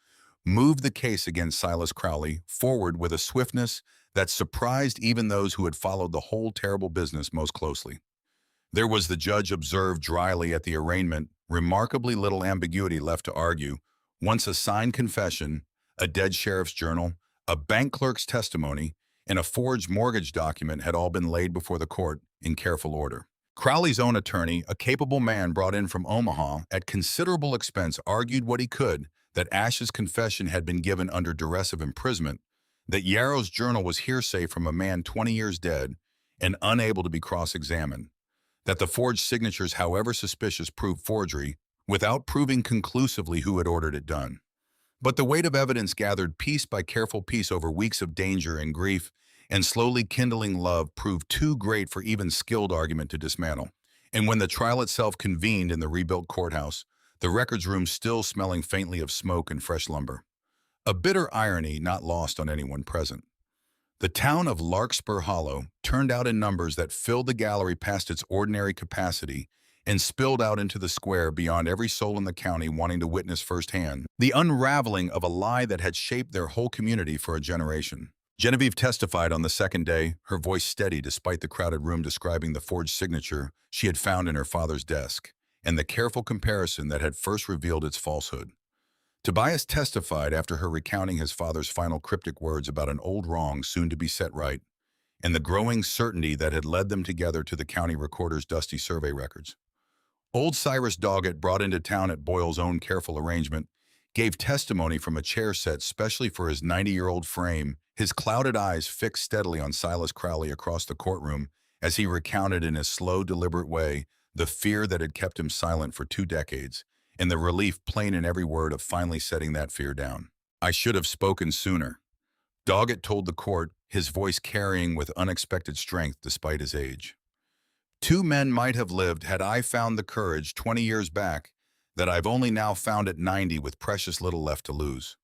moved the case against Silas Crowley forward with a swiftness that surprised even those who had followed the whole terrible business most closely. There was, the judge observed dryly at the arraignment, remarkably little ambiguity left to argue. Once a signed confession, a dead sheriff's journal, a bank clerk's testimony, and a forged mortgage document had all been laid before the court in careful order. Crowley's own attorney, a capable man brought in from Omaha at considerable expense, argued what he could that Ash's confession had been given under duress of imprisonment, that Yarrow's journal was hearsay from a man 20 years dead and unable to be cross-examined, that the forged signatures, however suspicious, proved forgery without proving conclusively who had ordered it done. But the weight of evidence gathered piece by careful piece over weeks of danger and grief and slowly kindling love proved too great for even skilled argument to dismantle. And when the trial itself convened in the rebuilt courthouse, the records room still smelling faintly of smoke and fresh lumber, a bitter irony not lost on anyone present. The town of Larkspur Hollow turned out in numbers that filled the gallery past its ordinary capacity and spilled out into the square beyond every soul in the county wanting to witness firsthand the unraveling of a lie that had shaped their whole community for a generation. Genevieve testified on the second day, her voice steady despite the crowded room, describing the forged signature she had found in her father's desk and the careful comparison that had first revealed its falsehood. Tobias testified after her recounting his father's final cryptic words about an old wrong soon to be set right, and the growing certainty that had led them together to the county recorder's dusty survey records. Old Cyrus Doggett, brought into town at Boyle's own careful arrangement, gave testimony from a chair set specially for his 90-year-old frame, his clouded eyes fixed steadily on Silas Crowley across the courtroom as he recounted in his slow, deliberate way the fear that had kept him silent for 2 decades, and the relief plain in every word of finally setting that fear down. "I should have spoken sooner," Doggett told the court, his voice carrying with unexpected strength despite his age. "2 men might have lived had I found the courage 20 years back that I've only now found at 90 with precious little left to lose.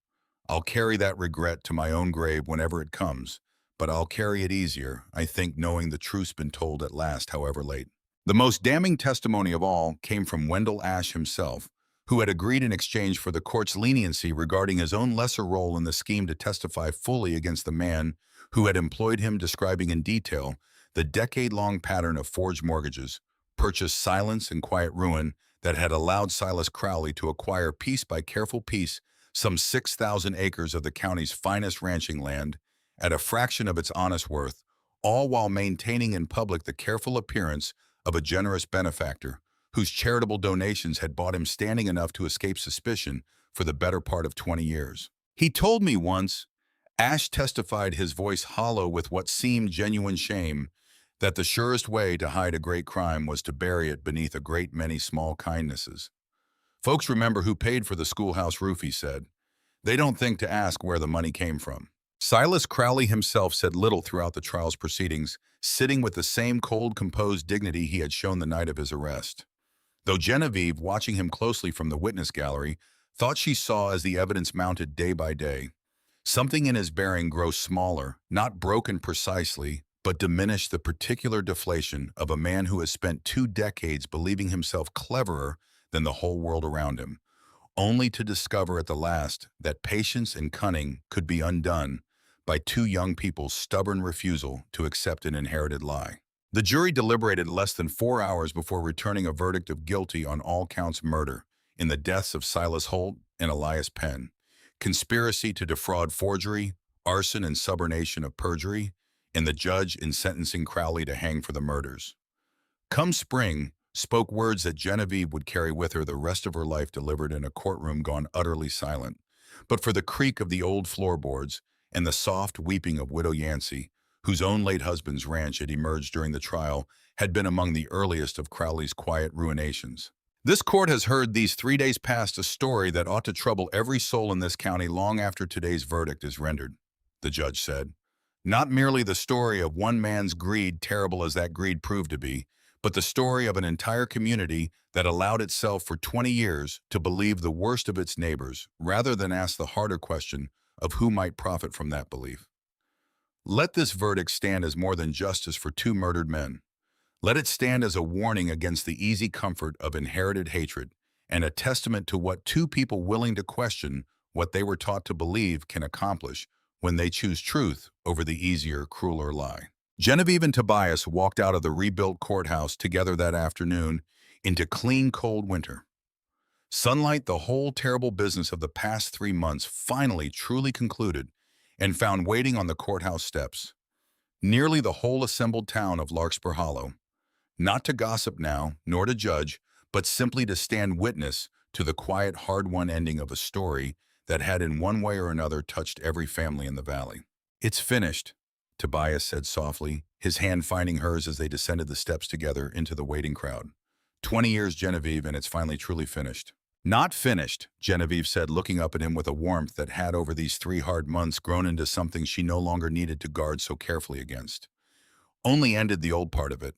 I'll carry that regret to my own grave whenever it comes, but I'll carry it easier, I think, knowing the truth's been told at last, however late." The most damning testimony of all came from Wendell Ash himself, who had agreed in exchange for the court's leniency regarding his own lesser role in the scheme to testify fully against the man who had employed him, describing in detail the decade-long pattern of forged mortgages, purchased silence and quiet ruin that had allowed Silas Crowley to acquire piece by careful piece some 6,000 acres of the county's finest ranching land at a fraction of its honest worth, all while maintaining in public the careful appearance of a generous benefactor whose charitable donations had bought him standing enough to escape suspicion for the better part of 20 years. "He told me once," Ash testified, his voice hollow with what seemed genuine shame, "that the surest way to hide a great crime was to bury it beneath a great many small kindnesses. Folks remember who paid for the schoolhouse roof," he said. "They don't think to ask where the money came from." Silas Crowley himself said little throughout the trial's proceedings, sitting with the same cold, composed dignity he had shown the night of his arrest. Though Genevieve, watching him closely from the witness gallery, thought she saw, as the evidence mounted day by day, something in his bearing grow smaller, not broken precisely, but diminish the particular deflation of a man who has spent 2 decades believing himself cleverer than the whole world around him, only to discover at the last that patience and cunning could be undone by 2 young people's stubborn refusal to accept an inherited lie. The jury deliberated less than 4 hours before returning a verdict of guilty on all counts murder in the deaths of Silas Holt and Elias Penn, conspiracy to defraud forgery, arson and subornation of perjury, and the judge in sentencing Crowley to hang for the murders. Come spring, spoke words that Genevieve would carry with her the rest of her life delivered in a courtroom gone utterly silent. But for the creak of the old floorboards and the soft weeping of Widow Yancey, whose own late husband's ranch had emerged during the trial, had been among the earliest of Crowley's quiet ruinations. This court has heard these 3 days past a story that ought to trouble every soul in this county long after today's verdict is rendered, the judge said. Not merely the story of one man's greed, terrible as that greed proved to be, but the story of an entire community that allowed itself for 20 years to believe the worst of its neighbors, rather than ask the harder question of who might profit from that belief. Let this verdict stand as more than justice for 2 murdered men. Let it stand as a warning against the easy comfort of inherited hatred and a testament to what 2 people willing to question what they were taught to believe can accomplish when they choose truth over the easier, crueler lie. Genevieve and Tobias walked out of the rebuilt courthouse together that afternoon into clean, cold winter. Sunlight, the whole terrible business of the past 3 months, finally truly concluded and found waiting on the courthouse steps. Nearly the whole assembled town of Larkspur Hollow, not to gossip now, nor to judge, but simply to stand witness to the quiet, hard-won ending of a story that had in one way or another touched every family in the valley. It's finished, Tobias said softly, his hand finding hers as they descended the steps together into the waiting crowd. 20 years, Genevieve, and it's finally truly finished. Not finished, Genevieve said, looking up at him with a warmth that had over these 3 hard months grown into something she no longer needed to guard so carefully against. Only ended the old part of it.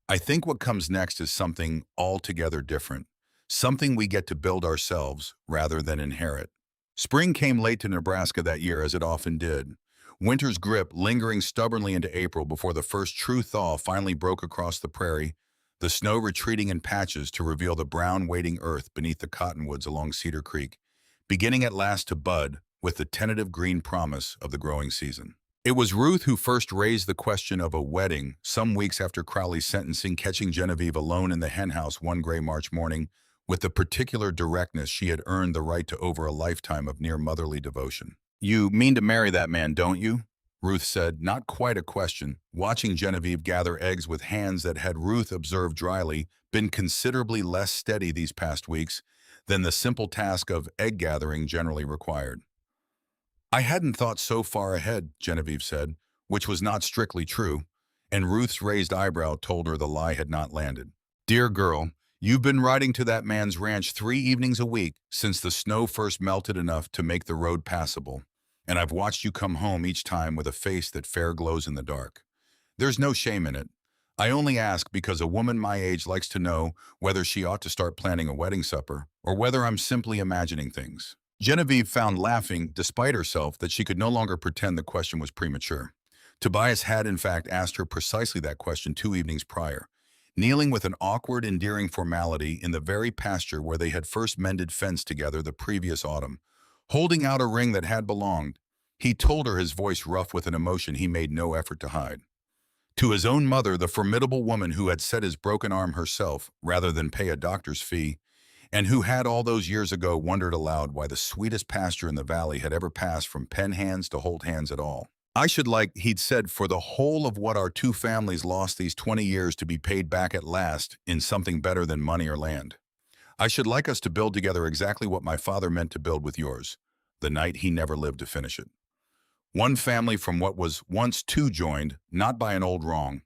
I think what comes next is something altogether different, something we get to build ourselves rather than inherit. Spring came late to Nebraska that year, as it often did. Winter's grip lingering stubbornly into April before the first true thaw finally broke across the prairie, the snow retreating in patches to reveal the brown waiting earth beneath the cottonwoods along Cedar Creek, beginning at last to bud with the tentative green promise of the growing season. It was Ruth who first raised the question of a wedding some weeks after Crowley's sentencing, catching Genevieve alone in the henhouse one gray March morning with the particular directness she had earned the right to over a lifetime of near motherly devotion. "You mean to marry that man, don't you?" Ruth said, not quite a question, watching Genevieve gather eggs with hands that had, Ruth observed dryly, been considerably less steady these past weeks than the simple task of egg gathering generally required. "I hadn't thought so far ahead," Genevieve said, which was not strictly true, and Ruth's raised eyebrow told her the lie had not landed. "Dear girl, you've been riding to that man's ranch 3 evenings a week since the snow first melted enough to make the road passable, and I've watched you come home each time with a face that fair glows in the dark. There's no shame in it. I only ask because a woman my age likes to know whether she ought to start planning a wedding supper or whether I'm simply imagining things." Genevieve found laughing, despite herself, that she could no longer pretend the question was premature. Tobias had, in fact, asked her precisely that question 2 evenings prior, kneeling with an awkward, endearing formality in the very pasture where they had first mended fence together the previous autumn, holding out a ring that had belonged. He told her, his voice rough with an emotion he made no effort to hide. To his own mother, the formidable woman who had set his broken arm herself rather than pay a doctor's fee, and who had all those years ago wondered aloud why the sweetest pasture in the valley had ever passed from Penn hands to Holt hands at all. "I should like," he'd said, "for the whole of what our 2 families lost these 20 years to be paid back at last in something better than money or land. I should like us to build together exactly what my father meant to build with yours, the night he never lived to finish it. One family from what was once 2 joined, not by an old wrong,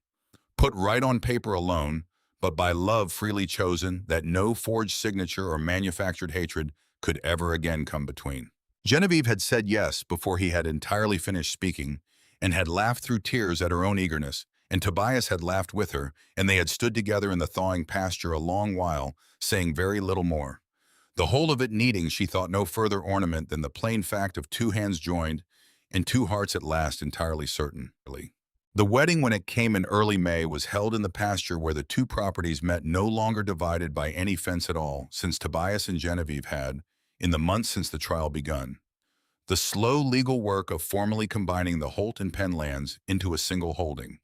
put right on paper alone, but by love freely chosen that no forged signature or manufactured hatred could ever again come between." Genevieve had said yes before he had entirely finished speaking, and had laughed through tears at her own eagerness, and Tobias had laughed with her, and they had stood together in the thawing pasture a long while, saying very little more. The whole of it needing, she thought, no further ornament than the plain fact of 2 hands joined, and 2 hearts at last entirely certain. The wedding, when it came in early May, was held in the pasture where the 2 properties met, no longer divided by any fence at all, since Tobias and Genevieve had, in the months since the trial begun, the slow legal work of formally combining the Holt and Penn lands into a single holding,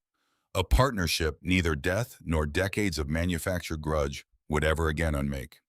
a partnership neither death nor decades of manufactured grudge would ever again unmake.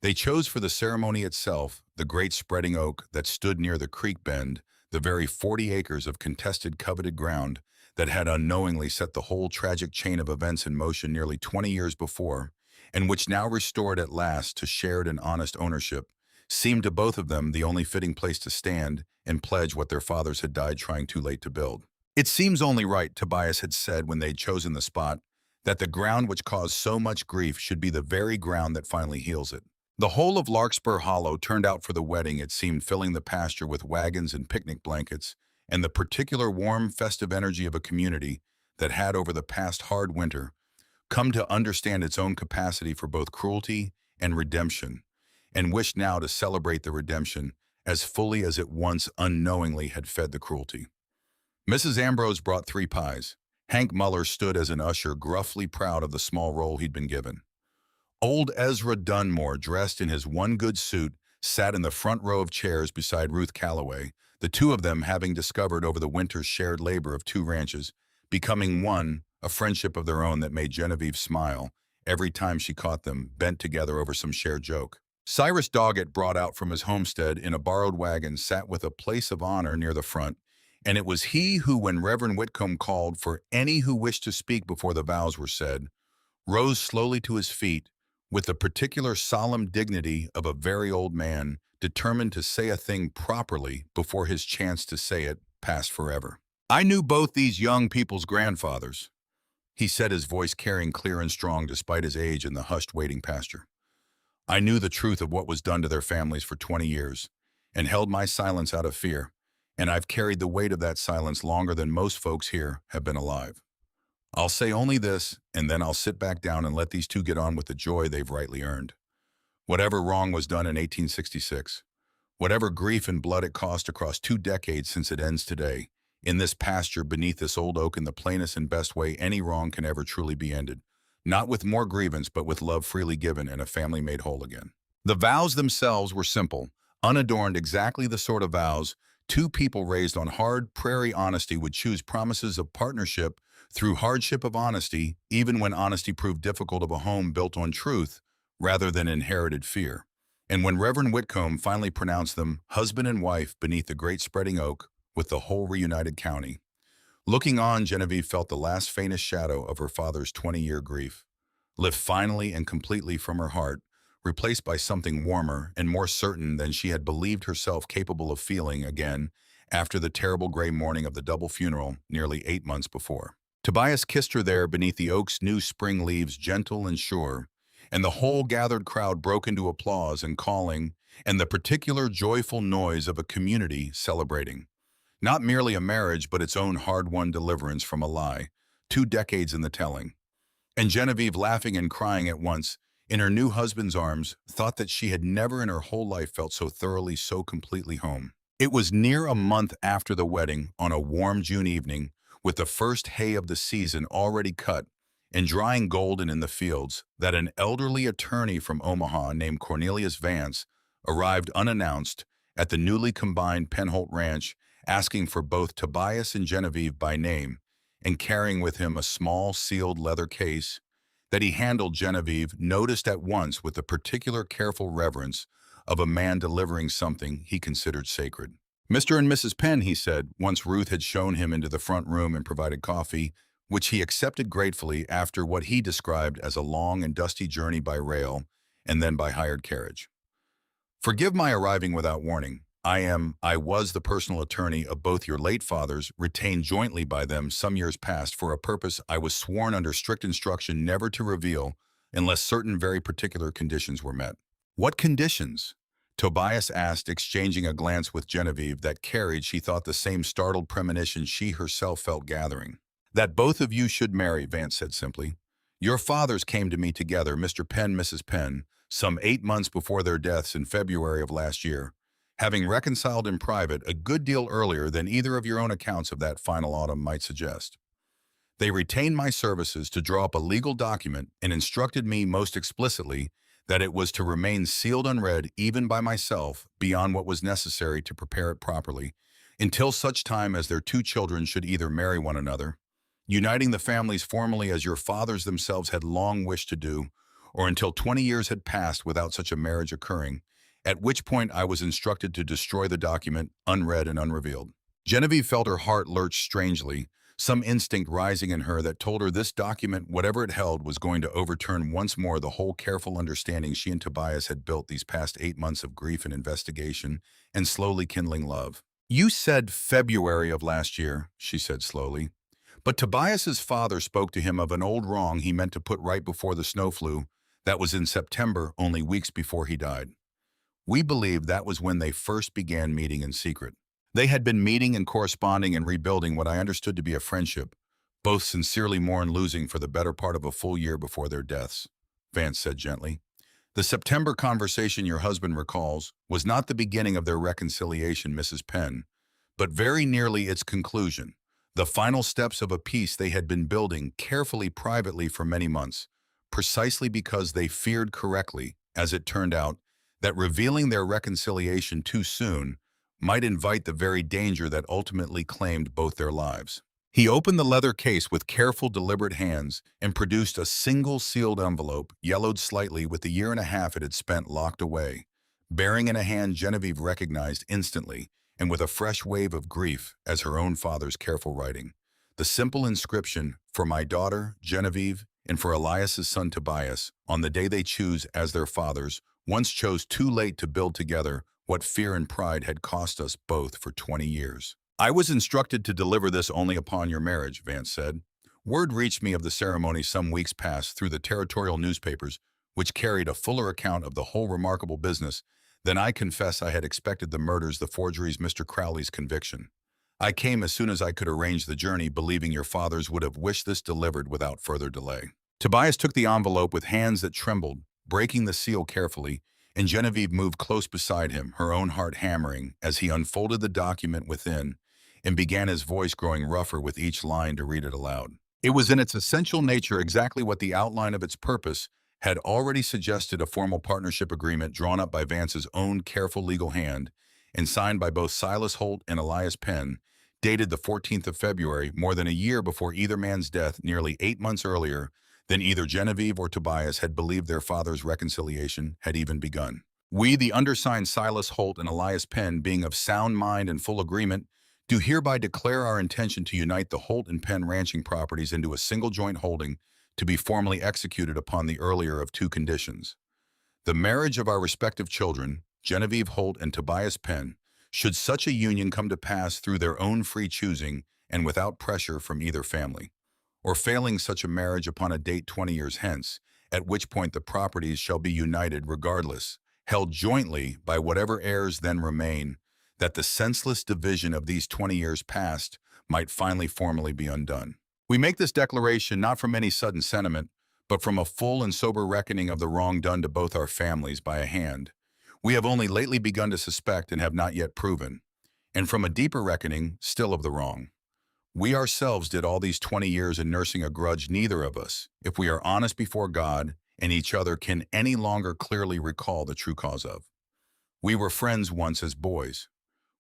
They chose for the ceremony itself the great spreading oak that stood near the creek bend, the very 40 acres of contested coveted ground that had unknowingly set the whole tragic chain of events in motion nearly 20 years before, and which now restored at last to shared and honest ownership, seemed to both of them the only fitting place to stand and pledge what their fathers had died trying too late to build. It seems only right, Tobias had said when they'd chosen the spot, that the ground which caused so much grief should be the very ground that finally heals it. The whole of Larkspur Hollow turned out for the wedding, it seemed, filling the pasture with wagons and picnic blankets, and the particular warm, festive energy of a community that had, over the past hard winter, come to understand its own capacity for both cruelty and redemption, and wished now to celebrate the redemption as fully as it once unknowingly had fed the cruelty. Mrs. Ambrose brought 3 pies. Hank Muller stood as an usher, gruffly proud of the small role he'd been given. Old Ezra Dunmore, dressed in his one good suit, sat in the front row of chairs beside Ruth Calloway, the two of them having discovered over the winter's shared labor of 2 ranches, becoming one, a friendship of their own that made Genevieve smile every time she caught them bent together over some shared joke. Cyrus Doggett, brought out from his homestead in a borrowed wagon, sat with a place of honor near the front, and it was he who, when Reverend Whitcomb called for any who wished to speak before the vows were said, rose slowly to his feet, with the particular solemn dignity of a very old man, determined to say a thing properly before his chance to say it passed forever. "I knew both these young people's grandfathers," he said, his voice carrying clear and strong despite his age in the hushed waiting pasture. "I knew the truth of what was done to their families for 20 years, and held my silence out of fear, and I've carried the weight of that silence longer than most folks here have been alive. I'll say only this, and then I'll sit back down and let these two get on with the joy they've rightly earned. Whatever wrong was done in 1866, whatever grief and blood it cost across 2 decades since it ends today, in this pasture beneath this old oak, in the plainest and best way any wrong can ever truly be ended, not with more grievance but with love freely given and a family made whole again." The vows themselves were simple, unadorned, exactly the sort of vows 2 people raised on hard prairie honesty would choose, promises of partnership through hardship of honesty, even when honesty proved difficult, of a home built on truth rather than inherited fear. And when Reverend Whitcomb finally pronounced them husband and wife beneath the great spreading oak with the whole reunited county, looking on, Genevieve felt the last faintest shadow of her father's 20-year grief lift finally and completely from her heart, replaced by something warmer and more certain than she had believed herself capable of feeling again after the terrible gray morning of the double funeral nearly 8 months before. Tobias kissed her there beneath the oak's new spring leaves, gentle and sure, and the whole gathered crowd broke into applause and calling, and the particular joyful noise of a community celebrating, not merely a marriage but its own hard-won deliverance from a lie, 2 decades in the telling. And Genevieve, laughing and crying at once, in her new husband's arms, thought that she had never in her whole life felt so thoroughly, so completely home. It was near a month after the wedding, on a warm June evening, with the first hay of the season already cut and drying golden in the fields, that an elderly attorney from Omaha named Cornelius Vance arrived unannounced at the newly combined Penholt Ranch, asking for both Tobias and Genevieve by name, and carrying with him a small sealed leather case that he handled. Genevieve noticed at once with the particular careful reverence of a man delivering something he considered sacred. "Mr. and Mrs. Penn," he said, once Ruth had shown him into the front room and provided coffee, which he accepted gratefully after what he described as a long and dusty journey by rail and then by hired carriage. "Forgive my arriving without warning. I was the personal attorney of both your late fathers, retained jointly by them some years past for a purpose I was sworn under strict instruction never to reveal unless certain very particular conditions were met." "What conditions?" Tobias asked, exchanging a glance with Genevieve that carried, she thought, the same startled premonition she herself felt gathering. "That both of you should marry," Vance said simply. "Your fathers came to me together, Mr. Penn, Mrs. Penn, some 8 months before their deaths in February of last year, having reconciled in private a good deal earlier than either of your own accounts of that final autumn might suggest. They retained my services to draw up a legal document and instructed me most explicitly that it was to remain sealed unread even by myself beyond what was necessary to prepare it properly, until such time as their 2 children should either marry one another, uniting the families formally as your fathers themselves had long wished to do, or until 20 years had passed without such a marriage occurring, at which point I was instructed to destroy the document, unread and unrevealed. Genevieve felt her heart lurch strangely, some instinct rising in her that told her this document, whatever it held, was going to overturn once more the whole careful understanding she and Tobias had built these past 8 months of grief and investigation and slowly kindling love. "You said February of last year," she said slowly. "But Tobias's father spoke to him of an old wrong he meant to put right before the snow flew. That was in September, only weeks before he died. We believe that was when they first began meeting in secret. They had been meeting and corresponding and rebuilding what I understood to be a friendship. Both sincerely mourned losing for the better part of a full year before their deaths," Vance said gently. "The September conversation your husband recalls was not the beginning of their reconciliation, Mrs. Penn, but very nearly its conclusion, the final steps of a peace they had been building carefully privately for many months, precisely because they feared correctly, as it turned out, that revealing their reconciliation too soon might invite the very danger that ultimately claimed both their lives." He opened the leather case with careful, deliberate hands and produced a single sealed envelope, yellowed slightly with the year and a half it had spent locked away, bearing in a hand Genevieve recognized instantly, and with a fresh wave of grief as her own father's careful writing. The simple inscription, "For my daughter, Genevieve, and for Elias's son Tobias, on the day they choose as their fathers, once chose too late to build together what fear and pride had cost us both for 20 years. I was instructed to deliver this only upon your marriage," Vance said. "Word reached me of the ceremony some weeks past through the territorial newspapers, which carried a fuller account of the whole remarkable business than I confess I had expected the murders, the forgeries, Mr. Crowley's conviction. I came as soon as I could arrange the journey, believing your fathers would have wished this delivered without further delay." Tobias took the envelope with hands that trembled, breaking the seal carefully, and Genevieve moved close beside him, her own heart hammering, as he unfolded the document within and began, his voice growing rougher with each line, to read it aloud. It was in its essential nature exactly what the outline of its purpose had already suggested: a formal partnership agreement drawn up by Vance's own careful legal hand and signed by both Silas Holt and Elias Penn, dated the 14th of February, more than a year before either man's death, nearly 8 months earlier than either Genevieve or Tobias had believed their father's reconciliation had even begun. "We, the undersigned Silas Holt and Elias Penn, being of sound mind and full agreement, do hereby declare our intention to unite the Holt and Penn ranching properties into a single joint holding to be formally executed upon the earlier of two conditions: the marriage of our respective children, Genevieve Holt and Tobias Penn, should such a union come to pass through their own free choosing and without pressure from either family, or failing such a marriage upon a date 20 years hence, at which point the properties shall be united regardless, held jointly by whatever heirs then remain, that the senseless division of these 20 years past might finally formally be undone. We make this declaration not from any sudden sentiment, but from a full and sober reckoning of the wrong done to both our families by a hand we have only lately begun to suspect and have not yet proven, and from a deeper reckoning still of the wrong we ourselves did all these 20 years in nursing a grudge neither of us, if we are honest before God and each other, can any longer clearly recall the true cause of. We were friends once as boys.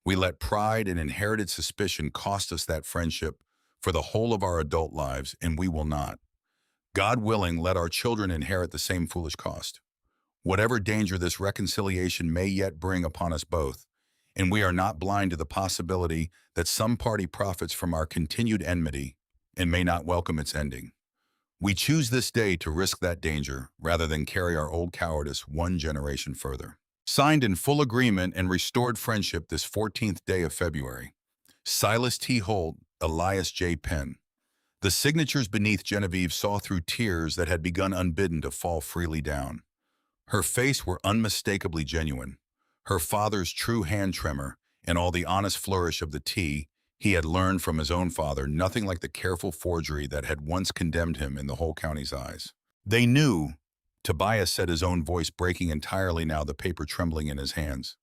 We let pride and inherited suspicion cost us that friendship for the whole of our adult lives, and we will not, God willing, let our children inherit the same foolish cost. Whatever danger this reconciliation may yet bring upon us both, and we are not blind to the possibility that some party profits from our continued enmity and may not welcome its ending. We choose this day to risk that danger rather than carry our old cowardice one generation further. Signed in full agreement and restored friendship this 14th day of February. Silas T. Holt, Elias J. Penn. The signatures beneath Genevieve saw through tears that had begun unbidden to fall freely down. Her face were unmistakably genuine. Her father's true hand tremor and all the honest flourish of the T he had learned from his own father, nothing like the careful forgery that had once condemned him in the whole county's eyes. They knew, Tobias said, his own voice breaking entirely now, the paper trembling in his hands.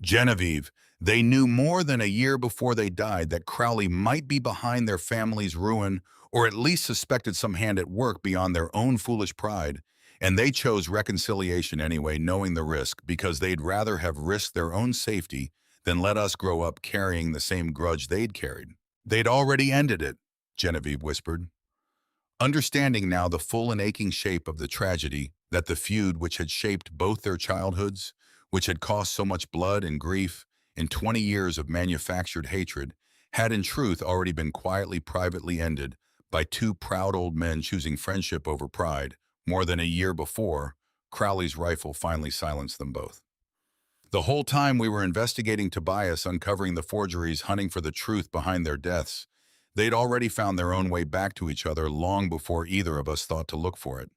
Genevieve, they knew more than a year before they died that Crowley might be behind their family's ruin, or at least suspected some hand at work beyond their own foolish pride, and they chose reconciliation anyway, knowing the risk, because they'd rather have risked their own safety than let us grow up carrying the same grudge they'd carried. They'd already ended it, Genevieve whispered. Understanding now the full and aching shape of the tragedy, that the feud which had shaped both their childhoods, which had cost so much blood and grief and 20 years of manufactured hatred, had in truth already been quietly, privately ended by two proud old men choosing friendship over pride. More than a year before, Crowley's rifle finally silenced them both. The whole time we were investigating Tobias, uncovering the forgeries, hunting for the truth behind their deaths, they'd already found their own way back to each other long before either of us thought to look for it.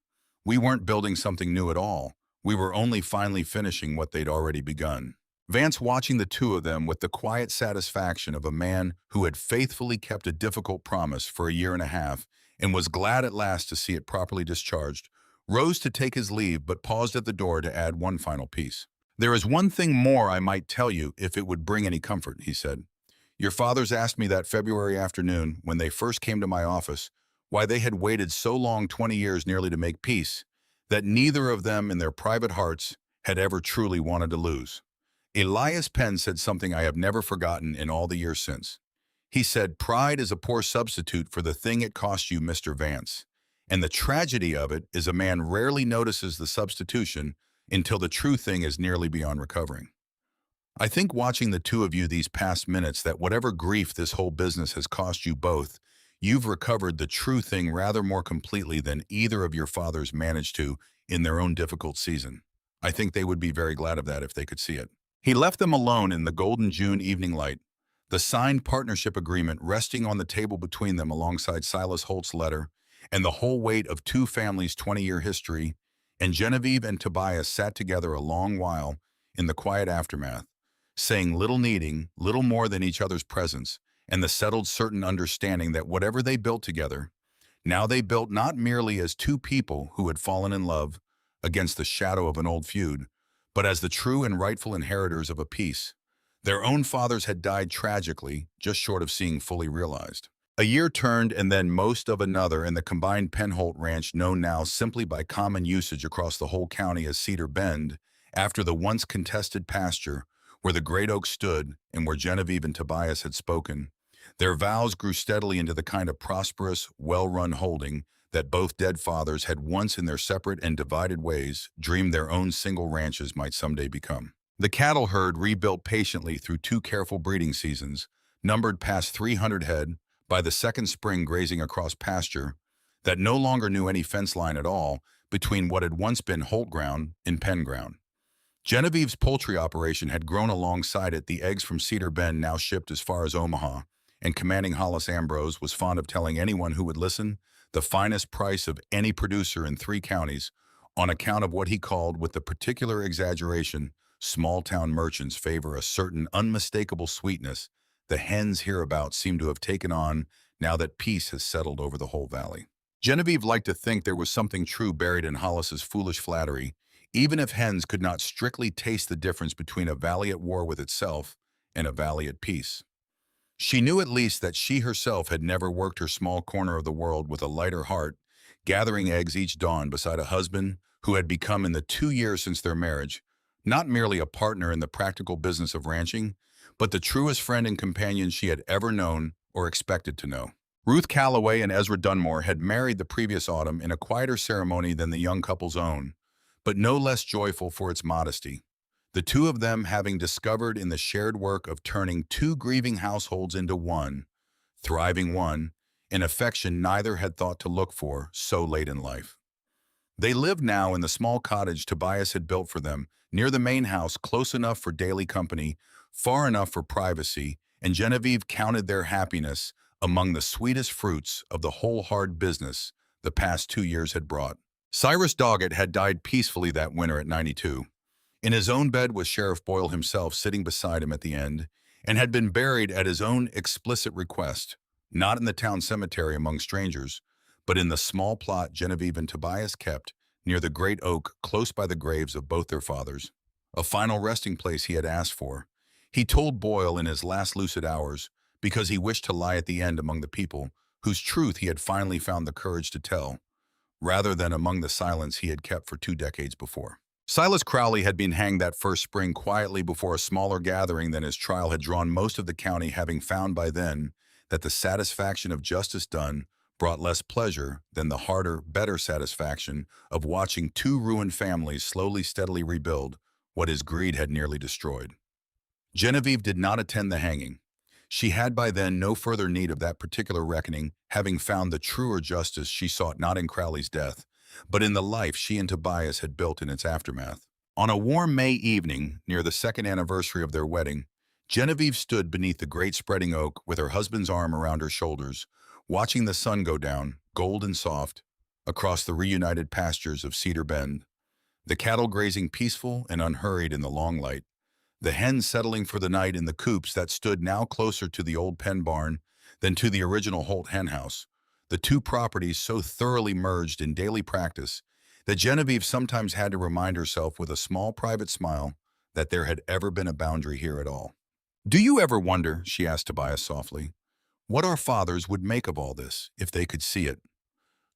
We weren't building something new at all. We were only finally finishing what they'd already begun. Vance watching the two of them with the quiet satisfaction of a man who had faithfully kept a difficult promise for a year and a half and was glad at last to see it properly discharged, rose to take his leave but paused at the door to add one final piece. "There is one thing more I might tell you if it would bring any comfort," he said. "Your fathers asked me that February afternoon when they first came to my office why they had waited so long, 20 years nearly, to make peace, that neither of them in their private hearts had ever truly wanted to lose. Elias Penn said something I have never forgotten in all the years since. He said, 'Pride is a poor substitute for the thing it cost you, Mr. Vance. And the tragedy of it is a man rarely notices the substitution until the true thing is nearly beyond recovering.' I think watching the two of you these past minutes that whatever grief this whole business has cost you both, you've recovered the true thing rather more completely than either of your fathers managed to in their own difficult season. I think they would be very glad of that if they could see it." He left them alone in the golden June evening light, the signed partnership agreement resting on the table between them alongside Silas Holt's letter and the whole weight of two families' 20-year history, and Genevieve and Tobias sat together a long while in the quiet aftermath, saying little, needing little more than each other's presence and the settled certain understanding that whatever they built together, now they built not merely as two people who had fallen in love against the shadow of an old feud, but as the true and rightful inheritors of a peace their own fathers had died tragically, just short of seeing fully realized. A year turned and then most of another, and the combined Penholt ranch, known now simply by common usage across the whole county as Cedar Bend, after the once contested pasture where the great oak stood and where Genevieve and Tobias had spoken, their vows grew steadily into the kind of prosperous, well-run holding that both dead fathers had once in their separate and divided ways dreamed their own single ranches might someday become. The cattle herd, rebuilt patiently through two careful breeding seasons, numbered past 300 head, by the second spring grazing across pasture that no longer knew any fence line at all between what had once been Holt ground and Penn ground. Genevieve's poultry operation had grown alongside it. The eggs from Cedar Bend now shipped as far as Omaha, and commanding Hollis Ambrose was fond of telling anyone who would listen the finest price of any producer in 3 counties on account of what he called, with the particular exaggeration small-town merchants favor, a certain unmistakable sweetness the hens hereabouts seem to have taken on now that peace has settled over the whole valley. Genevieve liked to think there was something true buried in Hollis's foolish flattery, even if hens could not strictly taste the difference between a valley at war with itself and a valley at peace. She knew at least that she herself had never worked her small corner of the world with a lighter heart, gathering eggs each dawn beside a husband who had become, in the 2 years since their marriage, not merely a partner in the practical business of ranching, but the truest friend and companion she had ever known or expected to know. Ruth Calloway and Ezra Dunmore had married the previous autumn in a quieter ceremony than the young couple's own, but no less joyful for its modesty. The two of them having discovered in the shared work of turning 2 grieving households into one, thriving one, an affection neither had thought to look for so late in life. They lived now in the small cottage Tobias had built for them, near the main house, close enough for daily company, far enough for privacy, and Genevieve counted their happiness among the sweetest fruits of the whole hard business the past 2 years had brought. Cyrus Doggett had died peacefully that winter at 92. In his own bed was Sheriff Boyle himself sitting beside him at the end, and had been buried at his own explicit request, not in the town cemetery among strangers, but in the small plot Genevieve and Tobias kept near the great oak close by the graves of both their fathers, a final resting place he had asked for. He told Boyle in his last lucid hours, because he wished to lie at the end among the people whose truth he had finally found the courage to tell, rather than among the silence he had kept for 2 decades before. Silas Crowley had been hanged that first spring quietly before a smaller gathering than his trial had drawn most of the county, having found by then that the satisfaction of justice done brought less pleasure than the harder, better satisfaction of watching two ruined families slowly, steadily rebuild what his greed had nearly destroyed. Genevieve did not attend the hanging. She had by then no further need of that particular reckoning, having found the truer justice she sought not in Crowley's death, but in the life she and Tobias had built in its aftermath. On a warm May evening, near the second anniversary of their wedding, Genevieve stood beneath the great spreading oak with her husband's arm around her shoulders, watching the sun go down, gold and soft, across the reunited pastures of Cedar Bend, the cattle grazing peaceful and unhurried in the long light, the hens settling for the night in the coops that stood now closer to the old pen barn than to the original Holt hen house, the two properties so thoroughly merged in daily practice that Genevieve sometimes had to remind herself with a small private smile that there had ever been a boundary here at all. "Do you ever wonder," she asked Tobias softly, "what our fathers would make of all this if they could see it?"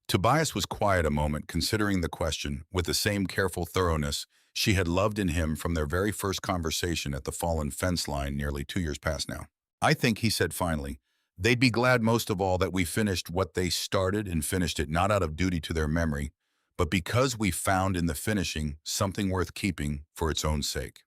Tobias was quiet a moment, considering the question with the same careful thoroughness she had loved in him from their very first conversation at the fallen fence line nearly 2 years past now. "I think," he said finally, "they'd be glad most of all that we finished what they started and finished it not out of duty to their memory, but because we found in the finishing something worth keeping for its own sake."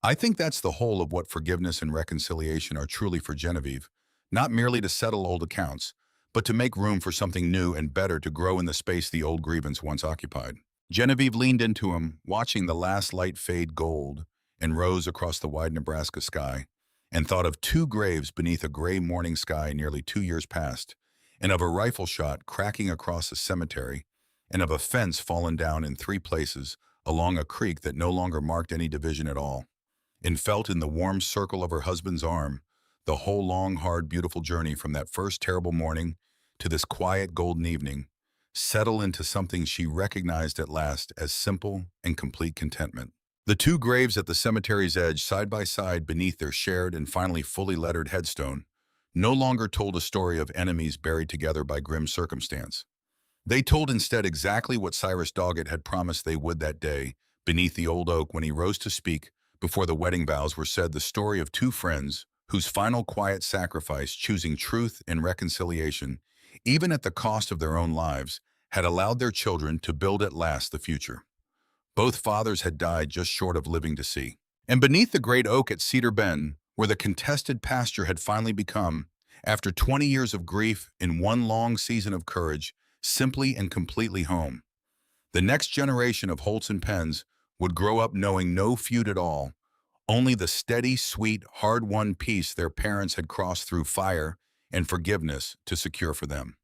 I think that's the whole of what forgiveness and reconciliation are truly for Genevieve, not merely to settle old accounts, but to make room for something new and better to grow in the space the old grievance once occupied. Genevieve leaned into him, watching the last light fade gold and rose across the wide Nebraska sky, and thought of two graves beneath a gray morning sky nearly 2 years past, and of a rifle shot cracking across a cemetery, and of a fence fallen down in 3 places along a creek that no longer marked any division at all, and felt in the warm circle of her husband's arm the whole long, hard, beautiful journey from that first terrible morning to this quiet golden evening settle into something she recognized at last as simple and complete contentment. The two graves at the cemetery's edge, side by side beneath their shared and finally fully lettered headstone, no longer told a story of enemies buried together by grim circumstance. They told instead exactly what Cyrus Doggett had promised they would that day beneath the old oak when he rose to speak before the wedding vows were said, the story of two friends whose final quiet sacrifice, choosing truth and reconciliation, even at the cost of their own lives, had allowed their children to build at last the future. Both fathers had died just short of living to see. And beneath the great oak at Cedar Bend, where the contested pasture had finally become, after 20 years of grief in one long season of courage, simply and completely home, the next generation of Holts and Penns would grow up knowing no feud at all, only the steady, sweet, hard-won peace their parents had crossed through fire and forgiveness to secure for them.